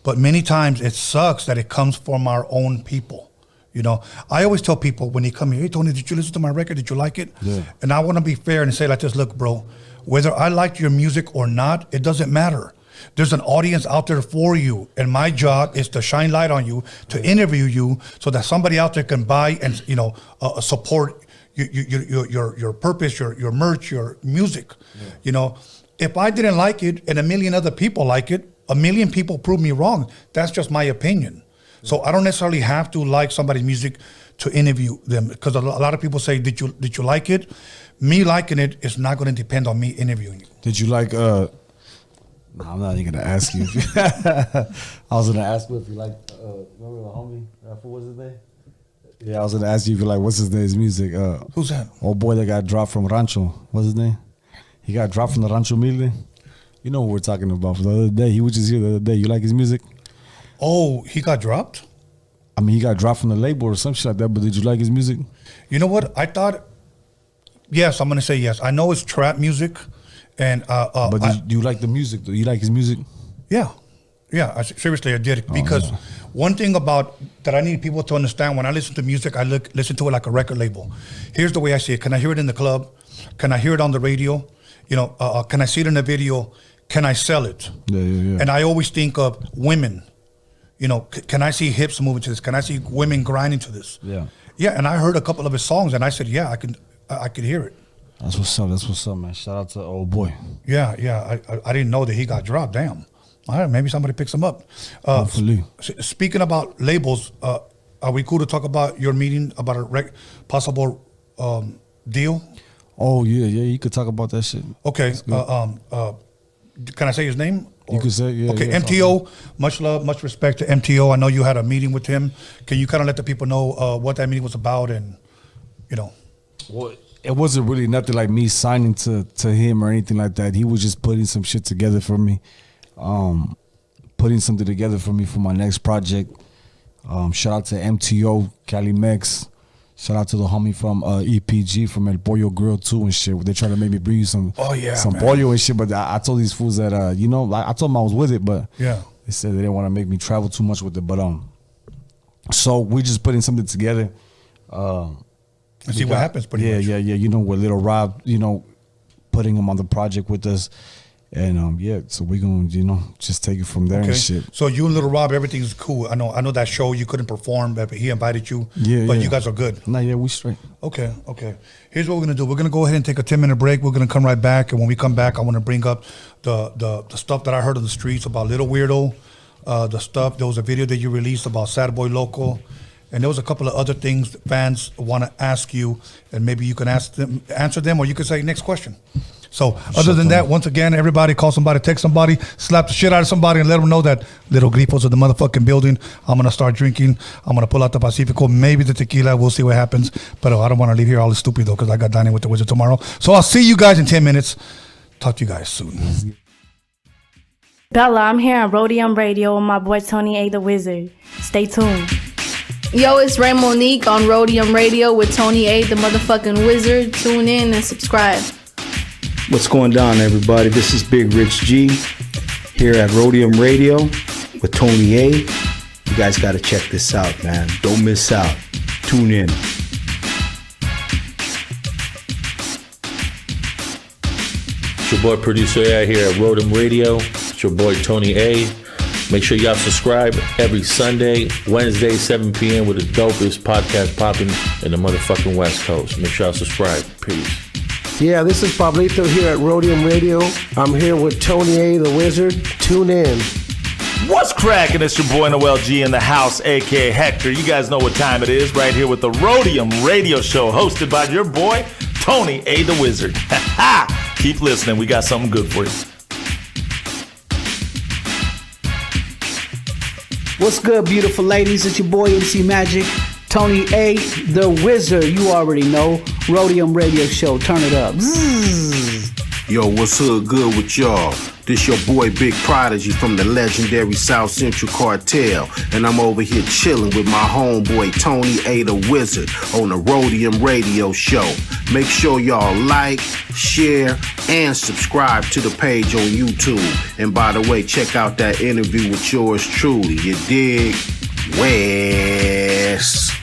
Speaker 1: But many times it sucks that it comes from our own people. You know, I always tell people when they come here, hey, Tony, did you listen to my record? Did you like it?
Speaker 4: Yeah.
Speaker 1: And I want to be fair and say like this, look, bro, whether I liked your music or not, it doesn't matter. There's an audience out there for you, and my job is to shine light on you, to interview you, so that somebody out there can buy and, you know, support your purpose, your merch, your music. Yeah. You know, if I didn't like it and a million other people like it, a million people prove me wrong. That's just my opinion. Yeah. So I don't necessarily have to like somebody's music to interview them, because a lot of people say, did you like it? Me liking it is not going to depend on me interviewing you.
Speaker 4: Did you like? No, I'm not even gonna ask you. I was gonna ask you if you like. Remember the homie? What was his name? Yeah, I was gonna ask you if you like. What's his name's music?
Speaker 1: Who's that?
Speaker 4: Old boy that got dropped from Rancho. What's his name? He got dropped from the Rancho Humilde. You know what we're talking about. For the other day, he was just here the other day. You like his music?
Speaker 1: Oh, he got dropped?
Speaker 4: I mean, he got dropped from the label or some shit like that. But did you like his music?
Speaker 1: You know what? I thought. Yes, I'm gonna say yes. I know it's trap music, and
Speaker 4: but do you like the music? Do you like his music?
Speaker 1: Yeah, seriously, I did, because one thing about that I need people to understand: when I listen to music, I listen to it like a record label. Here's the way I see it: can I hear it in the club? Can I hear it on the radio? You know, can I see it in a video? Can I sell it?
Speaker 4: Yeah.
Speaker 1: And I always think of women. you know, can I see hips moving to this? Can I see women grinding to this?
Speaker 4: Yeah.
Speaker 1: Yeah, and I heard a couple of his songs, and I said, yeah, I could hear it.
Speaker 4: That's what's up. That's what's up, man. Shout out to old boy.
Speaker 1: Yeah. I didn't know that he got dropped. Damn. All right, maybe somebody picks him up.
Speaker 4: Hopefully.
Speaker 1: Speaking about labels, are we cool to talk about your meeting about a possible deal?
Speaker 4: Oh yeah, you could talk about that shit.
Speaker 1: Okay. Can I say his name?
Speaker 4: You could say, yeah.
Speaker 1: Okay,
Speaker 4: yeah,
Speaker 1: MTO, much love, much respect to MTO. I know you had a meeting with him. Can you kind of let the people know what that meeting was about and, you know?
Speaker 4: Well, it wasn't really nothing like me signing to him or anything like that. He was just putting some shit together for me. Putting something together for me for my next project. Shout out to MTO, CALI Mex. Shout out to the homie from EPG from El Pollo Grill too and shit. They try to make me bring you some pollo and shit, but I told these fools that like I told them I was with it, but
Speaker 1: yeah,
Speaker 4: they said they didn't want to make me travel too much with it. But so we just putting something together.
Speaker 1: And see what happens. Pretty much.
Speaker 4: Yeah. You know, with Little Rob, you know, putting him on the project with us. And so we're gonna, just take it from there and shit.
Speaker 1: So you and Little Rob, everything's cool. I know that show you couldn't perform, but he invited you. But you guys are good.
Speaker 4: Nah, yeah, we straight.
Speaker 1: Okay. Here's what we're gonna do. We're gonna go ahead and take a 10-minute break. We're gonna come right back, and when we come back, I want to bring up the stuff that I heard on the streets about Little Weirdo. The stuff. There was a video that you released about Sad Boy Loco. And there was a couple of other things fans want to ask you, and maybe you can answer them, or you could say next question. So other than that, once again, everybody call somebody, text somebody, slap the shit out of somebody, and let them know that Little Grifo's in the motherfucking building. I'm going to start drinking. I'm going to pull out the Pacifico, maybe the tequila. We'll see what happens. But I don't want to leave here all stupid, though, because I got dining with the Wizard tomorrow. So I'll see you guys in 10 minutes. Talk to you guys soon.
Speaker 31: Bella, I'm here on Roadium Radio with my boy Tony A. the Wizard. Stay tuned. Yo, it's Ray Monique on Roadium Radio with Tony A. the motherfucking Wizard. Tune in and subscribe.
Speaker 3: What's going down, everybody? This is Big Rich G here at Roadium Radio with Tony A. You guys got to check this out, man. Don't miss out. Tune in.
Speaker 5: It's your boy Producer A here at Roadium Radio. It's your boy Tony A. Make sure y'all subscribe every Sunday, Wednesday, 7 p.m. with the dopest podcast popping in the motherfucking West Coast. Make sure y'all subscribe. Peace.
Speaker 20: Yeah, this is Pablito here at Roadium Radio. I'm here with Tony A. the Wizard. Tune in.
Speaker 7: What's cracking? It's your boy Noel G in the house, a.k.a. Hector. You guys know what time it is right here with the Roadium Radio Show hosted by your boy, Tony A. the Wizard. Keep listening. We got something good for you.
Speaker 18: What's good, beautiful ladies? It's your boy MC Magic, Tony A. the Wizard. You already know. Roadium Radio Show. Turn it up. Zzz.
Speaker 19: Yo, what's hood good with y'all? This your boy Big Prodigy from the legendary South Central Cartel, and I'm over here chilling with my homeboy Tony A. the Wizard on the Roadium Radio Show. Make sure y'all like, share, and subscribe to the page on YouTube. And by the way, check out that interview with yours truly. You dig? West.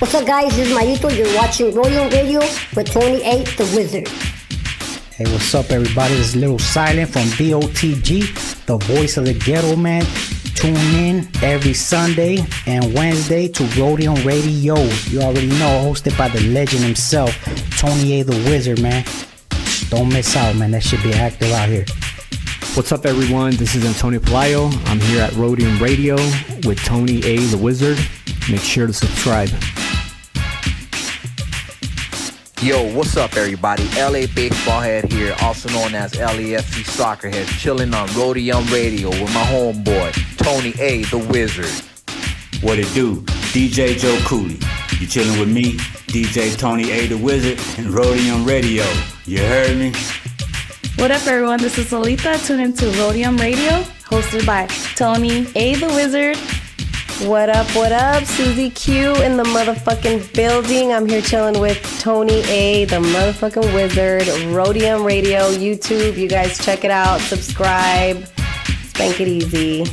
Speaker 10: What's up, guys? This is Marito. You're watching Roadium Radio with Tony A. the Wizard.
Speaker 18: Hey, what's up, everybody? This is Little Silent from DOTG, the voice of the ghetto, man. Tune in every Sunday and Wednesday to Roadium Radio. You already know, hosted by the legend himself, Tony A. the Wizard, man. Don't miss out, man. That should be active out here.
Speaker 2: What's up, everyone? This is Antonio Pelayo. I'm here at Roadium Radio with Tony A. the Wizard. Make sure to subscribe.
Speaker 22: Yo, what's up, everybody? LA Baseball Head here, also known as LAFC Soccer Head, chilling on Roadium Radio with my homeboy, Tony A. the Wizard.
Speaker 11: What it do? DJ Joe Cooley. You chilling with me, DJ Tony A. the Wizard, and Roadium Radio. You heard me?
Speaker 31: What up, everyone? This is Solita. Tune into Roadium Radio, hosted by Tony A. the Wizard.
Speaker 23: What up, Susie Q in the motherfucking building. I'm here chilling with Tony A, the motherfucking Wizard. Roadium Radio, YouTube. You guys check it out. Subscribe. Spank it easy.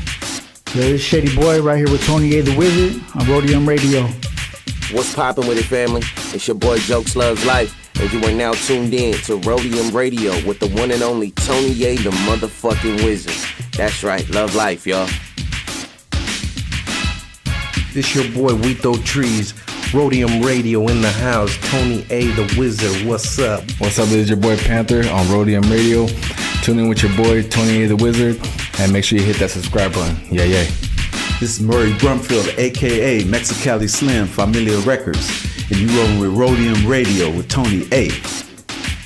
Speaker 3: Yo, this Shady Boy right here with Tony A the Wizard on Roadium Radio.
Speaker 24: What's poppin' with it, family? It's your boy Jokes Loves Life, and you are now tuned in to Roadium Radio with the one and only Tony A, the motherfucking Wizard. That's right, love life, y'all.
Speaker 6: This your boy We Throw Trees. Roadium Radio in the house. Tony A. the Wizard. What's up?
Speaker 8: What's up? This is your boy Panther on Roadium Radio. Tune in with your boy Tony A. the Wizard. And make sure you hit that subscribe button. Yeah, yeah.
Speaker 12: This is Murray Brumfield, a.k.a. Mexicali Slim, Familia Records. And you rolling with Roadium Radio with Tony A.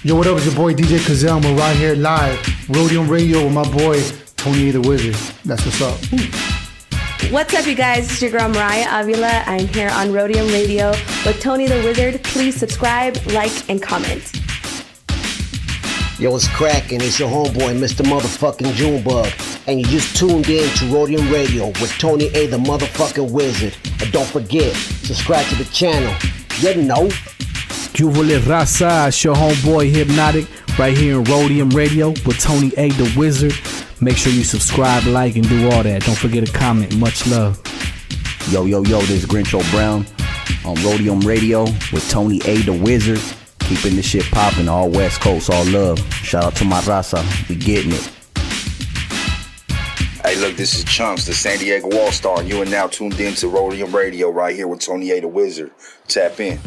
Speaker 13: Yo, what up? It's your boy DJ Cazell. I'm right here live. Roadium Radio with my boy Tony A. the Wizard. That's what's up.
Speaker 23: What's up, you guys? It's your girl Mariah Avila. I'm here on Roadium Radio with Tony the Wizard. Please subscribe, like, and comment.
Speaker 20: Yo, what's cracking? It's your homeboy, Mr. Motherfucking Junebug. And you just tuned in to Roadium Radio with Tony A. the Motherfucking Wizard. And don't forget, subscribe to the channel. You know.
Speaker 2: Juvale Raza, it's your homeboy Hypnotic, right here in Roadium Radio with Tony A. the Wizard. Make sure you subscribe, like, and do all that. Don't forget to comment. Much love.
Speaker 14: Yo, this is Grincho Brown on Roadium Radio with Tony A. the Wizard. Keeping this shit popping, all West Coast, all love. Shout out to my Raza, we getting it.
Speaker 26: Hey, look, this is Chunks, the San Diego All-Star, and you are now tuned in to Roadium Radio right here with Tony A. the Wizard. Tap in.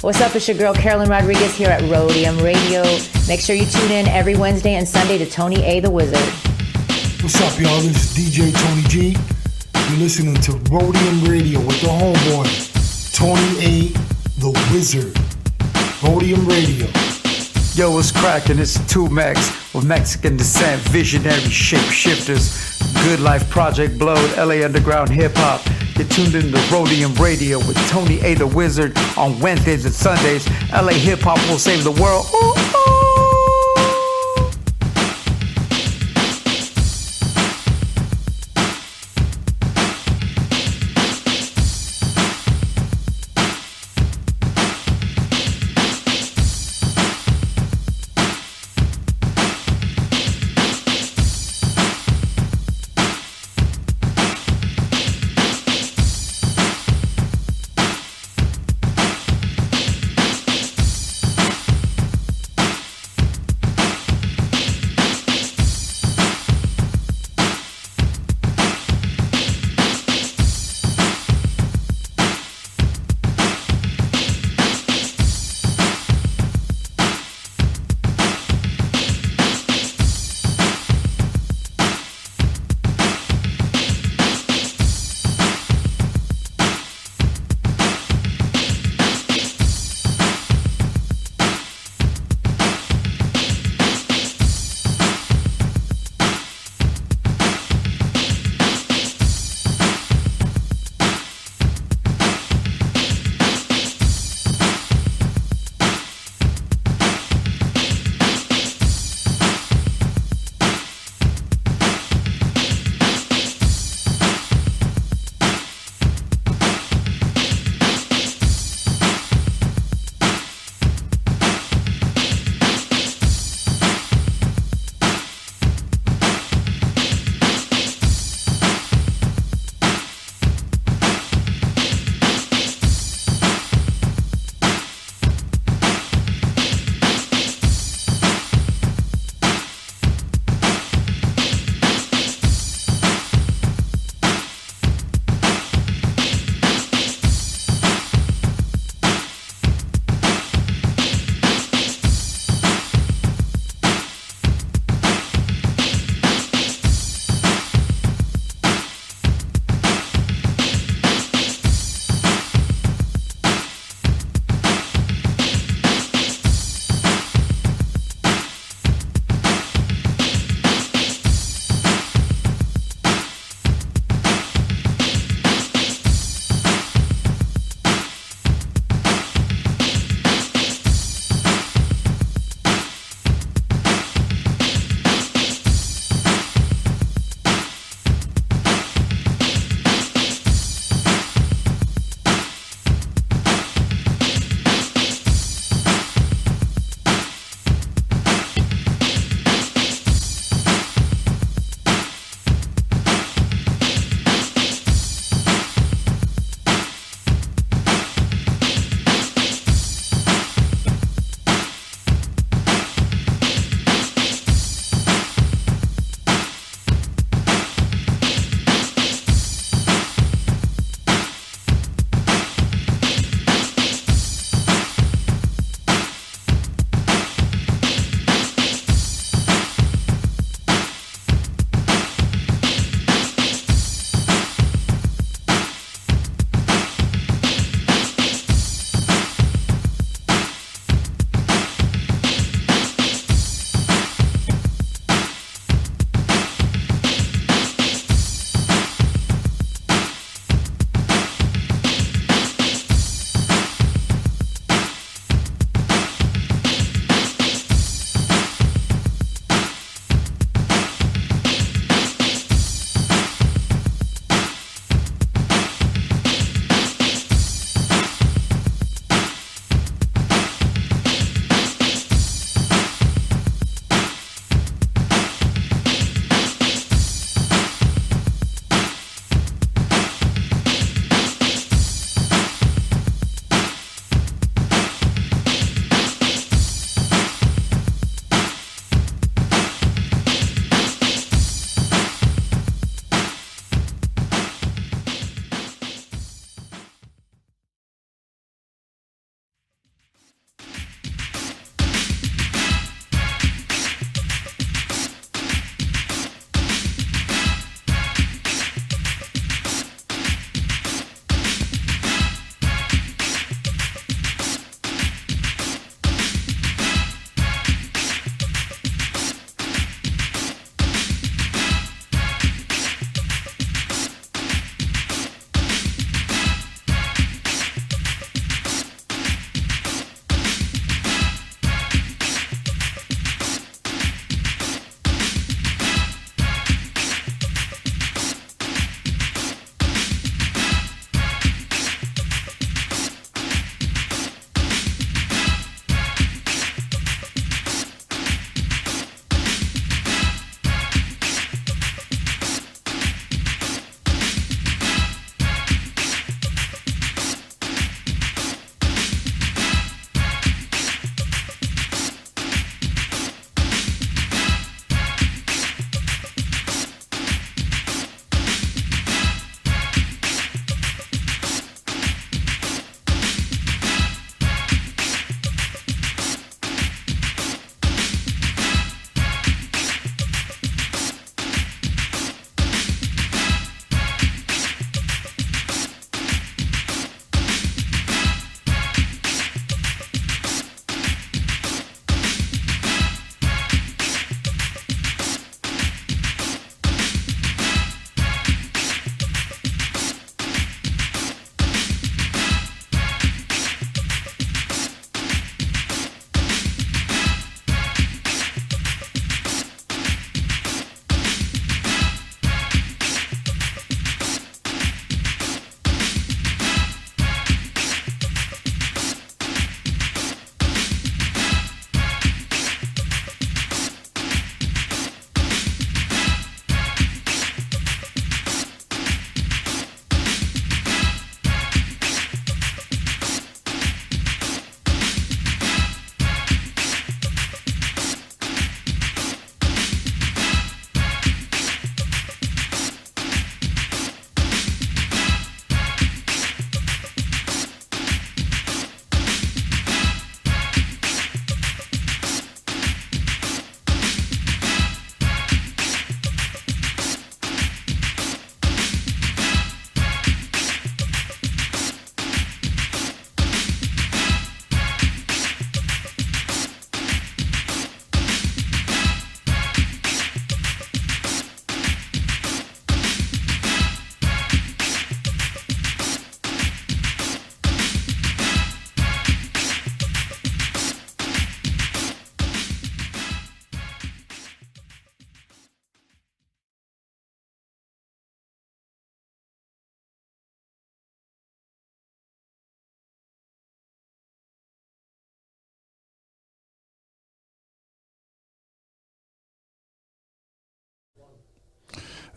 Speaker 15: What's up? It's your girl Carolyn Rodriguez here at Roadium Radio. Make sure you tune in every Wednesday and Sunday to Tony A. the Wizard.
Speaker 16: What's up, y'all? This is DJ Tony G. You're listening to Roadium Radio with the homeboy, Tony A. the Wizard. Roadium Radio.
Speaker 29: Yo, what's cracking? It's 2Max with Mexican descent, visionary shapeshifters, Good Life Project Blowed, LA Underground Hip Hop. You're tuned in to Roadium Radio with Tony A. the Wizard on Wednesdays and Sundays. LA Hip Hop will save the world. Ooh, ooh.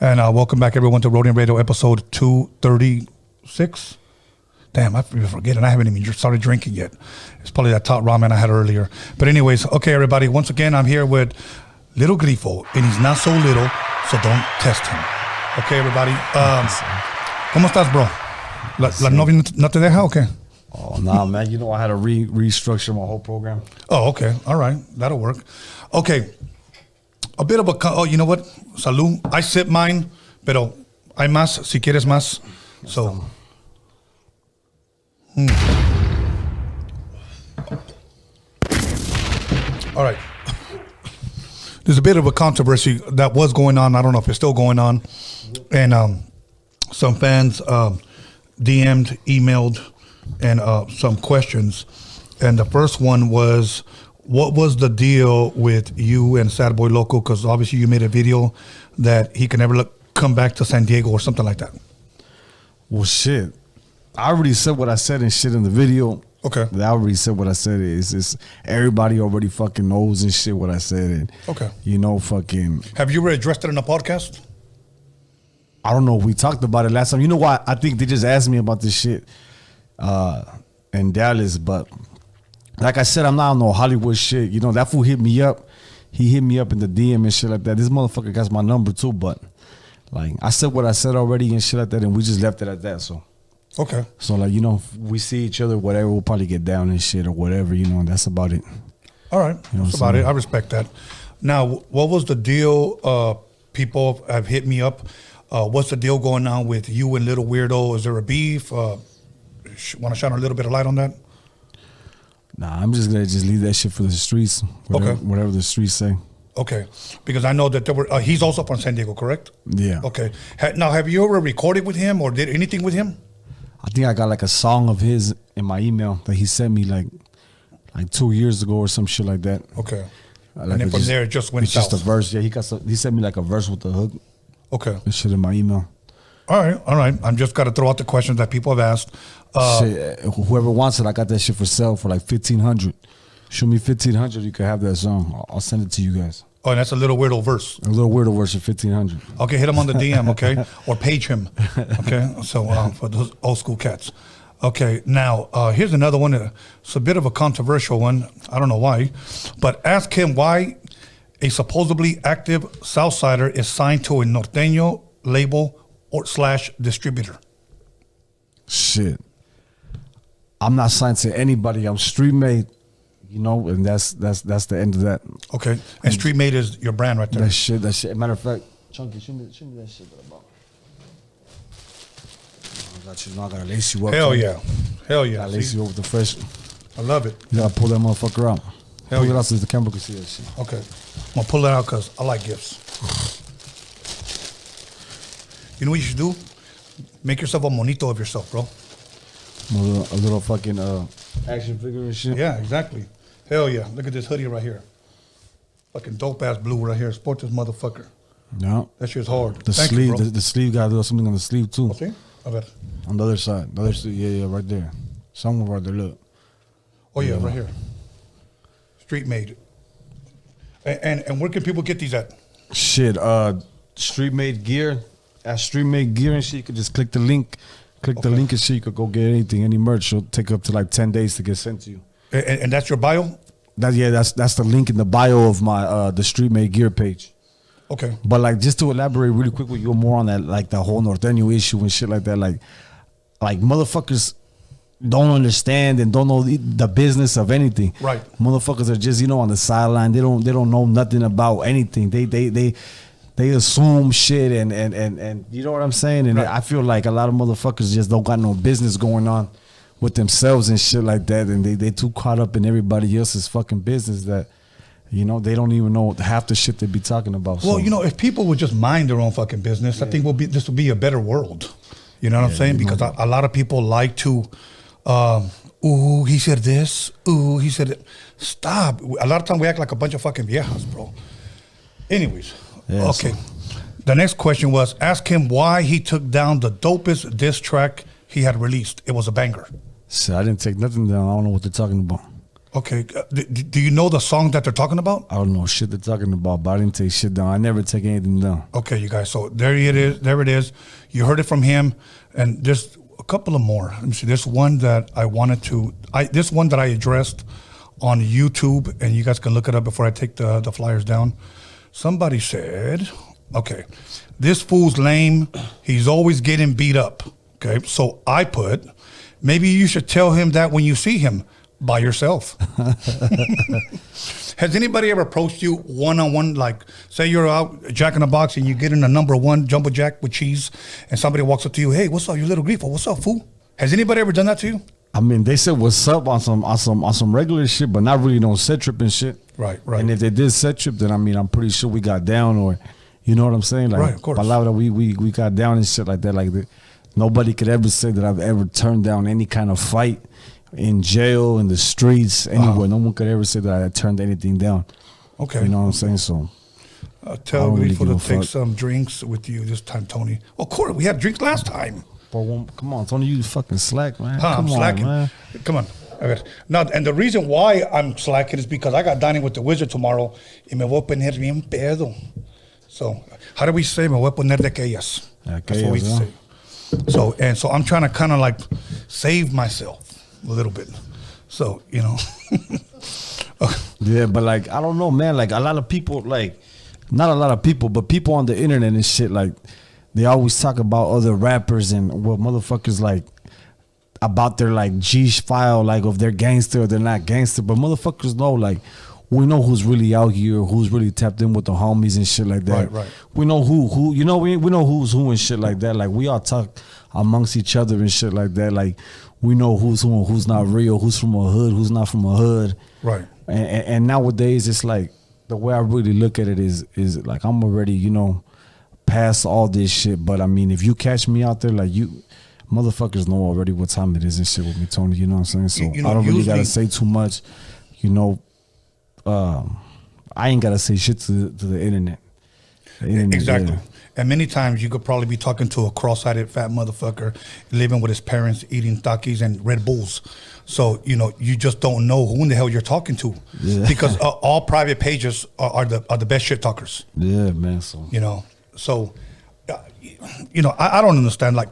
Speaker 1: And welcome back, everyone, to Roadium Radio episode 236. Damn, I forget, and I haven't even started drinking yet. It's probably that top ramen I had earlier. But anyways, okay, everybody, once again, I'm here with Lil Grifo, and he's not so little, so don't test him. Okay, everybody. ¿Cómo estás, bro? ¿La novia no te deja o qué?
Speaker 4: Oh, nah, man. You know I had to restructure my whole program.
Speaker 1: Oh, okay. All right. That'll work. Okay. A bit of a... Oh, you know what? Salud. I sip mine, pero hay más si quieres más. So... All right. There's a bit of a controversy that was going on. I don't know if it's still going on. And some fans DM'd, emailed, and some questions. And the first one was, what was the deal with you and Sad Boy Loco? Because obviously you made a video that he can never come back to San Diego or something like that.
Speaker 4: Well, shit. I already said what I said and shit in the video.
Speaker 1: Okay.
Speaker 4: I already said what I said. It's everybody already fucking knows and shit what I said. And,
Speaker 1: okay.
Speaker 4: You know, fucking.
Speaker 1: Have you ever addressed it in a podcast?
Speaker 4: I don't know. We talked about it last time. You know why? I think they just asked me about this shit in Dallas. But like I said, I'm not on no Hollywood shit. You know, that fool hit me up. He hit me up in the DM and shit like that. This motherfucker got my number too. But like I said what I said already and shit like that. And we just left it at that. So.
Speaker 1: Okay.
Speaker 4: So like, you know, if we see each other, whatever, we'll probably get down and shit or whatever, you know, and that's about it.
Speaker 1: All right.
Speaker 4: You know
Speaker 1: that's about it. I respect that. Now, what was the deal? People have hit me up. What's the deal going on with you and Little Weirdo? Is there a beef? Want to shine a little bit of light on that?
Speaker 4: Nah, I'm just going to leave that shit for the streets. Whatever the streets say.
Speaker 1: Okay. Because I know that there were, he's also from San Diego, correct?
Speaker 4: Yeah.
Speaker 1: Okay. Now, have you ever recorded with him or did anything with him?
Speaker 4: I think I got like a song of his in my email that he sent me like 2 years ago or some shit like that.
Speaker 1: Okay.
Speaker 4: Like
Speaker 1: and then from there it just went south.
Speaker 4: Just a verse. Yeah, he sent me like a verse with the hook.
Speaker 1: Okay.
Speaker 4: And shit in my email.
Speaker 1: All right. I'm just got to throw out the questions that people have asked.
Speaker 4: Shit, whoever wants it, I got that shit for sale for like $1,500. Show me $1,500, you can have that song. I'll send it to you guys.
Speaker 1: Oh, and that's a Little Weirdo verse.
Speaker 4: A Little Weirdo verse of $1,500.
Speaker 1: Okay, hit him on the DM, okay? Or page him, okay? So for those old school cats. Okay, now here's another one. It's a bit of a controversial one. I don't know why. But ask him why a supposedly active Southsider is signed to a Norteño label or / distributor.
Speaker 4: Shit. I'm not signed to anybody. I'm street made. You know, and that's the end of that.
Speaker 1: Okay, and Street Made is your brand right there.
Speaker 4: That shit. Matter of fact, Chunky, show me that shit that I bought. I gotta lace you up.
Speaker 1: Hell yeah.
Speaker 4: Gotta lace you up with the fresh.
Speaker 1: I love it.
Speaker 4: You gotta pull that motherfucker out. Pull it out so the camera can see that shit.
Speaker 1: Okay, I'm gonna pull it out because I like gifts. You know what you should do? Make yourself a monito of yourself, bro.
Speaker 4: A little fucking action figure and shit.
Speaker 1: Yeah, exactly. Hell yeah. Look at this hoodie right here. Fucking dope ass blue right here. Sport this motherfucker.
Speaker 4: No.
Speaker 1: That shit's hard.
Speaker 4: The
Speaker 1: Thank
Speaker 4: sleeve,
Speaker 1: you, bro.
Speaker 4: the sleeve got a little something on the sleeve too.
Speaker 1: Okay. I bet.
Speaker 4: On the other side. The other sleeve, yeah, right there. Somewhere right there, look.
Speaker 1: Oh yeah, right here. Street Made. And where can people get these at?
Speaker 4: Shit, Street Made Gear. At Street Made Gear and shit, you could just click the link. Click the link and shit, you could go get anything, any merch. It'll take up to like 10 days to get sent to you.
Speaker 1: And that's your bio?
Speaker 4: That's the link in the bio of my the Street Made Gear page.
Speaker 1: Okay.
Speaker 4: But like just to elaborate really quick with you more on that, like the whole Norteño issue and shit like that, like motherfuckers don't understand and don't know the business of anything.
Speaker 1: Right.
Speaker 4: Motherfuckers are just, you know, on the sideline. They don't know nothing about anything. They assume shit and you know what I'm saying? And I feel like a lot of motherfuckers just don't got no business going on with themselves and shit like that. And they too caught up in everybody else's fucking business that, you know, they don't even know half the shit they be talking about.
Speaker 1: Well, you know, if people would just mind their own fucking business, I think this would be a better world. You know what I'm saying? Because a lot of people like to, ooh, he said this. Ooh, he said it. Stop. A lot of time we act like a bunch of fucking viejas, bro. Anyways. Yeah, okay. So. The next question was, ask him why he took down the dopest diss track he had released. It was a banger.
Speaker 4: So I didn't take nothing down. I don't know what they're talking about.
Speaker 1: Okay. Do you know the song that they're talking about?
Speaker 4: I don't know shit they're talking about, but I didn't take shit down. I never take anything down.
Speaker 1: Okay, you guys. So there it is. There it is. You heard it from him, and there's a couple of more. Let me see. There's one that I wanted to. This one that I addressed on YouTube, and you guys can look it up before I take the flyers down. Somebody said, okay, this fool's lame. He's always getting beat up. Okay, so I put, maybe you should tell him that when you see him by yourself. Has anybody ever approached you one-on-one, like say you're out Jack in the Box and you get in a number 1 jumbo jack with cheese and somebody walks up to you, hey, what's up, you little Grifo? What's up, fool? Has anybody ever done that to you?
Speaker 4: I mean, they said what's up on some regular shit, but not really no set trip and shit.
Speaker 1: Right.
Speaker 4: And if they did set trip, then I mean, I'm pretty sure we got down, or you know what I'm saying? Like,
Speaker 1: right, of course.
Speaker 4: Palabra, we got down and shit like that. Like nobody could ever say that I've ever turned down any kind of fight in jail, in the streets, anywhere. No one could ever say that I turned anything down.
Speaker 1: Okay.
Speaker 4: You know what I'm saying? So
Speaker 1: tell Grifo to take some drinks with you this time, Tony. Of course, we had drinks last time.
Speaker 4: Bro, come on, Tony, you fucking slack, man.
Speaker 1: I'm slacking.
Speaker 4: Man.
Speaker 1: Come on. Okay. Now, and the reason why I'm slacking is because I got dining with the Wizard tomorrow y me voy a poner bien pedo. So, how do we say me voy a poner de aquellas? That's what we say. So I'm trying to kind of like save myself a little bit. So, you know.
Speaker 4: Yeah, but like, I don't know, man. Like, a lot of people, like, not a lot of people, but people on the internet and shit, like, they always talk about other rappers and what motherfuckers like about their like G file, like if they're gangster or they're not gangster. But motherfuckers know, like, we know who's really out here, who's really tapped in with the homies and shit like that.
Speaker 1: Right.
Speaker 4: We know who you know, we know who's who and shit like that. Like, we all talk amongst each other and shit like that. Like, we know who's who and who's not real, who's from a hood, who's not from a hood.
Speaker 1: Right.
Speaker 4: And nowadays it's like the way I really look at it is like I'm already, you know, past all this shit. But I mean, if you catch me out there, like, you motherfuckers know already what time it is and shit with me, Tony. You know what I'm saying? So
Speaker 1: you know,
Speaker 4: I don't really gotta say too much. You know, I ain't gotta say shit to the internet. The internet,
Speaker 1: exactly.
Speaker 4: Yeah.
Speaker 1: And many times you could probably be talking to a cross-eyed fat motherfucker living with his parents, eating Takis and Red Bulls. So, you know, you just don't know who in the hell you're talking to.
Speaker 4: Yeah.
Speaker 1: Because all private pages are the best shit talkers.
Speaker 4: Yeah, man. So,
Speaker 1: you know, you know, I don't understand. Like,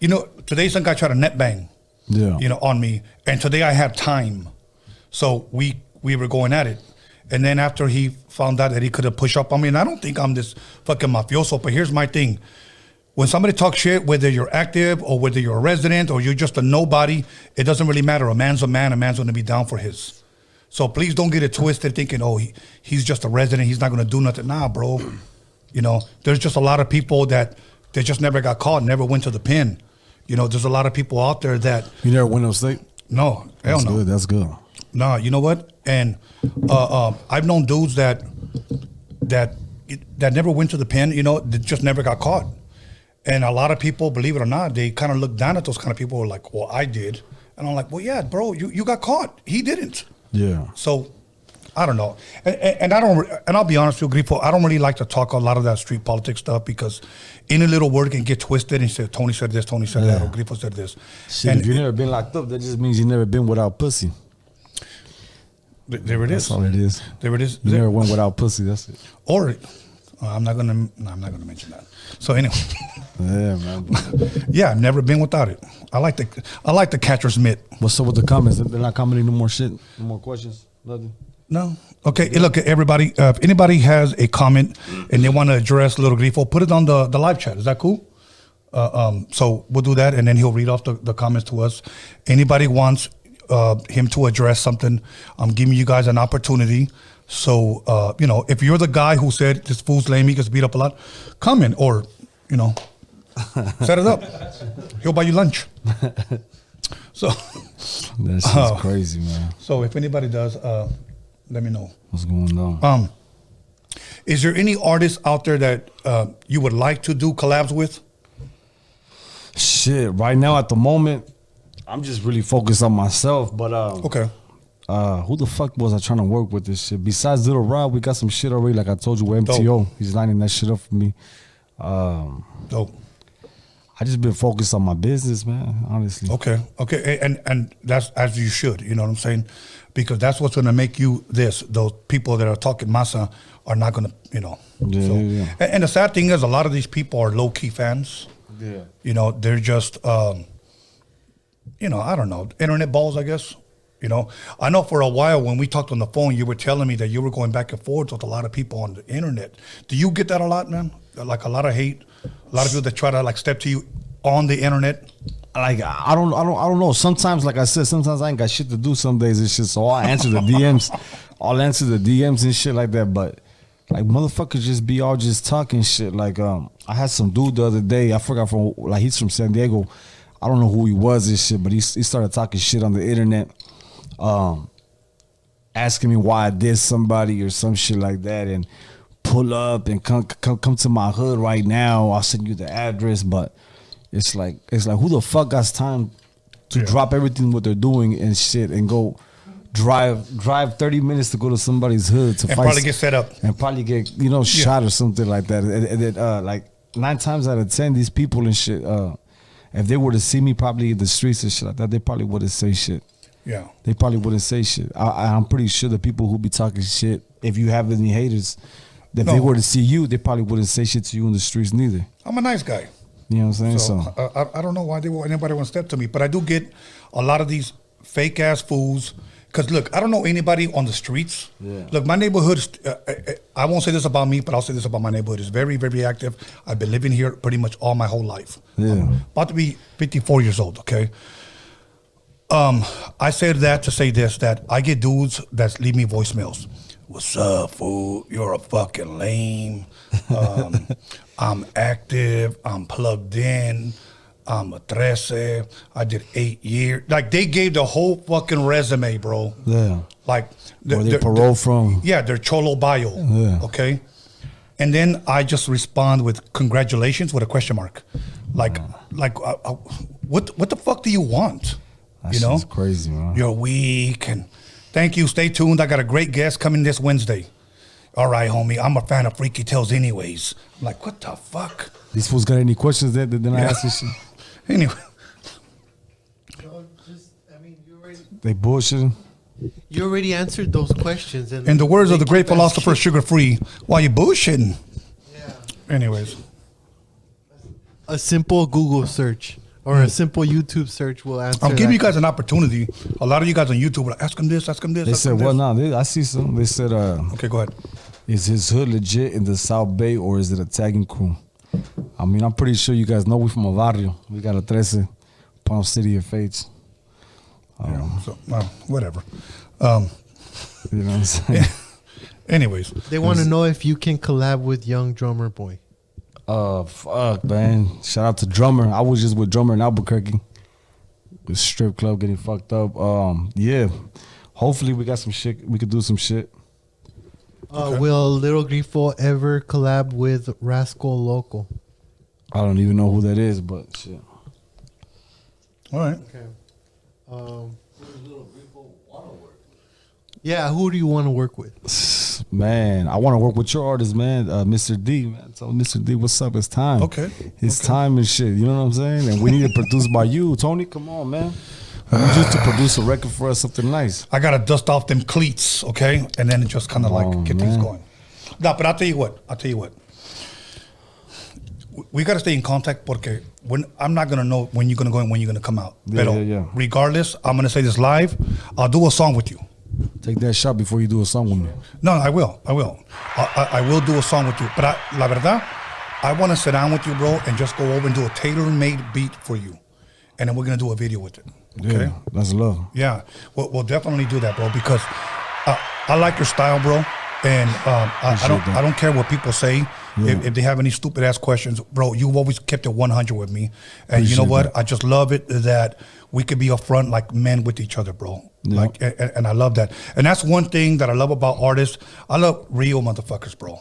Speaker 1: you know, today some guy tried to net bang, you know, on me. And today I had time. So we were going at it. And then after he found out that he could have pushed up on me, and I don't think I'm this fucking mafioso, but here's my thing. When somebody talks shit, whether you're active or whether you're a resident or you're just a nobody, it doesn't really matter. A man's a man, a man's going to be down for his. So please don't get it twisted thinking, oh, he's just a resident, he's not going to do nothing. Nah, bro. You know, there's just a lot of people that they just never got caught, never went to the pen. You know, there's a lot of people out there that...
Speaker 4: You never went to state?
Speaker 1: No, hell no.
Speaker 4: That's good.
Speaker 1: Nah, you know what? And I've known dudes that never went to the pen, you know, that just never got caught. And a lot of people, believe it or not, they kind of look down at those kind of people who are like, well, I did. And I'm like, well, yeah, bro, you got caught. He didn't.
Speaker 4: Yeah.
Speaker 1: So, I don't know. And I'll be honest with you, Grifo, I don't really like to talk a lot of that street politics stuff because any little word can get twisted and say, Tony said this, Tony said that, or Grifo said this.
Speaker 4: Shit,
Speaker 1: and
Speaker 4: if you've never been locked up, that just means you've never been without pussy.
Speaker 1: There it is.
Speaker 4: That's all it is.
Speaker 1: There it is.
Speaker 4: You never went without pussy. That's it.
Speaker 1: Or I'm not gonna mention that. So anyway.
Speaker 4: Yeah, man.
Speaker 1: Yeah, I've never been without it. I like the catcher's mitt.
Speaker 4: What's up with the comments? They're not commenting no more shit. No more questions. Nothing.
Speaker 1: No. Okay. Look, everybody. If anybody has a comment and they want to address Little Grifo, put it on the live chat. Is that cool? So we'll do that, and then he'll read off the comments to us. Anybody wants him to address something, I'm giving you guys an opportunity. So, you know, if you're the guy who said this fool's lame, he gets beat up a lot, comment or, you know, set it up. He'll buy you lunch. So
Speaker 4: that's just crazy, man.
Speaker 1: So if anybody does, let me know.
Speaker 4: What's going on?
Speaker 1: Is there any artists out there that you would like to do collabs with?
Speaker 4: Shit, right now at the moment, I'm just really focused on myself, but
Speaker 1: okay.
Speaker 4: Who the fuck was I trying to work with this shit? Besides Little Rob, we got some shit already. Like I told you, with MTO, he's lining that shit up for me.
Speaker 1: Dope.
Speaker 4: I just been focused on my business, man. Honestly.
Speaker 1: Okay, and that's as you should. You know what I'm saying? Because that's what's going to make you this. Those people that are talking masa are not going to, you know.
Speaker 4: Yeah,
Speaker 1: so,
Speaker 4: yeah.
Speaker 1: And the sad thing is, a lot of these people are low key fans.
Speaker 4: Yeah.
Speaker 1: You know, they're just, you know, I don't know, internet balls, I guess. You know, I know for a while when we talked on the phone, you were telling me that you were going back and forth with a lot of people on the internet. Do you get that a lot, man? Like a lot of hate, a lot of people that try to like step to you on the internet.
Speaker 4: Like I don't know. Sometimes, like I said, sometimes I ain't got shit to do. Some days it's just so I answer the DMs. I'll answer the DMs and shit like that. But like motherfuckers just be all just talking shit. Like I had some dude the other day. I forgot from like he's from San Diego. I don't know who he was and shit, but he started talking shit on the internet. Asking me why I did somebody or some shit like that, and pull up and come to my hood right now. I'll send you the address, but it's like who the fuck got time to drop everything what they're doing and shit and go drive 30 minutes to go to somebody's hood to
Speaker 1: and
Speaker 4: fight
Speaker 1: probably get set up
Speaker 4: and probably get shot or something like that. And like 9 times out of 10, these people and shit, if they were to see me probably in the streets and shit like that, they probably wouldn't say shit.
Speaker 1: Yeah.
Speaker 4: They probably wouldn't say shit. I'm pretty sure the people who be talking shit, if you have any haters, if they were to see you, they probably wouldn't say shit to you in the streets neither.
Speaker 1: I'm a nice guy.
Speaker 4: You know what I'm saying?
Speaker 1: So I don't know why anybody wants to step to me, but I do get a lot of these fake ass fools. Because look, I don't know anybody on the streets.
Speaker 4: Yeah.
Speaker 1: Look, my neighborhood is, I won't say this about me, but I'll say this about my neighborhood. It's very, very active. I've been living here pretty much all my whole life.
Speaker 4: Yeah.
Speaker 1: I'm about to be 54 years old, okay? I said that to say this, that I get dudes that leave me voicemails. What's up, fool? You're a fucking lame. I'm active. I'm plugged in. I'm a 13. I did 8 years. Like, they gave the whole fucking resume, bro.
Speaker 4: Yeah.
Speaker 1: Like,
Speaker 4: where they parole from.
Speaker 1: Yeah, their cholo bio.
Speaker 4: Yeah.
Speaker 1: Okay? And then I just respond with congratulations with a question mark. Like, what the fuck do you want?
Speaker 4: That shit's crazy, man.
Speaker 1: You're weak. And thank you. Stay tuned. I got a great guest coming this Wednesday. All right, homie. I'm a fan of Freaky Tales anyways. I'm like, what the fuck?
Speaker 4: These fools got any questions that I ask this shit?
Speaker 1: Anyway.
Speaker 4: They bullshitting.
Speaker 5: You already answered those questions. And
Speaker 1: in the words of the great philosopher, Sugar Free, why you bullshitting? Yeah. Anyways.
Speaker 5: A simple Google search or a simple YouTube search will answer.
Speaker 1: I'll give you guys an opportunity. A lot of you guys on YouTube will ask him this, ask him this.
Speaker 4: They said, well, no, I see some. They said,
Speaker 1: okay, go ahead.
Speaker 4: Is his hood legit in the South Bay or is it a tagging crew? I mean, I'm pretty sure you guys know we from a barrio. We got a 13, Palm City of Fates.
Speaker 1: Whatever.
Speaker 4: You know what I'm saying?
Speaker 1: Anyways.
Speaker 5: They want to know if you can collab with Young Drummer Boy.
Speaker 4: Fuck, man. Shout out to Drummer. I was just with Drummer in Albuquerque. The strip club getting fucked up. Yeah. Hopefully we got some shit. We could do some shit.
Speaker 5: Will Lil Grifo ever collab with Rascal Loco?
Speaker 4: I don't even know who that is, but shit.
Speaker 1: All right.
Speaker 5: Okay. Yeah, who do you want to work with?
Speaker 4: Man, I want to work with your artist, man, Mr. D, man. So Mr. D, what's up? It's time.
Speaker 1: Okay.
Speaker 4: It's time and shit. You know what I'm saying? And we need it produced by you, Tony. Come on, man. We need you to produce a record for us, something nice.
Speaker 1: I gotta dust off them cleats, okay, and then just kind of get things going. No, but I'll tell you what. We gotta stay in contact porque I'm not gonna know when you're gonna go and when you're gonna come out.
Speaker 4: Yeah.
Speaker 1: Regardless, I'm gonna say this live. I'll do a song with you.
Speaker 4: Take that shot before you do a song with me.
Speaker 1: No, I will. I will do a song with you. But la verdad, I want to sit down with you, bro, and just go over and do a tailor-made beat for you, and then we're gonna do a video with it. Okay?
Speaker 4: Yeah, that's love.
Speaker 1: Yeah, we'll definitely do that, bro, because I like your style, bro, and I don't care what people say. Yeah. If they have any stupid ass questions, bro, you've always kept it 100 with me, and appreciate you know what? That. I just love it that we could be upfront like men with each other, bro. Yeah. Like, and I love that, and that's one thing that I love about artists. I love real motherfuckers, bro.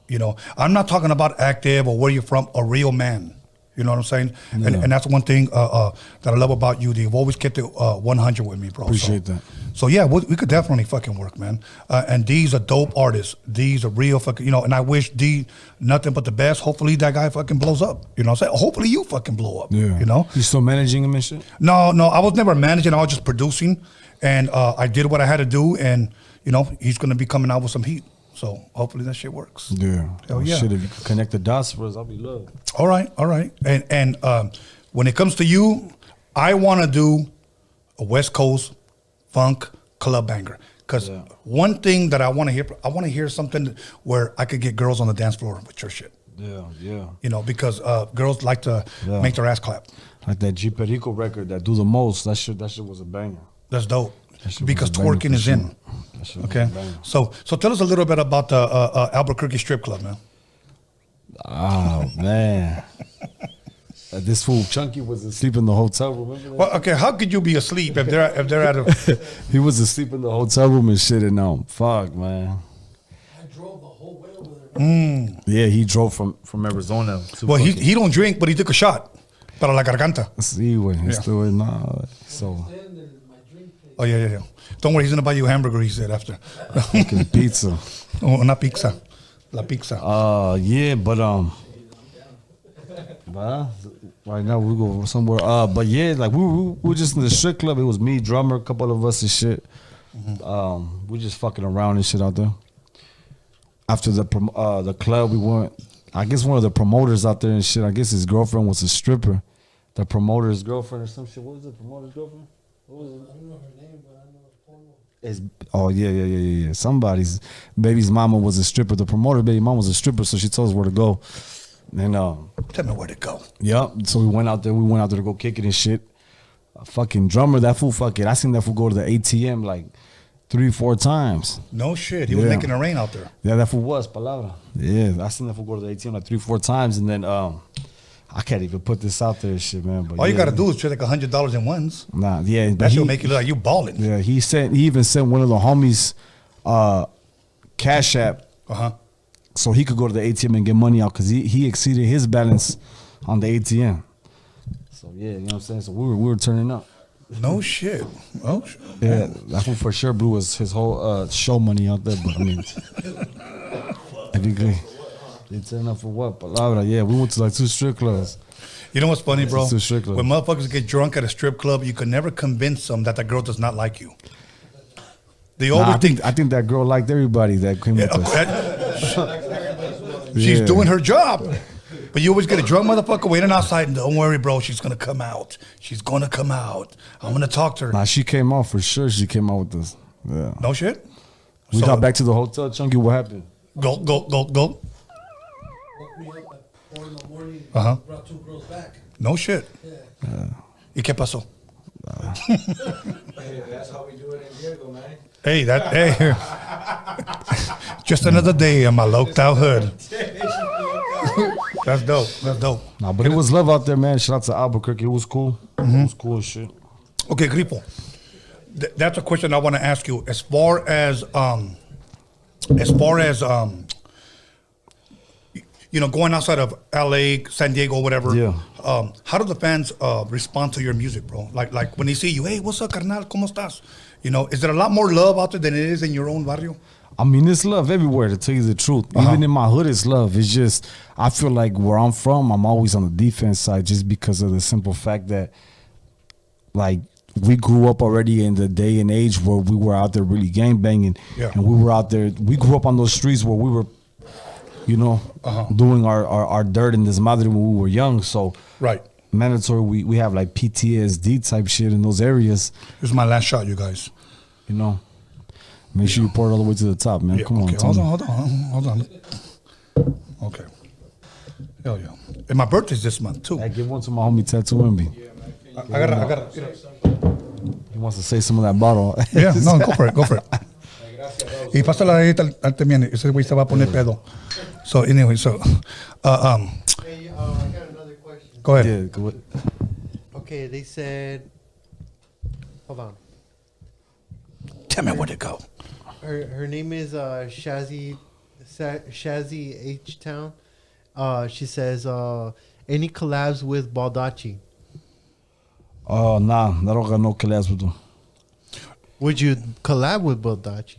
Speaker 1: You know, I'm not talking about active or where you're from, a real man. You You know what I'm saying?
Speaker 4: Yeah.
Speaker 1: And that's one thing that I love about you. You've always kept it 100 with me, bro.
Speaker 4: Appreciate that.
Speaker 1: So yeah, we could definitely fucking work, man. And D's a dope artist. D's a real fucking, you know, and I wish D nothing but the best. Hopefully that guy fucking blows up. You know what I'm saying? Hopefully you fucking blow up.
Speaker 4: Yeah.
Speaker 1: You know?
Speaker 4: You still managing him and shit?
Speaker 1: No, I was never managing. I was just producing. And I did what I had to do. And, you know, he's going to be coming out with some heat. So hopefully that shit works.
Speaker 4: Yeah.
Speaker 1: Hell yeah.
Speaker 4: Shit, if you could connect the dots for us, I'll be loved.
Speaker 1: All right. And when it comes to you, I want to do a West Coast funk club banger. Because one thing that I want to hear something where I could get girls on the dance floor with your shit.
Speaker 4: Yeah.
Speaker 1: You know, because girls like to make their ass clap.
Speaker 4: Like that G Perico record that do the most. That shit was a banger.
Speaker 1: That's dope. Because twerking is in. Okay. So tell us a little bit about the Albuquerque strip club, man.
Speaker 4: Oh man. This fool Chunky was asleep in the hotel room. Remember that?
Speaker 1: Well, okay, how could you be asleep if they're at a
Speaker 4: He was asleep in the hotel room and shit, and fuck, man.
Speaker 16: I drove the whole way over there.
Speaker 4: Yeah, he drove from Arizona.
Speaker 1: Well, he don't drink, but he took a shot. Para la garganta.
Speaker 4: Sí, güey. Estuvo so.
Speaker 1: Oh, yeah. Don't worry, he's gonna buy you a hamburger, he said after.
Speaker 4: Fucking pizza.
Speaker 1: Oh, una pizza. La pizza.
Speaker 4: Yeah, but right now we go somewhere. But yeah, like we were just in the strip club. It was me, drummer, a couple of us and shit. We just fucking around and shit out there. After the club, we went. I guess one of the promoters out there and shit. I guess his girlfriend was a stripper. The promoter's girlfriend or some shit. What was the promoter's girlfriend? What was it?
Speaker 16: I don't know her name, but I know it's porno.
Speaker 4: Oh yeah. Somebody's baby's mama was a stripper. The promoter baby mama was a stripper, so she told us where to go. And
Speaker 1: tell me where to go.
Speaker 4: Yep. So we went out there. We went out there to go kick it and shit. A fucking drummer, that fool. Fuck it. I seen that fool go to the ATM like 3-4 times.
Speaker 1: No shit. He was making it rain out there.
Speaker 4: Yeah, that fool was palabra. Yeah, I seen that fool go to the ATM like 3-4 times, and then I can't even put this out there and shit, man. But
Speaker 1: all you gotta do is trade like $100 in ones.
Speaker 4: Nah, yeah.
Speaker 1: That should make you look like you balling.
Speaker 4: Yeah, he even sent one of the homies Cash App. So he could go to the ATM and get money out because he exceeded his balance on the ATM. So yeah, you know what I'm saying? So we were turning up.
Speaker 1: No shit. Oh shit.
Speaker 4: Yeah, that one for sure blew his whole show money out there, but I mean they turn up for what? Palabra, yeah, we went to like 2 strip clubs.
Speaker 1: You know what's funny, bro?
Speaker 4: 2 strip clubs.
Speaker 1: When motherfuckers get drunk at a strip club, you can never convince them that the girl does not like you. They always
Speaker 4: I think that girl liked everybody that came with us.
Speaker 1: She's doing her job. But you always get a drunk motherfucker waiting outside, and don't worry, bro, she's gonna come out. She's gonna come out. I'm gonna talk to her.
Speaker 4: Nah, she came out for sure. She came out with us. Yeah.
Speaker 1: No shit?
Speaker 4: We got back to the hotel, Chunky. What happened?
Speaker 1: Go.
Speaker 16: Woke me up at 4 in the morning. Brought 2 girls back.
Speaker 1: No shit.
Speaker 16: Yeah.
Speaker 1: ¿Y qué pasó?
Speaker 16: Hey, that's how we do it in here, though, man.
Speaker 1: Hey, just another day in my locked out hood. That's dope.
Speaker 4: Nah, but it was love out there, man. Shout out to Albuquerque. It was cool. It was cool as shit.
Speaker 1: Okay, Grifo. That's a question I want to ask you. As far as you know, going outside of LA, San Diego, whatever.
Speaker 4: Yeah.
Speaker 1: How do the fans respond to your music, bro? Like when they see you, hey, what's up, carnal? ¿Cómo estás? You know, is there a lot more love out there than it is in your own barrio?
Speaker 4: I mean, it's love everywhere, to tell you the truth. Even in my hood, it's love. It's just, I feel like where I'm from, I'm always on the defense side just because of the simple fact that, like, we grew up already in the day and age where we were out there really gangbanging.
Speaker 1: Yeah.
Speaker 4: And we were out there, we grew up on those streets where we were, you know, doing our dirt and this madre when we were young. So,
Speaker 1: right.
Speaker 4: Mandatory, we have like PTSD type shit in those areas.
Speaker 1: This is my last shot, you guys.
Speaker 4: You know, make sure you pour it all the way to the top, man.
Speaker 1: Yeah,
Speaker 4: Come
Speaker 1: okay.
Speaker 4: on,
Speaker 1: Hold on. Okay. Hell yeah. And my birthday's this month too.
Speaker 4: Hey, give one to my homie TAT2ENVY.
Speaker 1: I got
Speaker 4: He wants to say some of that bottle.
Speaker 1: Yeah, no, go for it. Y pásala ahí al también. Ese güey se va a poner pedo. So anyway,
Speaker 5: Hey, I got another question.
Speaker 1: Go ahead.
Speaker 4: Yeah, go ahead.
Speaker 5: Okay, they said, hold on.
Speaker 1: Tell me where to go.
Speaker 5: Her name is Shazzy H Town. She says, Any collabs with Baldacci?
Speaker 4: Nah, I don't got no collabs with them.
Speaker 5: Would you collab with Baldacci?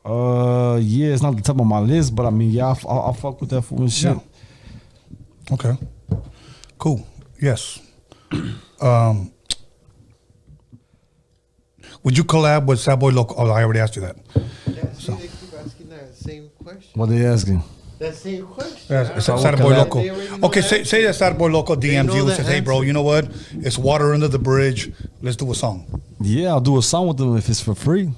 Speaker 4: Yeah, it's not the top of my list, but I mean, yeah, I'll fuck with that fool and shit.
Speaker 1: Yeah. Okay. Cool. Yes. Would you collab with Sad Boy Loco? Oh, I already asked you that.
Speaker 5: Yeah, see, they keep asking that same question.
Speaker 4: What they asking?
Speaker 5: That same question.
Speaker 1: Yeah, Sad Boy Loco. Okay, say that Sad Boy Loco DMs you and says, hey, bro, you know what? It's water under the bridge. Let's do a song.
Speaker 4: Yeah, I'll do a song with them if it's for free.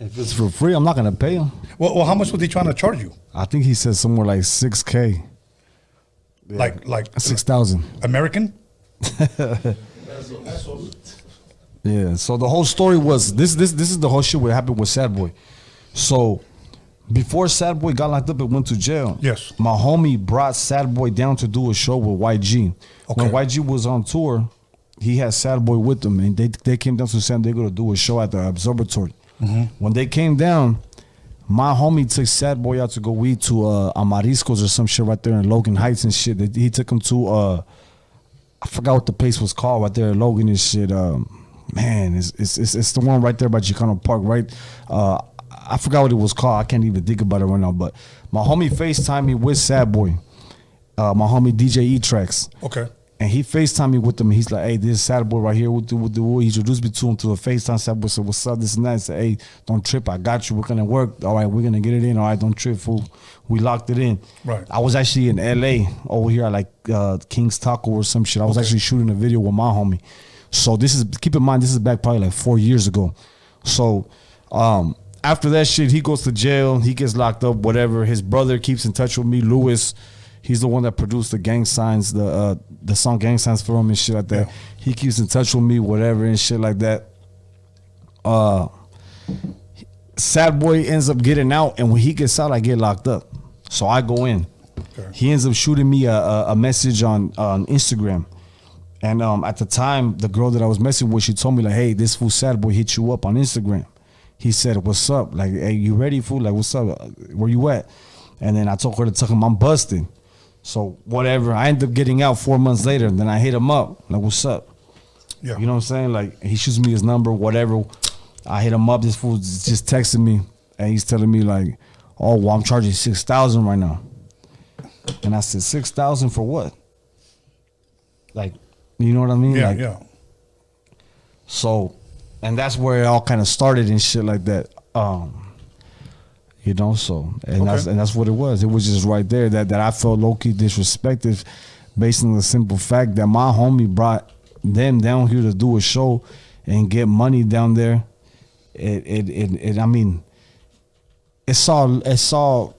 Speaker 4: If it's for free, I'm not going to pay him.
Speaker 1: Well, how much was he trying to charge you?
Speaker 4: I think he said somewhere like $6,000.
Speaker 1: Yeah. Like
Speaker 4: 6,000
Speaker 1: American?
Speaker 4: Yeah, so the whole story was this is the whole shit what happened with Sad Boy. So before Sad Boy got locked up and went to jail,
Speaker 1: yes,
Speaker 4: my homie brought Sad Boy down to do a show with YG. Okay. When YG was on tour, he had Sad Boy with him, and they came down to San Diego to do a show at the Observatory. Mm-hmm. When they came down, my homie took Sad Boy out to go eat to Amariscos or some shit right there in Logan Heights and shit. He took him to I forgot what the place was called right there in Logan and shit. Man, it's the one right there by Chicano Park, right? I forgot what it was called. I can't even think about it right now. But my homie FaceTimed me with Sad Boy, my homie DJ E-Tracks.
Speaker 1: Okay.
Speaker 4: And he FaceTimed me with him. He's like, hey, this is Sad Boy right here. He introduced me to him to a FaceTime. Sad Boy said, what's up, this and that. I said, hey, don't trip. I got you. We're going to work. All right, we're going to get it in. All right, don't trip, fool. We locked it in.
Speaker 1: Right.
Speaker 4: I was actually in L.A. over here at like King's Taco or some shit. I was actually shooting a video with my homie. So this is, keep in mind, this is back probably like 4 years ago. So after that shit, he goes to jail. He gets locked up, whatever. His brother keeps in touch with me, Lewis. He's the one that produced the Gang Signs, the song Gang Signs for him and shit like that. Yeah. He keeps in touch with me, whatever, and shit like that. Sad Boy ends up getting out, and when he gets out, I get locked up. So I go in. Okay. He ends up shooting me a message on Instagram. And at the time, the girl that I was messing with, she told me like, hey, this fool Sad Boy hit you up on Instagram. He said, what's up? Like, hey, you ready, fool? Like, what's up? Where you at? And then I told her to tell him I'm busted. So whatever. I ended up getting out 4 months later. And then I hit him up. Like, what's up? Yeah. You know what I'm saying? Like, he shoots me his number, whatever. I hit him up. This fool just texted me. And he's telling me like, oh, well, I'm charging $6,000 right now. And I said, $6,000 for what? Like, you know what I mean?
Speaker 1: Yeah,
Speaker 4: like,
Speaker 1: yeah.
Speaker 4: So, and that's where it all kind of started and shit like that. You know, so and that's what it was. It was just right there that I felt low-key disrespected based on the simple fact that my homie brought them down here to do a show and get money down there. I mean, it's all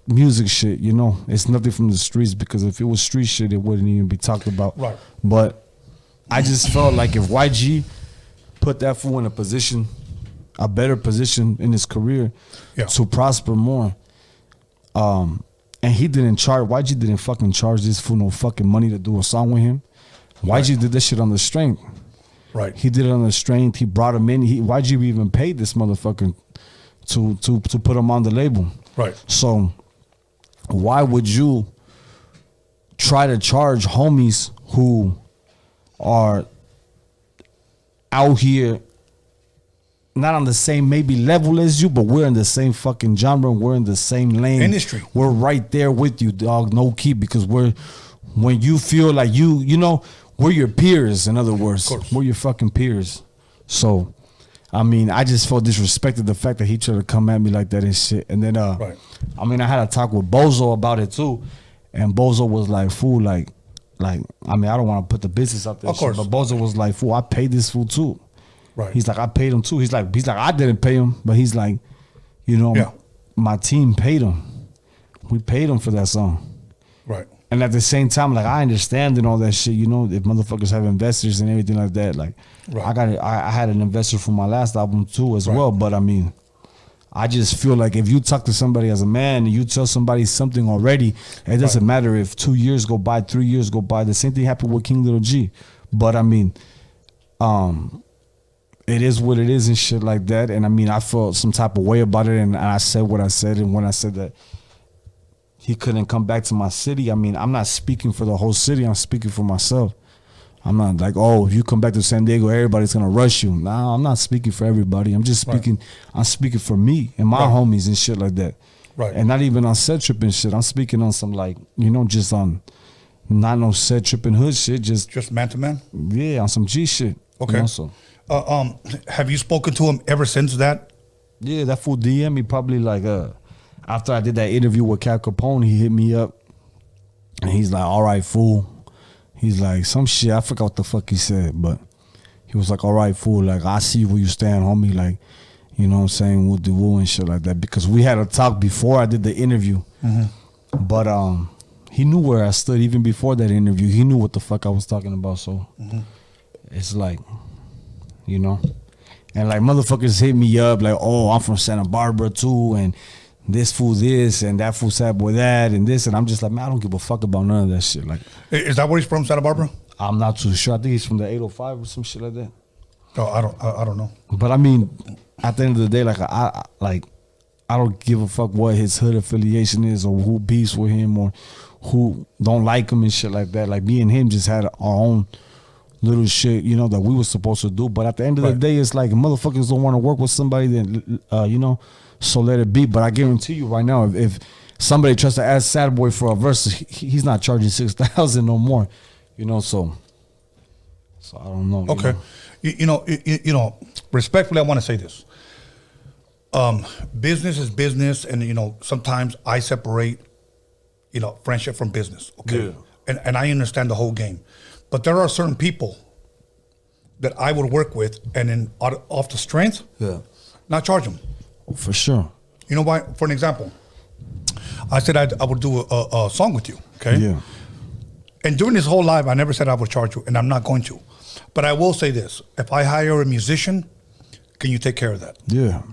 Speaker 4: music shit, you know. It's nothing from the streets, because if it was street shit, it wouldn't even be talked about.
Speaker 1: Right.
Speaker 4: But I just felt like if YG put that fool in a better position in his career to prosper more, and YG didn't fucking charge this fool no fucking money to do a song with him. YG did this shit on the strength.
Speaker 1: Right.
Speaker 4: He did it on the strength. He brought him in. YG even paid this motherfucker to put him on the label.
Speaker 1: Right.
Speaker 4: So why would you try to charge homies who are out here not on the same maybe level as you, but we're in the same fucking genre, we're in the same lane.
Speaker 1: Industry.
Speaker 4: We're right there with you, dog, no key, because when you feel like you know, we're your peers, in other words. We're your fucking peers. So I mean, I just felt disrespected, the fact that he tried to come at me like that and shit. And then, I mean, I had a talk with Bozo about it too. And Bozo was like, fool, like, I mean, I don't want to put the business up there. Of course. But Bozo was like, fool, I paid this fool too. Right. He's like, I paid him too. He's like, I didn't pay him. But he's like, you know, my team paid him. We paid him for that song.
Speaker 1: Right.
Speaker 4: And at the same time, like, I understand and all that shit, you know, if motherfuckers have investors and everything like that, like, I had an investor for my last album too as well. But I mean, I just feel like if you talk to somebody as a man and you tell somebody something already, it doesn't matter if 2 years go by, 3 years go by. The same thing happened with King Little G. But I mean, it is what it is and shit like that. And I mean, I felt some type of way about it, and I said what I said. And when I said that he couldn't come back to my city. I mean, I'm not speaking for the whole city. I'm speaking for myself. I'm not like, oh, if you come back to San Diego, everybody's gonna rush you. Nah, I'm not speaking for everybody. I'm just speaking. Right. I'm speaking for me and my homies and shit like that. Right. And not even on set tripping shit. I'm speaking on some like, you know, just on not no set tripping hood shit. Just
Speaker 1: man to man.
Speaker 4: Yeah, on some G shit.
Speaker 1: Okay.
Speaker 4: You know, so.
Speaker 1: Have you spoken to him ever since that?
Speaker 4: Yeah, that fool DM me probably like after I did that interview with Cal Capone, he hit me up and he's like, all right, fool. He's like, some shit, I forgot what the fuck he said, but he was like, all right, fool, like, I see where you stand, homie, like, you know what I'm saying, we'll do woo and shit like that, because we had a talk before I did the interview, but he knew where I stood even before that interview. He knew what the fuck I was talking about, so it's like, you know, and like motherfuckers hit me up like, oh, I'm from Santa Barbara too, and this fool this and that fool sad boy that and this, and I'm just like, man, I don't give a fuck about none of that shit. Like,
Speaker 1: is that where he's from, Santa Barbara?
Speaker 4: I'm not too sure. I think he's from the 805 or some shit like that.
Speaker 1: Oh, I don't know.
Speaker 4: But I mean, at the end of the day, like I don't give a fuck what his hood affiliation is or who beefs with him or who don't like him and shit like that. Like me and him just had our own little shit, you know, that we were supposed to do. But at the end of the day, it's like motherfuckers don't want to work with somebody, then you know. So let it be. But I guarantee you right now, if somebody tries to ask Sad Boy for a verse, he's not charging 6,000 no more. You know, so I don't know.
Speaker 1: Okay, you know, respectfully, I want to say this. Business is business, and you know, sometimes I separate, you know, friendship from business. Okay, and I understand the whole game, but there are certain people that I would work with, and then off the strength, not charge them.
Speaker 4: For sure.
Speaker 1: You know why? For an example, I said I would do a song with you, okay?
Speaker 4: Yeah.
Speaker 1: And during this whole live, I never said I would charge you, and I'm not going to. But I will say this. If I hire a musician, can you take care of that?
Speaker 4: Yeah.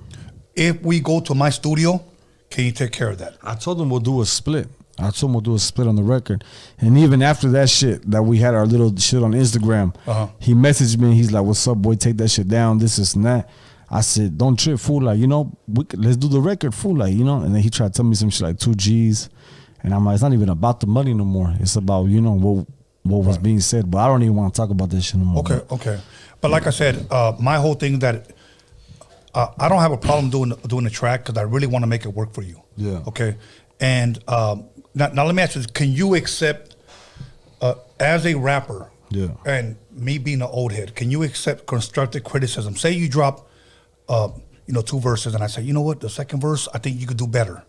Speaker 1: If we go to my studio, can you take care of that?
Speaker 4: I told him we'll do a split. I told him we'll do a split on the record. And even after that shit, that we had our little shit on Instagram, he messaged me, he's like, what's up, boy? Take that shit down, this and that. I said, don't trip, fool. Like, you know, let's do the record, fool. Like, you know. And then he tried to tell me some shit like 2 G's. And I'm like, it's not even about the money no more. It's about, you know, what was being said. But I don't even want to talk about this shit no more.
Speaker 1: Okay. But like I said, my whole thing that I don't have a problem doing the track because I really want to make it work for you.
Speaker 4: Yeah.
Speaker 1: Okay. And now let me ask you this. Can you accept, as a rapper, and me being an old head, can you accept constructive criticism? Say you drop 2 verses, and I say, you know what, the second verse, I think you could do better.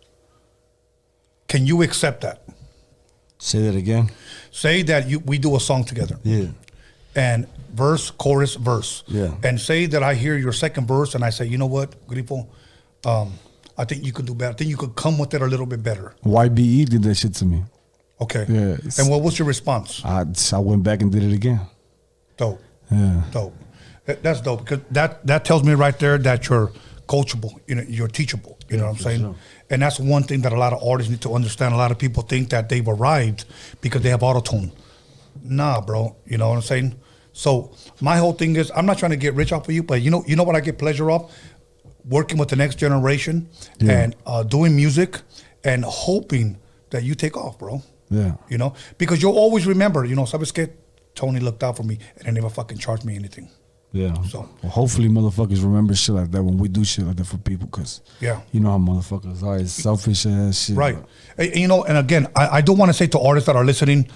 Speaker 1: Can you accept that?
Speaker 4: Say that again.
Speaker 1: Say that we do a song together.
Speaker 4: Yeah.
Speaker 1: And verse, chorus, verse.
Speaker 4: Yeah.
Speaker 1: And say that I hear your second verse, and I say, you know what, Grifo, I think you could do better. I think you could come with it a little bit better.
Speaker 4: YBE did that shit to me.
Speaker 1: Okay.
Speaker 4: Yeah.
Speaker 1: And what was your response?
Speaker 4: I went back and did it again.
Speaker 1: Dope.
Speaker 4: Yeah.
Speaker 1: Dope. That's dope, because that tells me right there that you're coachable, you know, you're teachable, you know what I'm saying? Sure. And that's one thing that a lot of artists need to understand. A lot of people think that they've arrived because they have auto-tune. Nah, bro, you know what I'm saying? So my whole thing is, I'm not trying to get rich off of you, but you know what I get pleasure off? Working with the next generation and doing music and hoping that you take off, bro.
Speaker 4: Yeah.
Speaker 1: You know, because you'll always remember, you know, ¿sabes qué? Tony looked out for me and they never fucking charged me anything.
Speaker 4: Yeah.
Speaker 1: So
Speaker 4: well, hopefully motherfuckers remember shit like that when we do shit like that for people, because you know how motherfuckers are. It's selfish ass shit.
Speaker 1: Right. And, you know, and again, I do want to say to artists that are listening,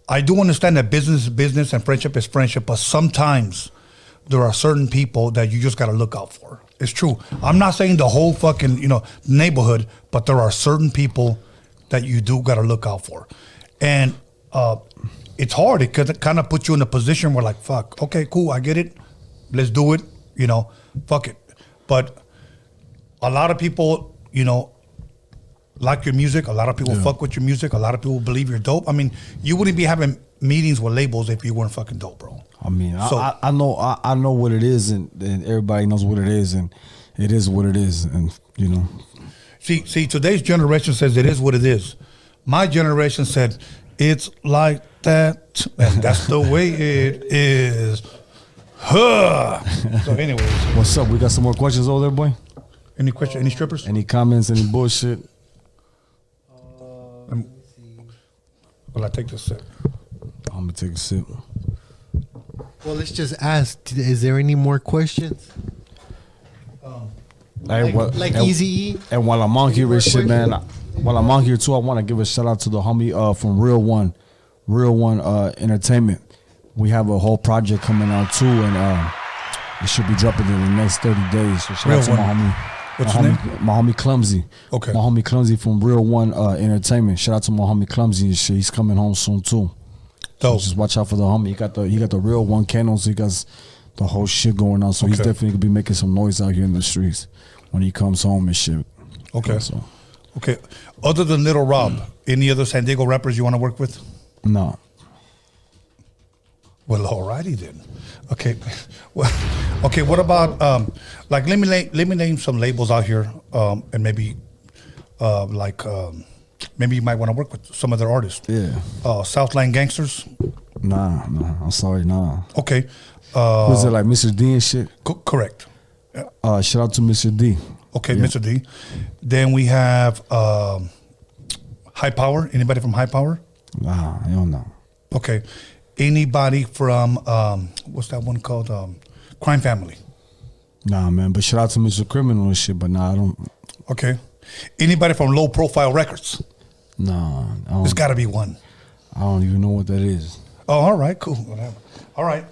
Speaker 1: I do understand that business is business and friendship is friendship, but sometimes there are certain people that you just got to look out for. It's true. I'm not saying the whole fucking, you know, neighborhood, but there are certain people that you do got to look out for. And it's hard because it kind of puts you in a position where like, fuck, okay, cool, I get it. Let's do it, you know, fuck it. But a lot of people, you know, like your music. A lot of people fuck with your music. A lot of people believe you're dope. I mean, you wouldn't be having meetings with labels if you weren't fucking dope, bro.
Speaker 4: I mean, so, I know what it is, and everybody knows what it is, and it is what it is, and you know.
Speaker 1: See, today's generation says it is what it is. My generation said it's like that, and that's the way it is. Huh. So, anyways,
Speaker 4: what's up? We got some more questions over there, boy.
Speaker 1: Any questions? Any strippers?
Speaker 4: Any comments? Any bullshit?
Speaker 1: Will I take this sip?
Speaker 4: I'm gonna take a sip.
Speaker 5: Well, let's just ask. Is there any more questions?
Speaker 4: Hey,
Speaker 5: Like Eazy-E?
Speaker 4: And while I'm on here and shit, man, while I'm on here too, I want to give a shout out to the homie from Real One Entertainment. We have a whole project coming out too, and it should be dropping in the next 30 days. So shout out to my homie.
Speaker 1: What's his name?
Speaker 4: My homie Clumsy.
Speaker 1: Okay.
Speaker 4: My homie Clumsy from Real One Entertainment. Shout out to my homie Clumsy and shit. He's coming home soon too. So just watch out for the homie. He got the Real One candles. He got the whole shit going on. So he's definitely gonna be making some noise out here in the streets when he comes home and shit.
Speaker 1: Okay.
Speaker 4: So.
Speaker 1: Okay. Other than Little Rob, any other San Diego rappers you want to work with?
Speaker 4: No.
Speaker 1: Well, alrighty then. Okay. Well, okay. What about like let me name some labels out here, and maybe maybe you might want to work with some other artists.
Speaker 4: Yeah.
Speaker 1: Southland Gangsters.
Speaker 4: Nah. I'm sorry, nah.
Speaker 1: Okay.
Speaker 4: Was it like Mr. D and shit?
Speaker 1: Correct.
Speaker 4: Shout out to Mr. D.
Speaker 1: Okay, yeah. Mr. D. Then we have High Power. Anybody from High Power?
Speaker 4: Nah, I don't know.
Speaker 1: Okay. Anybody from what's that one called? Crime Family.
Speaker 4: Nah, man. But shout out to Mr. Criminal and shit. But nah, I don't.
Speaker 1: Okay. Anybody from Low Profile Records?
Speaker 4: Nah.
Speaker 1: There's got to be one.
Speaker 4: I don't even know what that is.
Speaker 1: Oh, all right, cool. Whatever. All right.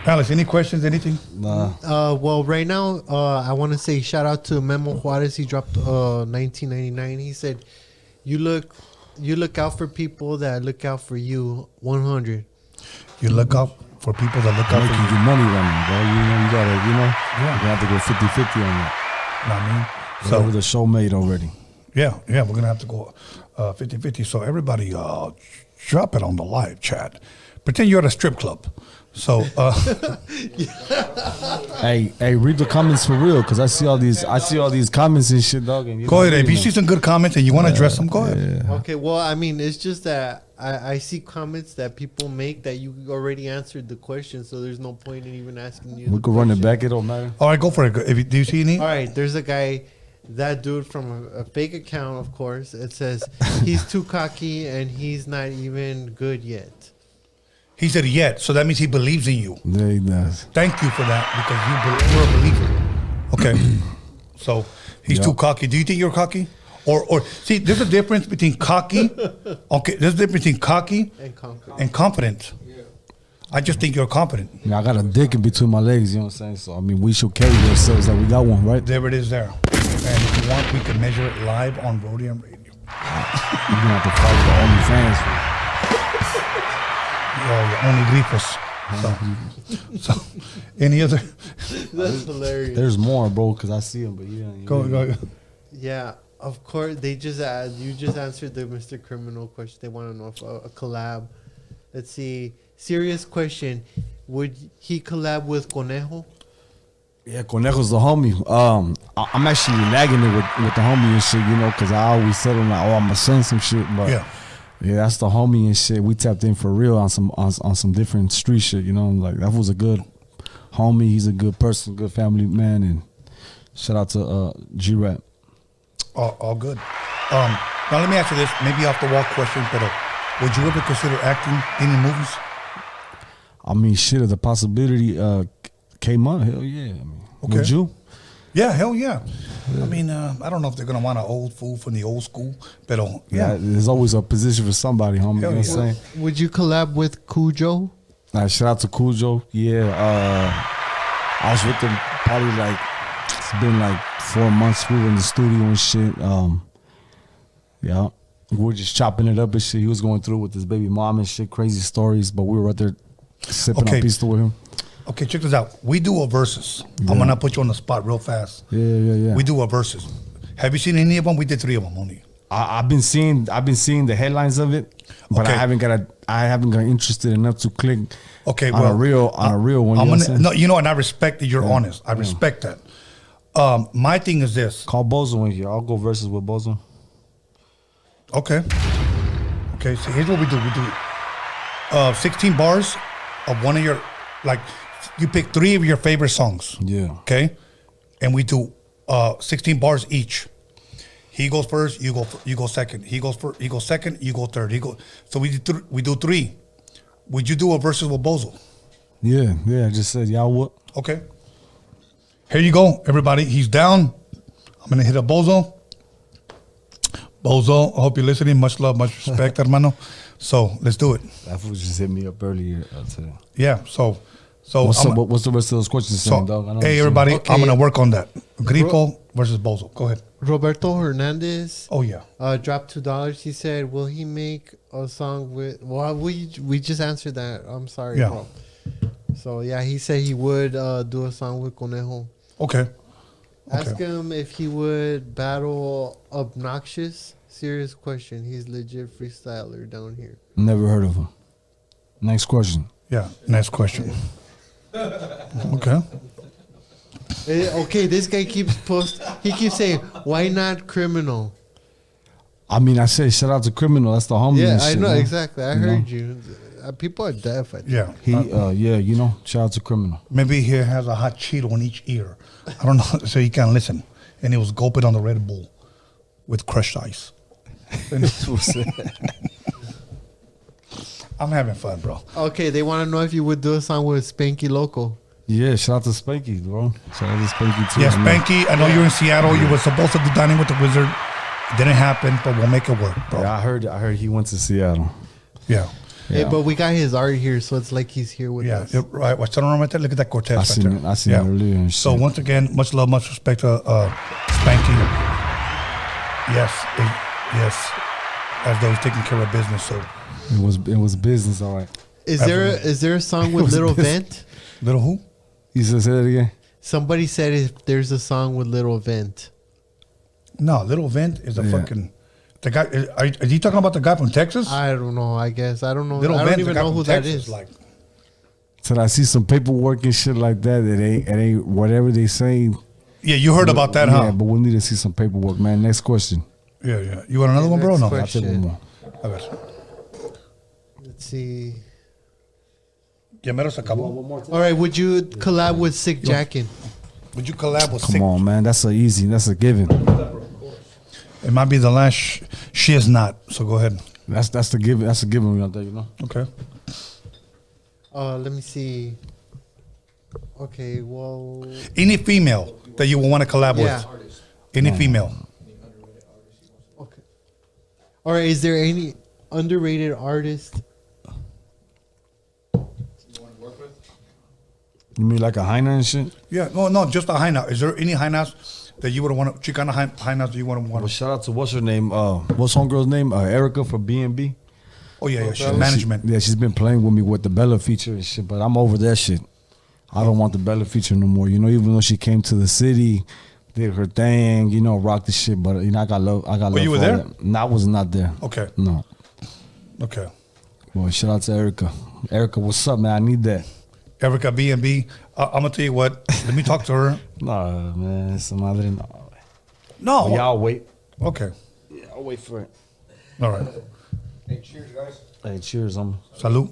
Speaker 1: Alex, any questions? Anything?
Speaker 4: Nah.
Speaker 5: Well, right now, I want to say shout out to Memo Juarez. He dropped 1999. He said, "You look out for people that look out for you." 100.
Speaker 1: You look out for people that look out for you.
Speaker 4: Making money right now, bro. You gotta, you're gonna have to go 50-50 on that.
Speaker 1: Know what I mean?
Speaker 4: So the show made already.
Speaker 1: Yeah, we're gonna have to go 50-50. So everybody, drop it on the live chat. Pretend you're at a strip club. So,
Speaker 4: hey, read the comments for real, cause I see all these comments and shit, dog. And
Speaker 1: go ahead. If you see some good comments and you want to address them, go ahead.
Speaker 4: Yeah.
Speaker 5: Okay, well, I mean, it's just that I see comments that people make that you already answered the question, so there's no point in even asking you.
Speaker 4: We could run it back. It don't matter.
Speaker 1: All right, go for it. Do you see any?
Speaker 5: All right, there's a guy. That dude from a fake account, of course. It says he's too cocky and he's not even good yet.
Speaker 1: He said yet, so that means he believes in you.
Speaker 4: Yeah, he does.
Speaker 1: Thank you for that, because you're a believer. Okay, so he's too cocky. Do you think you're cocky? Or see, there's a difference between cocky. Okay, there's a difference between cocky and confident. I just think you're confident.
Speaker 4: Yeah, I got a dick in between my legs. You know what I'm saying? So I mean, we should carry ourselves like we got one, right?
Speaker 1: There it is. There. And if you want, we can measure it live on Roadium Radio.
Speaker 4: You're gonna have to follow the OnlyFans.
Speaker 1: Only Grifos. So, any other?
Speaker 5: That's hilarious.
Speaker 4: There's more, bro, because I see them, but yeah.
Speaker 1: Go.
Speaker 5: Yeah, of course. They just you just answered the Mr. Criminal question. They want to know if a collab. Let's see. Serious question. Would he collab with Conejo?
Speaker 4: Yeah, Conejo's the homie. I'm actually nagging it with the homie and shit, because I always tell him like, I'm gonna send some shit, but yeah, that's the homie and shit. We tapped in for real on some different street shit, like that was a good homie. He's a good person, good family man, and shout out to G-Rap.
Speaker 1: All good. Now let me ask you this, maybe off the wall question, but would you ever consider acting in movies?
Speaker 4: I mean, shit, if the possibility came up, hell yeah. I mean, would you?
Speaker 1: Yeah, hell yeah. I mean, I don't know if they're gonna want an old fool from the old school, but
Speaker 4: yeah, there's always a position for somebody, homie. You know what I'm saying?
Speaker 5: Would you collab with Cujo?
Speaker 4: Shout out to Cujo. Yeah, I was with him probably like it's been like 4 months. We were in the studio and shit. Yeah, we were just chopping it up and shit. He was going through with his baby mom and shit, crazy stories. But we were right there sipping on pistol with him.
Speaker 1: Okay, check this out. We do a versus. Yeah. I'm gonna put you on the spot real fast.
Speaker 4: Yeah.
Speaker 1: We do a versus. Have you seen any of them? We did 3 of them only.
Speaker 4: I've been seeing the headlines of it, but I haven't got interested enough to click.
Speaker 1: Okay,
Speaker 4: on a real one.
Speaker 1: And I respect that you're honest. I respect that. My thing is this.
Speaker 4: Call Bozo in here. I'll go versus with Bozo.
Speaker 1: Okay. So here's what we do. We do 16 bars of one of your, like, you pick 3 of your favorite songs.
Speaker 4: Yeah.
Speaker 1: Okay. And we do 16 bars each. He goes first, you go second. He goes first, he goes second, you go third. So we do 3. Would you do a versus with Bozo?
Speaker 4: Yeah, I just said y'all would.
Speaker 1: Okay. Here you go, everybody. He's down. I'm gonna hit a Bozo. Bozo, I hope you're listening. Much love, much respect, hermano. So let's do it.
Speaker 4: That fool just hit me up earlier.
Speaker 1: Yeah. So
Speaker 4: what's the rest of those questions saying, dog?
Speaker 1: Hey, everybody, okay. I'm gonna work on that. Grifo versus Bozo. Go ahead.
Speaker 5: Roberto Hernandez.
Speaker 1: Oh yeah.
Speaker 5: Dropped $2. He said, "Will he make a song with?" Well, we just answered that. I'm sorry,
Speaker 1: yeah.
Speaker 5: Bro. So yeah, he said he would do a song with Conejo.
Speaker 1: Okay.
Speaker 5: Ask him if he would battle Obnoxious. Serious question. He's legit freestyler down here.
Speaker 4: Never heard of him. Next question.
Speaker 1: Yeah, next question. Okay.
Speaker 5: Okay, this guy keeps he keeps saying, "Why not Criminal?"
Speaker 4: I mean, I say shout out to Criminal. That's the homie.
Speaker 5: Yeah,
Speaker 4: shit,
Speaker 5: I know
Speaker 4: man.
Speaker 5: Exactly. I heard you. People are deaf. I think.
Speaker 1: Yeah.
Speaker 4: Shout out to Criminal.
Speaker 1: Maybe he has a hot Cheeto in each ear. I don't know, so he can't listen. And he was gulping on the Red Bull with crushed ice. I'm having fun, bro.
Speaker 5: Okay, they want to know if you would do a song with Spanky Loco.
Speaker 4: Yeah, shout out to Spanky, bro. Shout out to Spanky too.
Speaker 1: Yeah, Spanky. I know you're in Seattle. You were supposed to do Dining with the Wizard. It didn't happen, but we'll make it work, bro.
Speaker 4: Yeah, I heard he went to Seattle.
Speaker 1: Yeah.
Speaker 5: Hey, but we got his art here, so it's like he's here with us.
Speaker 1: Yeah, right. What's that on right there? Look at that Cortez
Speaker 4: I seen it earlier. And
Speaker 1: so
Speaker 4: shit.
Speaker 1: once again, much love, much respect to Spanky. Yes, as though he's taking care of business. So
Speaker 4: it was business, all right.
Speaker 5: Is there a song with Little Vent?
Speaker 1: Little who?
Speaker 4: You said say that again.
Speaker 5: Somebody said if there's a song with Little Vent.
Speaker 1: No, Little Vent is a fucking. The guy, are you talking about the guy from Texas?
Speaker 5: I don't know. I guess I don't know.
Speaker 1: Little
Speaker 5: I
Speaker 1: Vent,
Speaker 5: don't even know who
Speaker 1: Texas,
Speaker 5: that is.
Speaker 1: Like,
Speaker 4: so I see some paperwork and shit like that. It ain't whatever they say.
Speaker 1: Yeah, you heard about that, huh?
Speaker 4: Yeah, but we need to see some paperwork, man. Next question.
Speaker 1: Yeah. You want another one, bro? No,
Speaker 4: I'll take one more.
Speaker 1: A ver.
Speaker 5: Let's see.
Speaker 1: Ya mero se acabó.
Speaker 5: All right, would you collab with Sick Jackin?
Speaker 1: Would you collab with
Speaker 4: Come
Speaker 1: Sick?
Speaker 4: on, man. That's a given.
Speaker 1: It might be the last. She is not. So go ahead.
Speaker 4: That's the given. That's a given out there, you know.
Speaker 1: Okay.
Speaker 5: Let me see. Okay, well.
Speaker 1: Any female that you would want to collab with. Any female.
Speaker 5: Okay. All right. Is there any underrated artist?
Speaker 4: You mean like a Heina and shit?
Speaker 1: Yeah. No. Just a Heina. Is there any Heinas that you would want to Chicano Heinas that you would want?
Speaker 4: Well, shout out to what's her name? What's homegirl's name? Erica for B&B.
Speaker 1: Oh yeah. She's management.
Speaker 4: She's been playing with me with the Bella feature and shit, but I'm over that shit. I don't want the Bella feature no more. You know, even though she came to the city, did her thing, you know, rocked the shit. But you know, I got love.
Speaker 1: Were you were there?
Speaker 4: No, I was not there.
Speaker 1: Okay.
Speaker 4: No.
Speaker 1: Okay.
Speaker 4: Well, shout out to Erica. Erica, what's up, man? I need that.
Speaker 1: Erica B&B. I'm gonna tell you what. Let me talk to her.
Speaker 4: No, man. Some other no.
Speaker 1: No.
Speaker 4: Y'all wait.
Speaker 1: Okay.
Speaker 4: Yeah, I'll wait for it.
Speaker 1: All right.
Speaker 7: Hey, cheers, guys.
Speaker 4: Hey, cheers.
Speaker 1: Salute.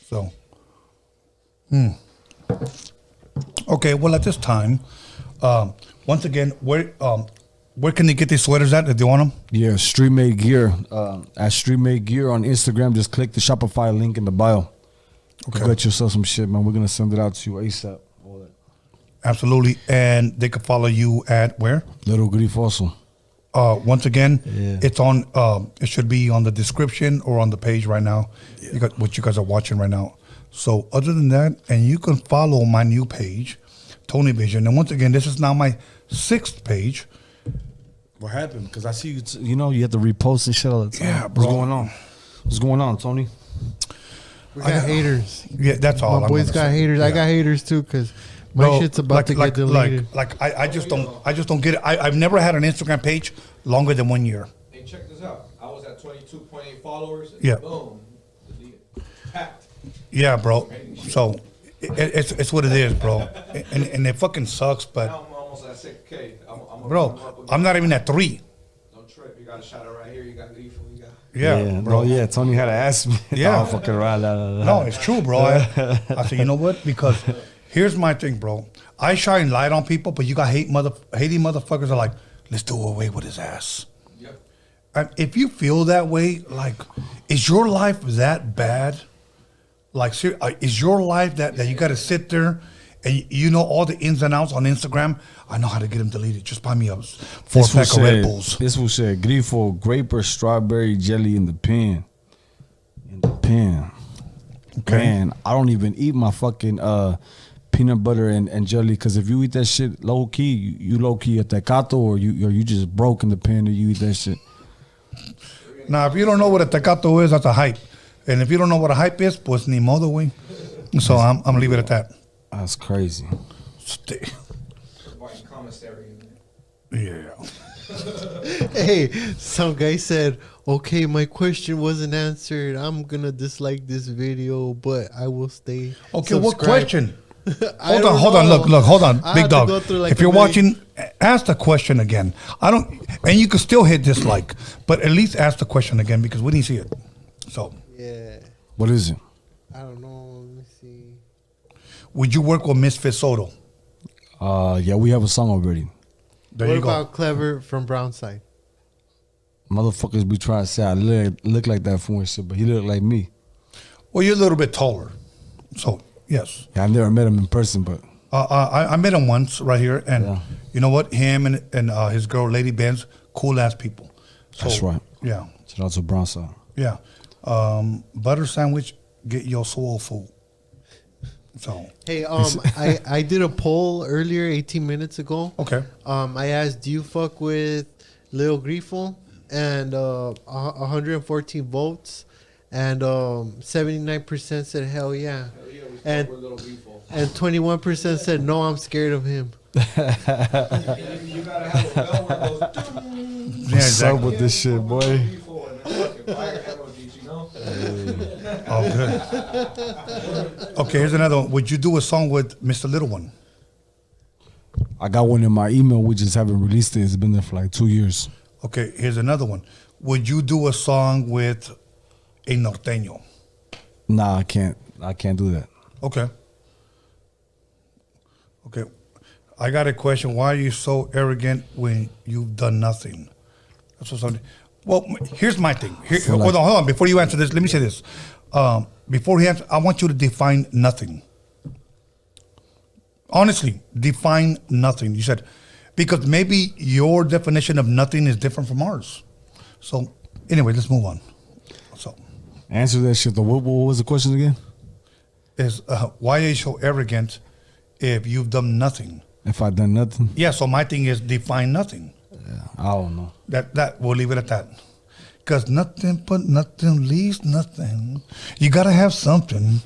Speaker 1: So. Okay. Well, at this time, once again, where can they get these sweaters at if they want them?
Speaker 4: Yeah, Street Made Gear. At Street Made Gear on Instagram, just click the Shopify link in the bio.
Speaker 1: Okay.
Speaker 4: Get yourself some shit, man. We're gonna send it out to you ASAP.
Speaker 1: Absolutely. And they can follow you at where?
Speaker 4: Lil Grifo also.
Speaker 1: Once again, it's on. It should be on the description or on the page right now. You got what you guys are watching right now. So other than that, and you can follow my new page, Tony Vision. And once again, this is now my 6th page.
Speaker 4: What happened? Because I see you. You know, you have to repost and shit all the time.
Speaker 1: Yeah, bro.
Speaker 4: What's going on? What's going on, Tony?
Speaker 5: We got haters.
Speaker 1: Yeah, that's all.
Speaker 5: My boys got haters. Yeah. I got haters too, because my shit's about to get deleted.
Speaker 1: I just don't get it. I've never had an Instagram page longer than 1 year.
Speaker 7: Hey, check this out. I was at 22.8 followers. And
Speaker 1: Yeah.
Speaker 7: Boom. Packed.
Speaker 1: Yeah, bro. So it's what it is, bro. And it fucking sucks, but.
Speaker 7: Now I'm almost at 6K.
Speaker 1: Bro, I'm not even at 3.
Speaker 7: Don't trip. You got a shout out right here. You got Grifo. You got.
Speaker 1: Yeah, bro.
Speaker 4: Yeah, Tony had to ask me.
Speaker 1: Yeah.
Speaker 4: I'm fucking around.
Speaker 1: No, it's true, bro. I said, you know what? Because Here's my thing, bro. I shine light on people, but you got hating motherfuckers are like, let's do away with his ass. Yep. And if you feel that way, like, is your life that bad? Like, is your life that you got to sit there and you know all the ins and outs on Instagram? I know how to get them deleted. Just buy me a 4-pack of Red Bulls.
Speaker 4: This will say Grifo, grape or strawberry jelly in the pen. Okay. Man, I don't even eat my fucking peanut butter and jelly, because if you eat that shit low key, you low key a tecato, or you just broke in the pen and you eat that shit.
Speaker 1: Now, if you don't know what a tecato is, that's a hype. And if you don't know what a hype is, pues ni modo, güey. So I'm gonna leave it at that.
Speaker 4: That's crazy.
Speaker 1: Yeah.
Speaker 5: Hey, some guy said, okay, my question wasn't answered. I'm gonna dislike this video, but I will stay.
Speaker 1: Okay, what
Speaker 5: subscribed."
Speaker 1: question? Hold on. Look, hold on,
Speaker 5: I
Speaker 1: big
Speaker 5: have to
Speaker 1: dog.
Speaker 5: go through like
Speaker 1: If
Speaker 5: a
Speaker 1: you're
Speaker 5: million-
Speaker 1: watching, ask the question again. And you can still hit dislike, but at least ask the question again because we didn't see it. So.
Speaker 5: Yeah.
Speaker 4: What is it?
Speaker 5: I don't know. Let me see.
Speaker 1: Would you work with Misfit Soto?
Speaker 4: Yeah, we have a song already.
Speaker 1: There
Speaker 5: What
Speaker 1: you go.
Speaker 5: about Clever from Brownside?
Speaker 4: Motherfuckers be trying to say I look like that for shit, but he look like me.
Speaker 1: Well, you're a little bit taller, so yes.
Speaker 4: Yeah, I've never met him in person, but
Speaker 1: I met him once right here, and you know what? Him and his girl, Lady Benz, cool ass people. So,
Speaker 4: that's right.
Speaker 1: Yeah.
Speaker 4: Shout out to Bronson.
Speaker 1: Yeah. Butter sandwich, get your soul food. So.
Speaker 5: Hey, I did a poll earlier, 18 minutes ago.
Speaker 1: Okay.
Speaker 5: I asked, do you fuck with Lil Grifo? And 114 votes, and 79% said hell yeah. And 21% said no, I'm scared of him.
Speaker 7: You gotta have a bell where it goes.
Speaker 4: What's up with this shit, boy?
Speaker 1: Oh, good. Okay, here's another one. Would you do a song with Mr. Little One?
Speaker 4: I got one in my email. We just haven't released it. It's been there for like 2 years.
Speaker 1: Okay, here's another one. Would you do a song with a norteño?
Speaker 4: Nah, I can't. I can't do that.
Speaker 1: Okay. Okay. I got a question. Why are you so arrogant when you've done nothing? That's what somebody. Well, here's my thing. Hold on. Before you answer this, let me say this. Before he answers, I want you to define nothing. Honestly, define nothing. You said, because maybe your definition of nothing is different from ours. So, anyway, let's move on. So,
Speaker 4: answer that shit. Though. What was the question again?
Speaker 1: Is why are you so arrogant if you've done nothing?
Speaker 4: If I've done nothing?
Speaker 1: Yeah. So my thing is define nothing.
Speaker 4: Yeah, I don't know.
Speaker 1: That we'll leave it at that. Because nothing but nothing leaves nothing. You gotta have something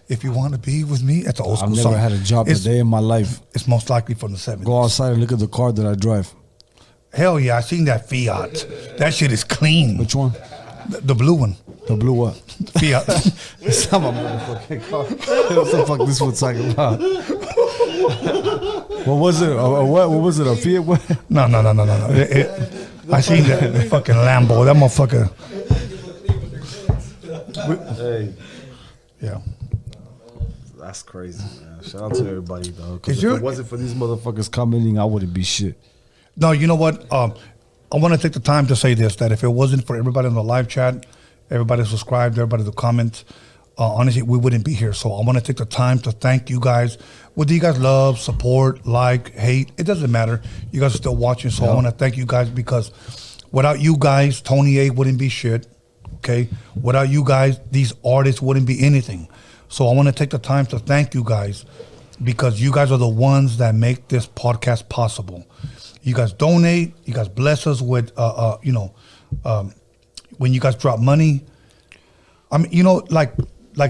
Speaker 1: if you want to be with me. That's an old school
Speaker 4: I've
Speaker 1: song.
Speaker 4: never had a job a day in my life.
Speaker 1: It's most likely from the 70s.
Speaker 4: Go outside and look at the car that I drive.
Speaker 1: Hell yeah, I seen that Fiat. That shit is clean.
Speaker 4: Which one?
Speaker 1: The blue one.
Speaker 4: The blue what?
Speaker 1: Fiat.
Speaker 4: It's not my motherfucking car. What the fuck this one's talking about? What was it? What was it? A Fiat? What?
Speaker 1: No. I seen that fucking Lambo. That motherfucker.
Speaker 4: Hey.
Speaker 1: Yeah.
Speaker 4: That's crazy, man. Shout out to everybody, though. Because
Speaker 1: Is
Speaker 4: if
Speaker 1: your-
Speaker 4: it wasn't for these motherfuckers commenting, I wouldn't be shit.
Speaker 1: No, you know what? I want to take the time to say this, that if it wasn't for everybody in the live chat, everybody subscribed, everybody to comment, honestly, we wouldn't be here. So I want to take the time to thank you guys. Whether you guys love, support, like, hate, it doesn't matter. You guys are still watching. So I want to thank you guys because without you guys, Tony A wouldn't be shit. Okay? Without you guys, these artists wouldn't be anything. So I want to take the time to thank you guys because you guys are the ones that make this podcast possible. You guys donate. You guys bless us with, when you guys drop money. I mean, like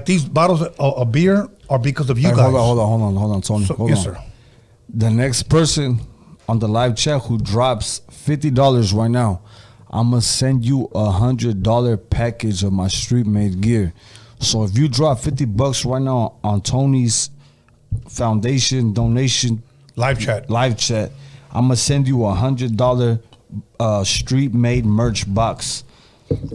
Speaker 1: these bottles of beer are because of you guys.
Speaker 4: Hold on, Tony.
Speaker 1: So,
Speaker 4: hold
Speaker 1: yes,
Speaker 4: on.
Speaker 1: sir.
Speaker 4: The next person on the live chat who drops $50 right now, I'm gonna send you $100 package of my street made gear. So if you drop $50 right now on Tony's foundation donation
Speaker 1: live chat,
Speaker 4: I'm gonna send you $100 street made merch box.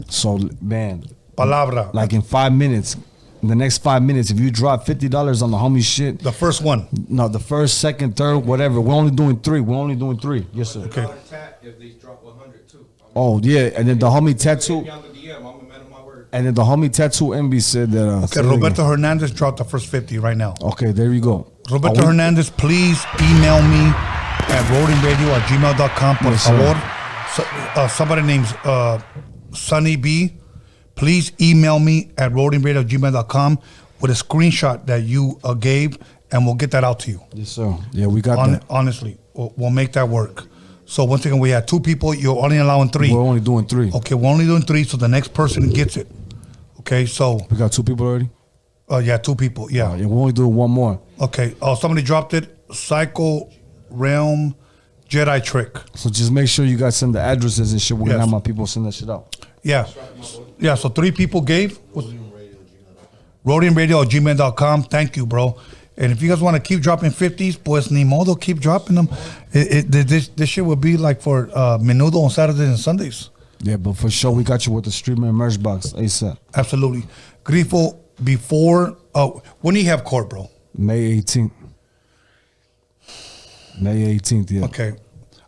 Speaker 4: So man,
Speaker 1: palabra,
Speaker 4: like in 5 minutes, in the next 5 minutes, if you drop $50 on the homie shit.
Speaker 1: The first one.
Speaker 4: No, the first, second, third, whatever. We're only doing 3. We're only doing 3. Yes, sir.
Speaker 1: Okay.
Speaker 7: If they drop 100 too.
Speaker 4: Oh, yeah. And then the homie Tattoo. And then the homie Tattoo2ENVY said that.
Speaker 1: Okay, Roberto Hernandez dropped the first 50 right now.
Speaker 4: Okay, there you go.
Speaker 1: Roberto Hernandez, please email me at roadingradio@gmail.com, por
Speaker 4: Yes,
Speaker 1: favor. So, somebody named Sunny B, please email me at roadingradio@gmail.com with a screenshot that you gave, and we'll get that out to you.
Speaker 4: Yes, sir. Yeah, we got that.
Speaker 1: Honestly, we'll make that work. So once again, we had 2 people. You're only allowing 3.
Speaker 4: We're only doing 3.
Speaker 1: Okay, we're only doing 3, so the next person gets it. Okay, so
Speaker 4: we got 2 people already.
Speaker 1: Yeah, 2 people. Yeah,
Speaker 4: yeah. We're only doing 1 more.
Speaker 1: Okay. Oh, somebody dropped it. Psycho Realm Jedi Trick.
Speaker 4: So just make sure you guys send the addresses and shit. We're gonna
Speaker 1: Yes.
Speaker 4: have my people send that shit out.
Speaker 1: Yeah. Yeah, so 3 people gave. Roadiumradio@gmail.com. Thank you, bro. And if you guys want to keep dropping 50s, pues ni modo, keep dropping them. This shit would be like for menudo on Saturdays and Sundays.
Speaker 4: Yeah, but for sure, we got you with the streamer and merch box ASAP.
Speaker 1: Absolutely. Grifo, before, when do you have court, bro?
Speaker 4: May 18th. May 18th, yeah.
Speaker 1: Okay.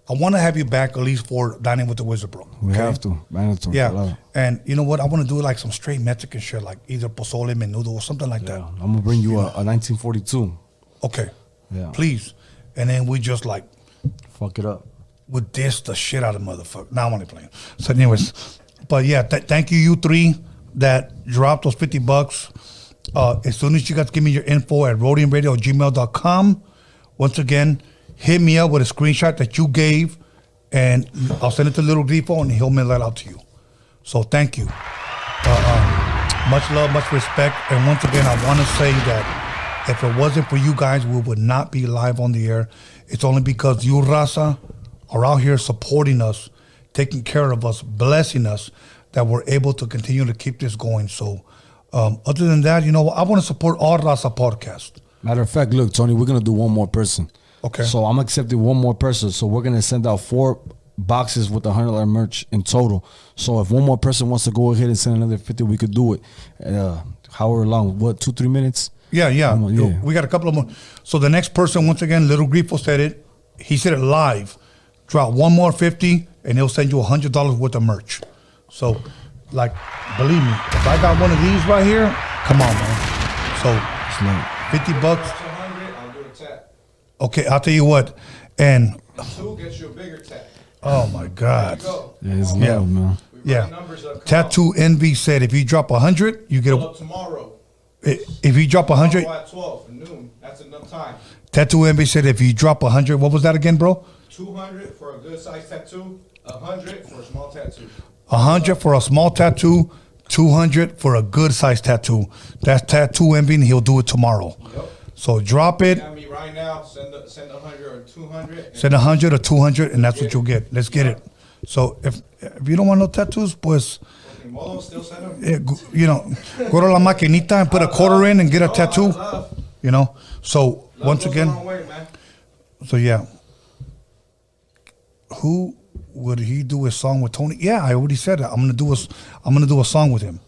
Speaker 1: I want to have you back at least for Dining with the Wizard, bro.
Speaker 4: We
Speaker 1: Okay?
Speaker 4: have to. Mandatory.
Speaker 1: Yeah. And you know what? I want to do like some straight Mexican shit, like either pozole, menudo, or something like that.
Speaker 4: I'm going to bring you a 1942.
Speaker 1: Okay.
Speaker 4: Yeah.
Speaker 1: Please. And then we just like
Speaker 4: fuck it up.
Speaker 1: Would diss the shit out of motherfucker. Now I'm only playing. So anyways, but yeah, thank you 3 that dropped those $50. As soon as you guys give me your info at roadiumradio@gmail.com, once again, hit me up with a screenshot that you gave, and I'll send it to Lil Grifo, and he'll mail that out to you. So thank you. Much love, much respect. And once again, I want to say that if it wasn't for you guys, we would not be live on the air. It's only because you, Raza, are out here supporting us, taking care of us, blessing us, that we're able to continue to keep this going. So other than that, you know, I want to support all Raza podcast.
Speaker 4: Matter of fact, look, Tony, we're going to do 1 more person.
Speaker 1: Okay.
Speaker 4: So I'm accepting 1 more person. So we're going to send out 4 boxes with $100 merch in total. So if 1 more person wants to go ahead and send another 50, we could do it. However long, 2-3 minutes?
Speaker 1: Yeah. We got a couple of more. So the next person, once again, Lil Grifo said it. He said it live. Drop 1 more 50, and he'll send you $100 worth of merch. So, like, believe me, if I got one of these right here, come on, man. So, $50.
Speaker 7: I'll do a tap.
Speaker 1: Okay, I'll tell you what. And
Speaker 7: 2 gets you a bigger tap.
Speaker 1: oh my God.
Speaker 4: Yeah, it's love, man.
Speaker 1: Yeah. TAT2ENVY said if you drop 100, you get a.
Speaker 7: Tomorrow.
Speaker 1: If you drop 100.
Speaker 7: At 12 noon. That's enough time.
Speaker 1: TAT2ENVY said if you drop 100, what was that again, bro?
Speaker 7: 200 for a good size tattoo. 100 for a small tattoo.
Speaker 1: 100 for a small tattoo. 200 for a good size tattoo. That's TAT2ENVY, and he'll do it tomorrow.
Speaker 7: Yep.
Speaker 1: So drop it.
Speaker 7: Got me right now. Send 100 or 200.
Speaker 1: Send 100 or 200, and that's what you'll get. Let's get it. So if you don't want no tattoos, pues,
Speaker 7: Still send them.
Speaker 1: you know, go to la maquinita and put a quarter in and get a tattoo. You know. So once again. So yeah. Who would he do a song with Tony? Yeah, I already said that. I'm gonna do a song with him.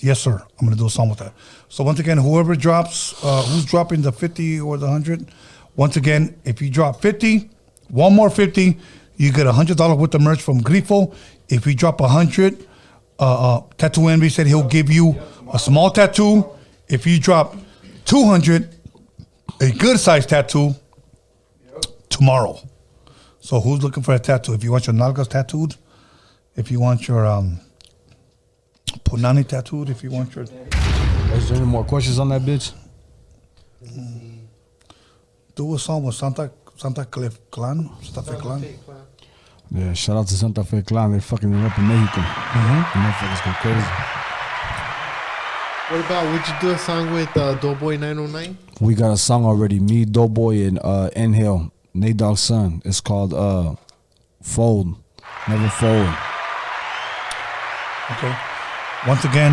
Speaker 1: Yes, sir. I'm gonna do a song with that. So once again, whoever drops, who's dropping the 50 or the 100? Once again, if you drop 50, 1 more 50, you get $100 worth of merch from Grifo. If you drop 100, TAT2ENVY said he'll give you a small tattoo. If you drop 200, a good size tattoo tomorrow. So who's looking for a tattoo? If you want your nalgas tattooed, if you want your punani tattooed, if you want your...
Speaker 4: Is there any more questions on that bitch?
Speaker 1: Do a song with Santa Fe Clan.
Speaker 4: Yeah, shout out to Santa Fe Clan. They're fucking it up in Mexico. The motherfuckers go crazy.
Speaker 5: What about, would you do a song with Doughboy 909?
Speaker 4: We got a song already. Me, Doughboy, and Inhale, Nate Dogg's son. It's called Fold. Never Fold.
Speaker 1: Okay. Once again,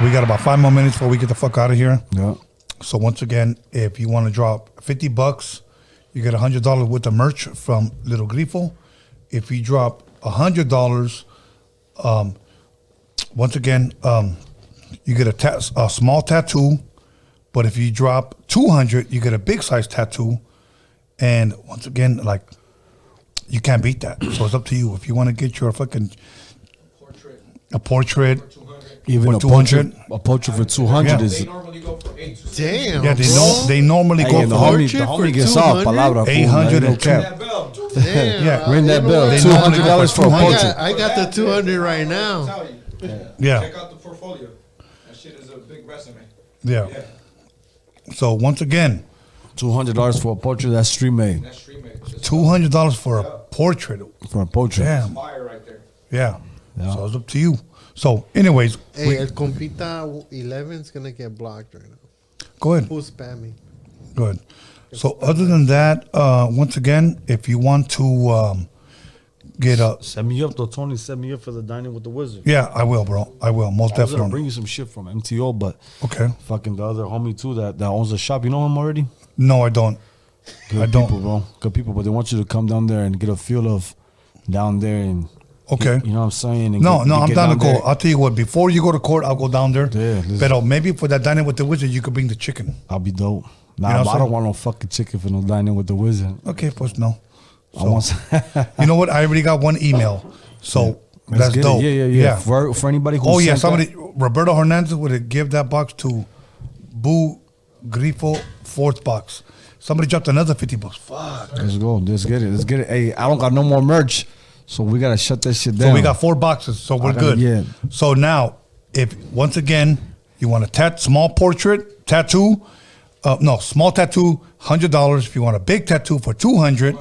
Speaker 1: we got about 5 more minutes before we get the fuck out of here.
Speaker 4: Yeah.
Speaker 1: So once again, if you want to drop $50, you get $100 worth of merch from Lil Grifo. If you drop $100, once again, you get a small tattoo. But if you drop 200, you get a big size tattoo. And once again, like, you can't beat that. So it's up to you. If you want to get your fucking portrait,
Speaker 4: even
Speaker 1: for
Speaker 4: a
Speaker 1: 200,
Speaker 4: portrait for 200 is.
Speaker 7: They normally go for 8.
Speaker 5: Damn.
Speaker 1: Yeah, they normally go
Speaker 4: the
Speaker 1: for
Speaker 4: homie gets off. Palabra,
Speaker 1: 800 and
Speaker 7: That bell.
Speaker 5: Damn.
Speaker 1: Yeah,
Speaker 4: ring that bell.
Speaker 1: They
Speaker 4: $200 for a portrait.
Speaker 5: I got the 200 right now.
Speaker 7: Tell you.
Speaker 1: Yeah.
Speaker 7: Check out the portfolio. That shit is a big resume.
Speaker 1: Yeah. So once again,
Speaker 4: $200 for a portrait. That's street made.
Speaker 7: That's street made.
Speaker 1: $200 for a portrait.
Speaker 4: For a portrait.
Speaker 1: Damn.
Speaker 7: Fire right there.
Speaker 1: Yeah. So it's up to you. So, anyways,
Speaker 5: Hey, El Compita 11 is gonna get blocked right now.
Speaker 1: go ahead.
Speaker 5: Who's spamming?
Speaker 1: Good. So other than that, once again, if you want to get a,
Speaker 4: Set me up though, Tony. Set me up for the dining with the wizard.
Speaker 1: yeah, I will, bro. I will, most
Speaker 4: I was gonna
Speaker 1: definitely.
Speaker 4: bring you some shit from MTO, but
Speaker 1: Okay.
Speaker 4: fucking the other homie too that owns the shop. You know him already?
Speaker 1: No, I don't.
Speaker 4: Good
Speaker 1: I don't.
Speaker 4: people, bro. Good people, but they want you to come down there and get a feel of down there and.
Speaker 1: Okay.
Speaker 4: You know what I'm saying? And
Speaker 1: No, I'm
Speaker 4: get
Speaker 1: down to go.
Speaker 4: there.
Speaker 1: I'll tell you what. Before you go to court, I'll go down there.
Speaker 4: Yeah,
Speaker 1: But maybe for that dining with the wizard, you could bring the chicken.
Speaker 4: I'll be dope. Nah,
Speaker 1: You know what
Speaker 4: I
Speaker 1: I'm
Speaker 4: don't
Speaker 1: saying?
Speaker 4: want no fucking chicken for no dining with the wizard.
Speaker 1: Okay, pues no.
Speaker 4: I want.
Speaker 1: You know what? I already got one email, so
Speaker 4: Let's
Speaker 1: that's
Speaker 4: get it.
Speaker 1: dope.
Speaker 4: Yeah. For anybody who
Speaker 1: Oh yeah,
Speaker 4: sent
Speaker 1: somebody Roberto Hernandez would give that box to Boo Grifo, fourth box. Somebody dropped another $50. Fuck.
Speaker 4: Let's go. Let's get it. Let's get it. Hey, I don't got no more merch, so we gotta shut that shit down.
Speaker 1: So we got 4 boxes, so we're good.
Speaker 4: Yeah.
Speaker 1: So now, if once again you want a small portrait tattoo, small tattoo, $100. If you want a big tattoo for $200,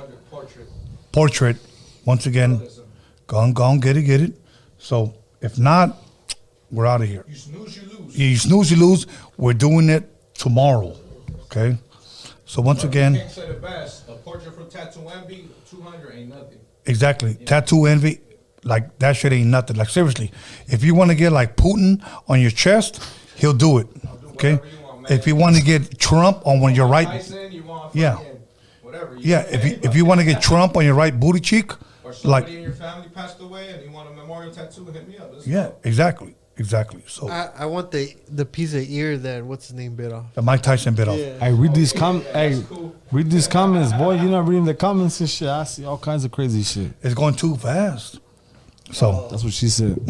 Speaker 1: portrait. Once again, go on, get it. So if not, we're out of here.
Speaker 7: You snooze, you lose.
Speaker 1: You snooze, you lose. We're doing it tomorrow. Okay. So once
Speaker 7: You
Speaker 1: again,
Speaker 7: can't say the best. A portrait from TAT2ENVY, 200 ain't nothing.
Speaker 1: exactly. Tattoo envy, like that shit ain't nothing. Like seriously, if you want to get like Putin on your chest, he'll do it. Okay. If you want to get Trump on your right,
Speaker 7: Tyson, you want
Speaker 1: yeah,
Speaker 7: whatever.
Speaker 1: yeah. If you want to get Trump on your right booty cheek,
Speaker 7: Or somebody
Speaker 1: like
Speaker 7: in your family passed away and you want a memorial tattoo, hit me up. Let's
Speaker 1: yeah,
Speaker 7: go.
Speaker 1: exactly. So
Speaker 5: I want the piece of ear that what's his name bit off.
Speaker 1: the Mike Tyson bit off.
Speaker 4: Hey, read these read these comments, boy. You're not reading the comments and shit. I see all kinds of crazy shit.
Speaker 1: It's going too fast. So
Speaker 4: that's what she said.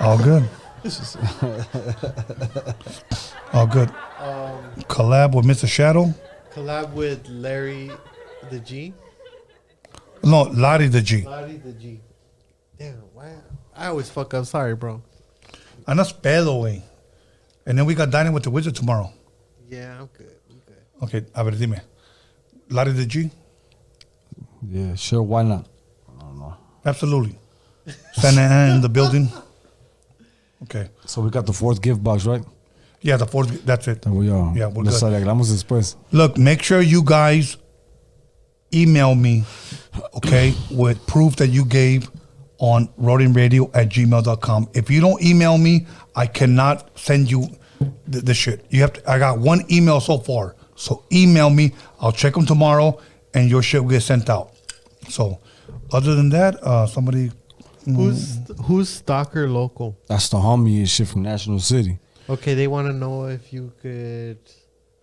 Speaker 1: All good. All good. Collab with Mr. Shadow.
Speaker 5: Collab with Larry the G.
Speaker 1: No, Lottie the G.
Speaker 5: Larry the G. Damn, wow. I always fuck up. Sorry, bro.
Speaker 1: Andas pedo, güey. And then we got dining with the wizard tomorrow.
Speaker 5: Yeah, I'm good.
Speaker 1: Okay, a ver, dime. Lottie the G?
Speaker 4: Yeah, sure. Why not?
Speaker 1: Absolutely. Santa Ana in the building. Okay.
Speaker 4: So we got the 4th gift box, right?
Speaker 1: Yeah, the 4th. That's it.
Speaker 4: There we are.
Speaker 1: Yeah, we're
Speaker 4: Nos
Speaker 1: good.
Speaker 4: arreglamos después.
Speaker 1: Look, make sure you guys email me, okay, with proof that you gave on roadiumradio@gmail.com. If you don't email me, I cannot send you the shit. You have to. I got one email so far, so email me. I'll check them tomorrow, and your shit will get sent out. So, other than that, somebody.
Speaker 5: Who's Stalker Local?
Speaker 4: That's the homie and shit from National City.
Speaker 5: Okay, they want to know if you could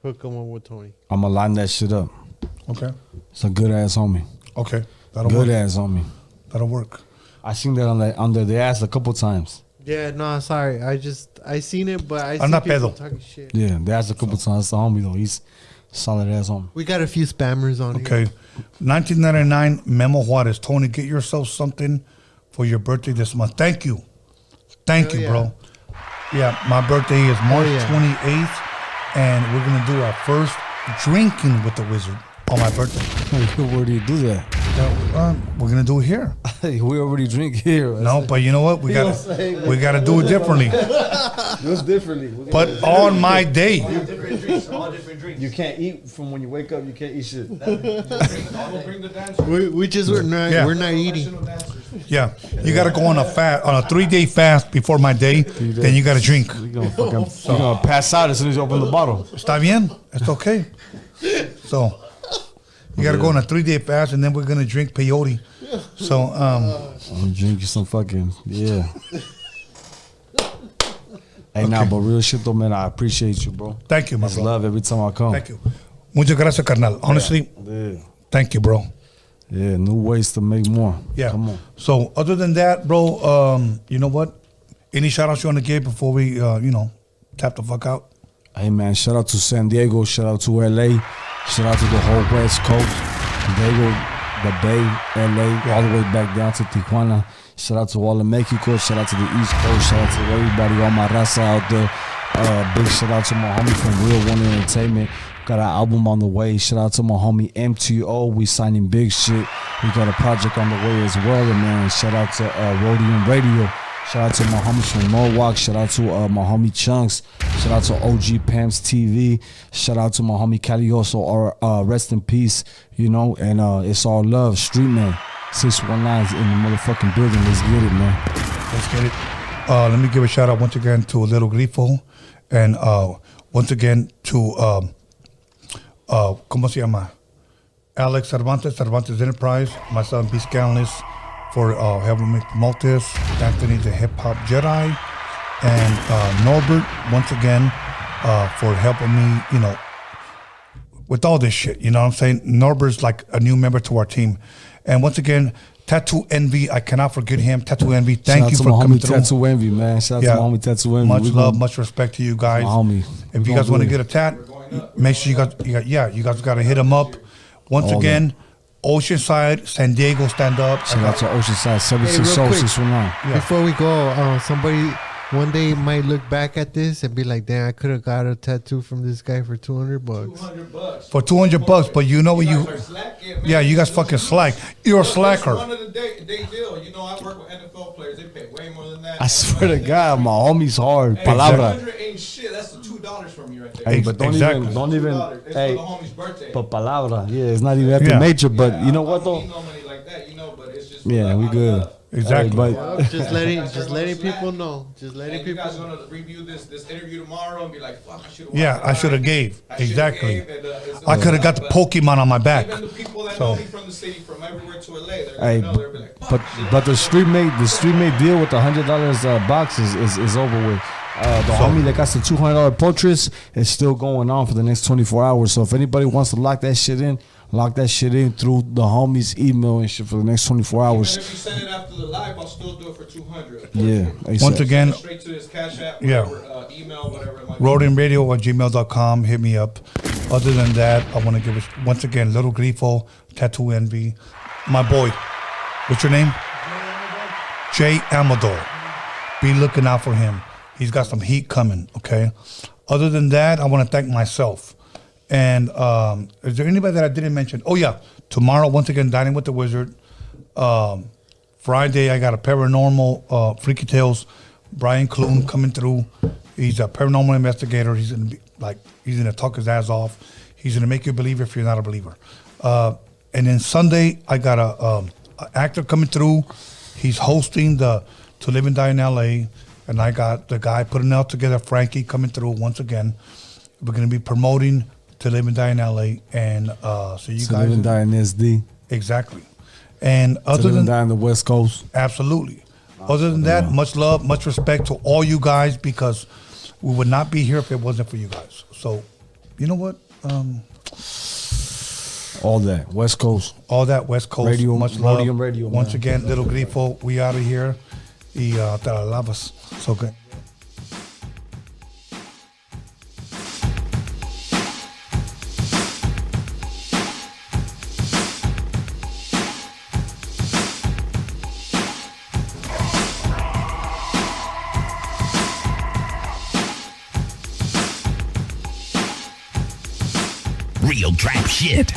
Speaker 5: hook them up with Tony.
Speaker 4: I'm gonna line that shit up.
Speaker 1: Okay.
Speaker 4: It's a good ass homie.
Speaker 1: Okay, that'll
Speaker 4: good
Speaker 1: work.
Speaker 4: ass homie.
Speaker 1: That'll work.
Speaker 4: I seen that under the ass a couple times.
Speaker 5: Yeah, no, sorry. I seen it, but I
Speaker 1: I'm
Speaker 5: see
Speaker 1: not
Speaker 5: people
Speaker 1: pedo.
Speaker 5: talking shit.
Speaker 4: Yeah, they asked a couple times. That's the homie though. He's solid ass homie.
Speaker 5: We got a few spammers on
Speaker 1: Okay.
Speaker 5: here.
Speaker 1: 1999, Memo Juarez. Tony, get yourself something for your birthday this month. Thank you. Thank
Speaker 5: Hell
Speaker 1: you,
Speaker 5: yeah.
Speaker 1: bro. Yeah, my birthday is March 28th, and we're going to do our first drinking with the wizard on my birthday.
Speaker 4: Where do you do that?
Speaker 1: We're going to do it here.
Speaker 4: We already drink here.
Speaker 1: No, but you know what? We got to do it differently.
Speaker 4: Do it differently.
Speaker 1: But on my day.
Speaker 7: All different drinks, all different drinks.
Speaker 4: You can't eat from when you wake up. You can't eat shit.
Speaker 7: I'll go bring the dancers.
Speaker 5: We're not eating.
Speaker 1: Yeah, you got to go on a 3-day fast before my day. Then you got to drink.
Speaker 4: You're gonna pass out as soon as you open the bottle.
Speaker 1: Está bien. It's okay. So you got to go on a 3-day fast, and then we're gonna drink peyote. So
Speaker 4: I'm drinking some fucking Hey, nah, but real shit though, man. I appreciate you, bro.
Speaker 1: Thank you, my
Speaker 4: It's
Speaker 1: bro.
Speaker 4: love every time I come.
Speaker 1: Thank you. Muchas gracias, carnal. Honestly, thank you, bro.
Speaker 4: Yeah, new ways to make more.
Speaker 1: Yeah.
Speaker 4: Come on.
Speaker 1: So other than that, bro, you know what? Any shout outs you want to give before we, tap the fuck out?
Speaker 4: Hey, man, shout out to San Diego. Shout out to LA. Shout out to the whole West Coast. Diego, the Bay, LA, all the way back down to Tijuana. Shout out to all of Mexico. Shout out to the East Coast. Shout out to everybody, all my raza out there. Big shout out to my homie from Real One Entertainment. Got an album on the way. Shout out to my homie MTO. We signing big shit. We got a project on the way as well. And man, shout out to Roadium Radio. Shout out to my homies from Norwalk. Shout out to my homie Chunks. Shout out to OG Pam's TV. Shout out to my homie CALI also, or rest in peace, and it's all love. Street Man, 619 in the motherfucking building. Let's get it, man.
Speaker 1: Let's get it. Let me give a shout out once again to Lil Grifo, and once again to ¿cómo se llama? Alex Cervantes Enterprise, my son Beast Scandalous, for helping me promote this. Anthony the Hip Hop Jedi, and Norbert once again for helping me, with all this shit. You know what I'm saying? Norbert's like a new member to our team, and once again, TAT2ENVY, I cannot forget him. TAT2ENVY, thank you for coming through.
Speaker 4: Shout out to my homie TAT2ENVY, man. Shout out to my homie TAT2ENVY.
Speaker 1: Much love, much respect to you guys.
Speaker 4: My homie.
Speaker 1: If you guys want to get a tat, make sure you guys got to hit him up. Once again, Oceanside, San Diego, stand up.
Speaker 4: Shout out to Oceanside, 760-619.
Speaker 5: Before we go, somebody one day might look back at this and be like, damn, I could have got a tattoo from this guy for $200.
Speaker 1: $200. For $200, but you know what you guys fucking slack. You're a slacker.
Speaker 7: One of the day deal. I work with NFL players. They pay way more than that.
Speaker 4: I swear to God, my homie's hard.
Speaker 7: Hey,
Speaker 4: Palabra.
Speaker 7: $200 ain't shit. That's the $2 from you right there.
Speaker 4: Hey, but don't even.
Speaker 7: It's
Speaker 4: Hey,
Speaker 7: for the homie's birthday.
Speaker 4: but palabra. Yeah, it's not even after nature, but you know what though?
Speaker 7: No money like that, but it's just
Speaker 4: Yeah, we good.
Speaker 1: Exactly.
Speaker 4: Hey, but
Speaker 5: just letting people know. Just letting people.
Speaker 7: You guys want to review this interview tomorrow and be like, fuck, I should have.
Speaker 1: Yeah, I should have gave. Exactly. I could have got the Pokemon on my back.
Speaker 7: Even the people that know me from the city, from everywhere to LA, they're
Speaker 4: Hey,
Speaker 7: gonna know. They'll be like, fuck,
Speaker 4: but the street mate deal with the $100 box is over with. The homie that got the $200 portraits is still going on for the next 24 hours. So if anybody wants to lock that shit in through the homie's email and shit for the next 24 hours.
Speaker 7: Even if you send it after the live, I'll still do it for $200.
Speaker 4: Yeah.
Speaker 1: Once again,
Speaker 7: straight to his Cash App, email, whatever it might be.
Speaker 1: RoadiumRadio@gmail.com. Hit me up. Other than that, I want to give once again Lil Grifo, TAT2ENVY, my boy. What's your name? Jay Amador. Be looking out for him. He's got some heat coming. Okay. Other than that, I want to thank myself. And is there anybody that I didn't mention? Oh yeah, tomorrow once again Dining with the Wizard. Friday I got a paranormal Freaky Tales. Brian Clune coming through. He's a paranormal investigator. He's gonna talk his ass off. He's gonna make you believe if you're not a believer. And then Sunday I got a actor coming through. He's hosting the To Live and Die in LA, and I got the guy putting it all together, Frankie, coming through once again. We're gonna be promoting To Live and Die in LA, and so you
Speaker 4: To
Speaker 1: guys
Speaker 4: live and die in SD.
Speaker 1: Exactly. And
Speaker 4: To
Speaker 1: other
Speaker 4: live
Speaker 1: than
Speaker 4: and die in the West Coast.
Speaker 1: Absolutely. Other than that, much love, much respect to all you guys, because we would not be here if it wasn't for you guys. So, you know what?
Speaker 4: All that West Coast.
Speaker 1: All that West Coast.
Speaker 4: Radio,
Speaker 1: much love.
Speaker 4: Roadium Radio.
Speaker 1: Once
Speaker 4: man.
Speaker 1: again, Little Grifo, we out of here. Y te la lavas. So good.
Speaker 9: Real trap shit.